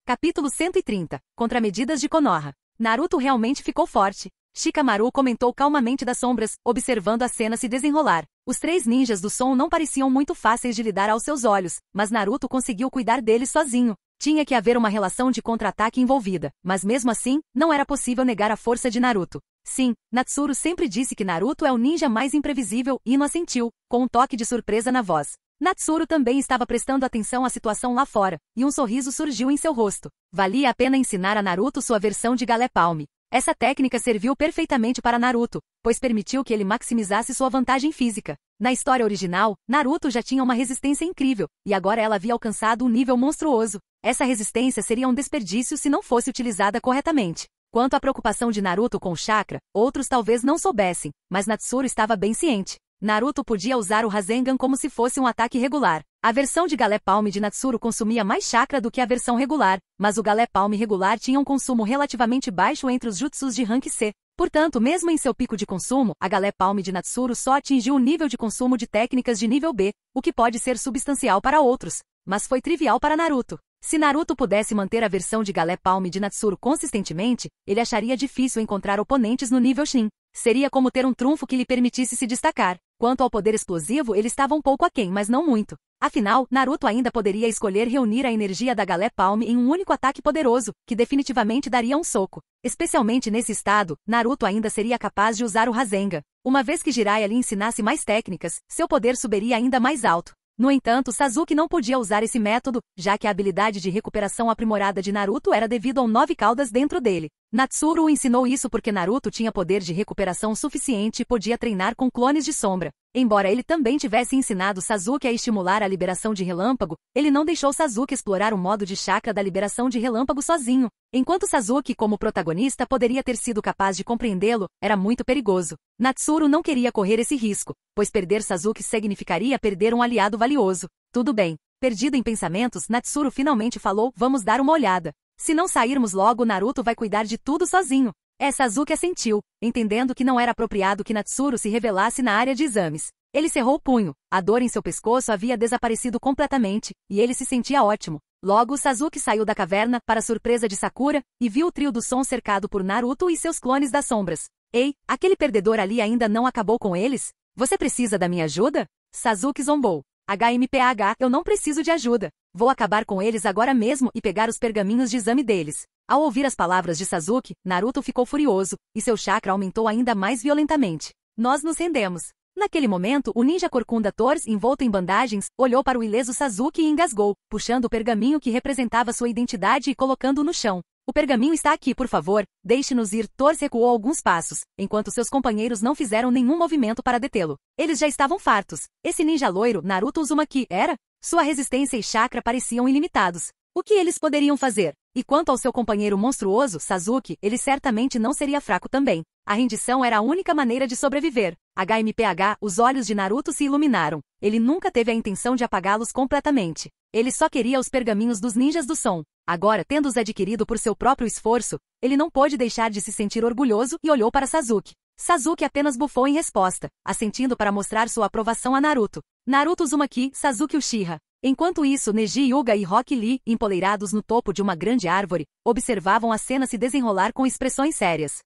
Capítulo 130. Contramedidas de Konoha. Naruto realmente ficou forte. Shikamaru comentou calmamente das sombras, observando a cena se desenrolar. Os três ninjas do som não pareciam muito fáceis de lidar aos seus olhos, mas Naruto conseguiu cuidar deles sozinho. Tinha que haver uma relação de contra-ataque envolvida, mas mesmo assim, não era possível negar a força de Naruto. Sim, Natsuru sempre disse que Naruto é o ninja mais imprevisível e Ino assentiu, com um toque de surpresa na voz. Natsuru também estava prestando atenção à situação lá fora, e um sorriso surgiu em seu rosto. Valia a pena ensinar a Naruto sua versão de Galé Palme. Essa técnica serviu perfeitamente para Naruto, pois permitiu que ele maximizasse sua vantagem física. Na história original, Naruto já tinha uma resistência incrível, e agora ela havia alcançado um nível monstruoso. Essa resistência seria um desperdício se não fosse utilizada corretamente. Quanto à preocupação de Naruto com o chakra, outros talvez não soubessem, mas Natsuru estava bem ciente. Naruto podia usar o Rasengan como se fosse um ataque regular. A versão de Galé Palme de Natsuru consumia mais chakra do que a versão regular, mas o Galé Palme regular tinha um consumo relativamente baixo entre os jutsus de rank C. Portanto, mesmo em seu pico de consumo, a Galé Palme de Natsuru só atingiu o nível de consumo de técnicas de nível B, o que pode ser substancial para outros, mas foi trivial para Naruto. Se Naruto pudesse manter a versão de Galé Palme de Natsuru consistentemente, ele acharia difícil encontrar oponentes no nível Shin. Seria como ter um trunfo que lhe permitisse se destacar. Quanto ao poder explosivo, ele estava um pouco aquém, mas não muito. Afinal, Naruto ainda poderia escolher reunir a energia da Galé Palme em um único ataque poderoso, que definitivamente daria um soco. Especialmente nesse estado, Naruto ainda seria capaz de usar o Rasengan. Uma vez que Jiraiya lhe ensinasse mais técnicas, seu poder subiria ainda mais alto. No entanto, Sasuke não podia usar esse método, já que a habilidade de recuperação aprimorada de Naruto era devido ao 9 caudas dentro dele. Natsuru o ensinou isso porque Naruto tinha poder de recuperação suficiente e podia treinar com clones de sombra. Embora ele também tivesse ensinado Sasuke a estimular a liberação de relâmpago, ele não deixou Sasuke explorar o modo de chakra da liberação de relâmpago sozinho. Enquanto Sasuke, como protagonista, poderia ter sido capaz de compreendê-lo, era muito perigoso. Natsuru não queria correr esse risco, pois perder Sasuke significaria perder um aliado valioso. Tudo bem. Perdido em pensamentos, Natsuru finalmente falou: "Vamos dar uma olhada. Se não sairmos logo, Naruto vai cuidar de tudo sozinho." Sasuke assentiu, entendendo que não era apropriado que Natsuru se revelasse na área de exames. Ele cerrou o punho, a dor em seu pescoço havia desaparecido completamente, e ele se sentia ótimo. Logo, Sasuke saiu da caverna, para surpresa de Sakura, e viu o trio do som cercado por Naruto e seus clones das sombras. "Ei, aquele perdedor ali ainda não acabou com eles? Você precisa da minha ajuda?" Sasuke zombou. "HMPH, eu não preciso de ajuda. Vou acabar com eles agora mesmo e pegar os pergaminhos de exame deles." Ao ouvir as palavras de Sasuke, Naruto ficou furioso, e seu chakra aumentou ainda mais violentamente. "Nós nos rendemos." Naquele momento, o ninja corcunda Thors, envolto em bandagens, olhou para o ileso Sasuke e engasgou, puxando o pergaminho que representava sua identidade e colocando-o no chão. O pergaminho está aqui, por favor, deixe-nos ir. Thor recuou alguns passos, enquanto seus companheiros não fizeram nenhum movimento para detê-lo. Eles já estavam fartos. Esse ninja loiro, Naruto Uzumaki, era? Sua resistência e chakra pareciam ilimitados. O que eles poderiam fazer? E quanto ao seu companheiro monstruoso, Sasuke, ele certamente não seria fraco também. A rendição era a única maneira de sobreviver. HMPH, os olhos de Naruto se iluminaram. Ele nunca teve a intenção de apagá-los completamente. Ele só queria os pergaminhos dos ninjas do som. Agora, tendo-os adquirido por seu próprio esforço, ele não pôde deixar de se sentir orgulhoso e olhou para Sasuke. Sasuke apenas bufou em resposta, assentindo para mostrar sua aprovação a Naruto. Naruto Uzumaki, Sasuke Uchiha. Enquanto isso, Neji Hyuga e Rock Lee, empoleirados no topo de uma grande árvore, observavam a cena se desenrolar com expressões sérias.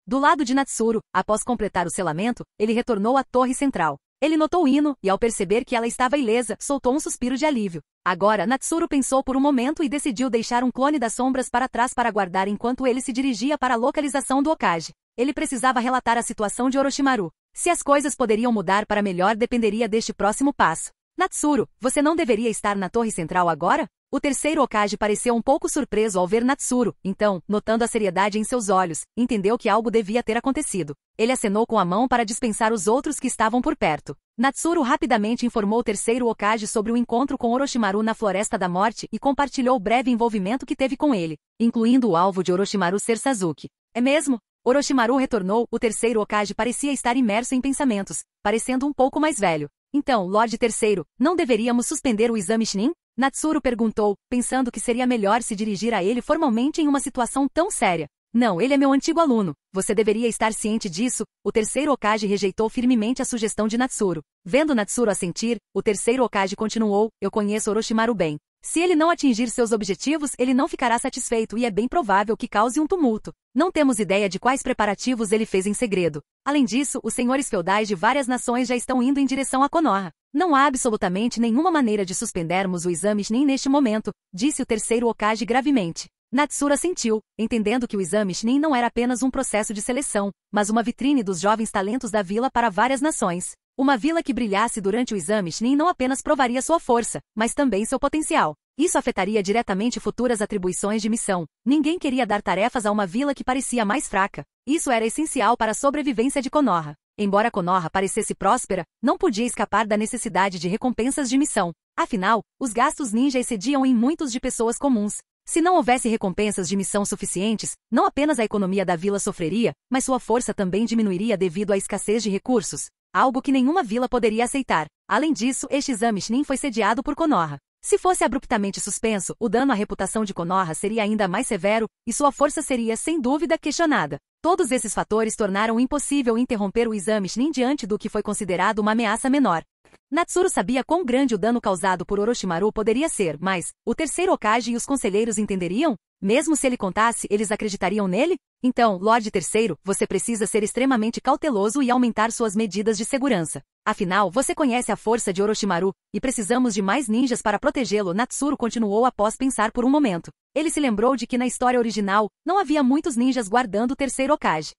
Do lado de Natsuru, após completar o selamento, ele retornou à torre central. Ele notou o hino, e ao perceber que ela estava ilesa, soltou um suspiro de alívio. Agora, Natsuru pensou por um momento e decidiu deixar um clone das sombras para trás para guardar enquanto ele se dirigia para a localização do Hokage. Ele precisava relatar a situação de Orochimaru. Se as coisas poderiam mudar para melhor dependeria deste próximo passo. Natsuru, você não deveria estar na torre central agora? O terceiro Hokage pareceu um pouco surpreso ao ver Natsuru, então, notando a seriedade em seus olhos, entendeu que algo devia ter acontecido. Ele acenou com a mão para dispensar os outros que estavam por perto. Natsuru rapidamente informou o terceiro Hokage sobre o encontro com Orochimaru na Floresta da Morte e compartilhou o breve envolvimento que teve com ele, incluindo o alvo de Orochimaru ser Sasuke. É mesmo? Orochimaru retornou, o terceiro Hokage parecia estar imerso em pensamentos, parecendo um pouco mais velho. Então, Lorde Terceiro, não deveríamos suspender o exame Chunin? Natsuru perguntou, pensando que seria melhor se dirigir a ele formalmente em uma situação tão séria. Não, ele é meu antigo aluno. Você deveria estar ciente disso. O terceiro Hokage rejeitou firmemente a sugestão de Natsuru. Vendo Natsuru assentir, o terceiro Hokage continuou, eu conheço Orochimaru bem. Se ele não atingir seus objetivos, ele não ficará satisfeito e é bem provável que cause um tumulto. Não temos ideia de quais preparativos ele fez em segredo. Além disso, os senhores feudais de várias nações já estão indo em direção a Konoha. Não há absolutamente nenhuma maneira de suspendermos o exame Chunin neste momento, disse o terceiro Hokage gravemente. Natsuru assentiu, entendendo que o exame Chunin não era apenas um processo de seleção, mas uma vitrine dos jovens talentos da vila para várias nações. Uma vila que brilhasse durante o exame Chunin não apenas provaria sua força, mas também seu potencial. Isso afetaria diretamente futuras atribuições de missão. Ninguém queria dar tarefas a uma vila que parecia mais fraca. Isso era essencial para a sobrevivência de Konoha. Embora Konoha parecesse próspera, não podia escapar da necessidade de recompensas de missão. Afinal, os gastos ninja excediam em muitos de pessoas comuns. Se não houvesse recompensas de missão suficientes, não apenas a economia da vila sofreria, mas sua força também diminuiria devido à escassez de recursos. Algo que nenhuma vila poderia aceitar. Além disso, este exame Chunin foi sediado por Konoha. Se fosse abruptamente suspenso, o dano à reputação de Konoha seria ainda mais severo, e sua força seria, sem dúvida, questionada. Todos esses fatores tornaram impossível interromper o exame Chunin diante do que foi considerado uma ameaça menor. Natsuru sabia quão grande o dano causado por Orochimaru poderia ser, mas, o terceiro Hokage e os conselheiros entenderiam? Mesmo se ele contasse, eles acreditariam nele? Então, Lorde Terceiro, você precisa ser extremamente cauteloso e aumentar suas medidas de segurança. Afinal, você conhece a força de Orochimaru, e precisamos de mais ninjas para protegê-lo. Natsuru continuou após pensar por um momento. Ele se lembrou de que na história original, não havia muitos ninjas guardando o terceiro Hokage.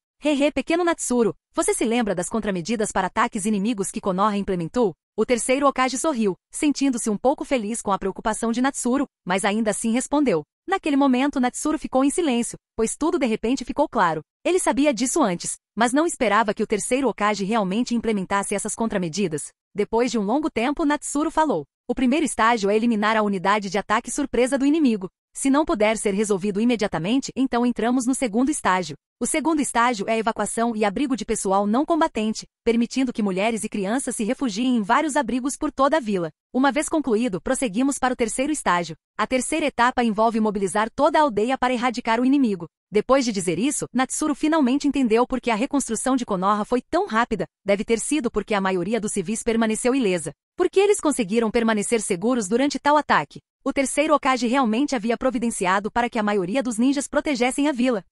Pequeno Natsuru, você se lembra das contramedidas para ataques inimigos que Konoha implementou? O terceiro Hokage sorriu, sentindo-se um pouco feliz com a preocupação de Natsuru, mas ainda assim respondeu. Naquele momento Natsuru ficou em silêncio, pois tudo de repente ficou claro. Ele sabia disso antes, mas não esperava que o terceiro Hokage realmente implementasse essas contramedidas. Depois de um longo tempo, Natsuru falou. O primeiro estágio é eliminar a unidade de ataque surpresa do inimigo. Se não puder ser resolvido imediatamente, então entramos no segundo estágio. O segundo estágio é a evacuação e abrigo de pessoal não combatente, permitindo que mulheres e crianças se refugiem em vários abrigos por toda a vila. Uma vez concluído, prosseguimos para o terceiro estágio. A terceira etapa envolve mobilizar toda a aldeia para erradicar o inimigo. Depois de dizer isso, Natsuru finalmente entendeu por que a reconstrução de Konoha foi tão rápida. Deve ter sido porque a maioria dos civis permaneceu ilesa. Por que eles conseguiram permanecer seguros durante tal ataque? O terceiro Hokage realmente havia providenciado para que a maioria dos ninjas protegessem a vila.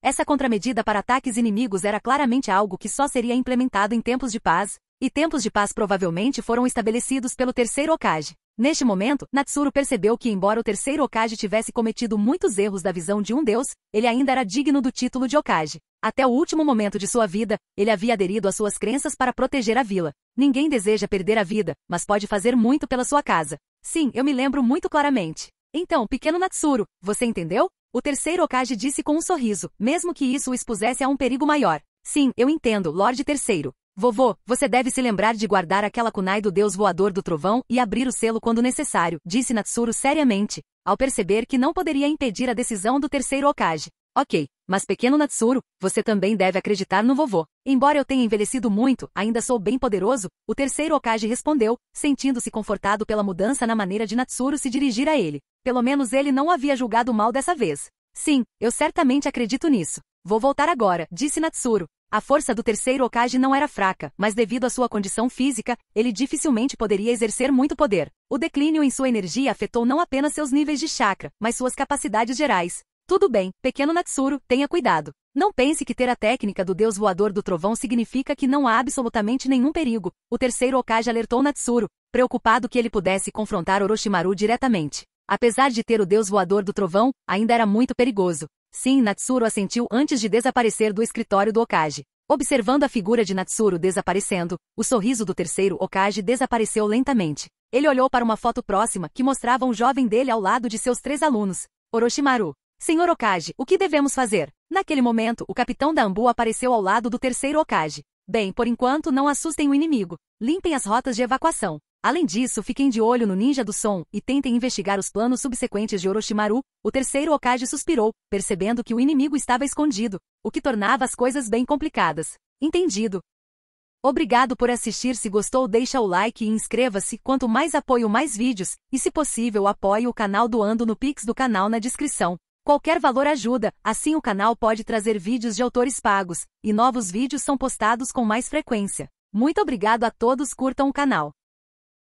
Essa contramedida para ataques inimigos era claramente algo que só seria implementado em tempos de paz, e tempos de paz provavelmente foram estabelecidos pelo terceiro Hokage. Neste momento, Natsuru percebeu que embora o terceiro Hokage tivesse cometido muitos erros da visão de um deus, ele ainda era digno do título de Hokage. Até o último momento de sua vida, ele havia aderido às suas crenças para proteger a vila. Ninguém deseja perder a vida, mas pode fazer muito pela sua casa. Sim, eu me lembro muito claramente. Então, pequeno Natsuru, você entendeu? O terceiro Hokage disse com um sorriso, mesmo que isso o expusesse a um perigo maior. Sim, eu entendo, Lorde Terceiro. Vovô, você deve se lembrar de guardar aquela kunai do deus voador do trovão e abrir o selo quando necessário, disse Natsuru seriamente, ao perceber que não poderia impedir a decisão do terceiro Hokage. Ok, mas pequeno Natsuru, você também deve acreditar no vovô. Embora eu tenha envelhecido muito, ainda sou bem poderoso, o terceiro Hokage respondeu, sentindo-se confortado pela mudança na maneira de Natsuru se dirigir a ele. Pelo menos ele não havia julgado mal dessa vez. Sim, eu certamente acredito nisso. Vou voltar agora, disse Natsuru. A força do terceiro Hokage não era fraca, mas devido à sua condição física, ele dificilmente poderia exercer muito poder. O declínio em sua energia afetou não apenas seus níveis de chakra, mas suas capacidades gerais. Tudo bem, pequeno Natsuru, tenha cuidado. Não pense que ter a técnica do deus voador do trovão significa que não há absolutamente nenhum perigo. O terceiro Hokage alertou Natsuru, preocupado que ele pudesse confrontar Orochimaru diretamente. Apesar de ter o deus voador do trovão, ainda era muito perigoso. Sim, Natsuru assentiu antes de desaparecer do escritório do Hokage. Observando a figura de Natsuru desaparecendo, o sorriso do terceiro Hokage desapareceu lentamente. Ele olhou para uma foto próxima que mostrava um jovem dele ao lado de seus 3 alunos. Orochimaru. Senhor Hokage, o que devemos fazer? Naquele momento, o capitão da Anbu apareceu ao lado do terceiro Hokage. Bem, por enquanto não assustem o inimigo. Limpem as rotas de evacuação. Além disso, fiquem de olho no ninja do som e tentem investigar os planos subsequentes de Orochimaru. O terceiro Hokage suspirou, percebendo que o inimigo estava escondido, o que tornava as coisas bem complicadas. Entendido. Obrigado por assistir. Se gostou, deixa o like e inscreva-se. Quanto mais apoio, mais vídeos, e se possível apoie o canal doando no Pix do canal na descrição. Qualquer valor ajuda, assim o canal pode trazer vídeos de autores pagos, e novos vídeos são postados com mais frequência. Muito obrigado a todos, curtam o canal.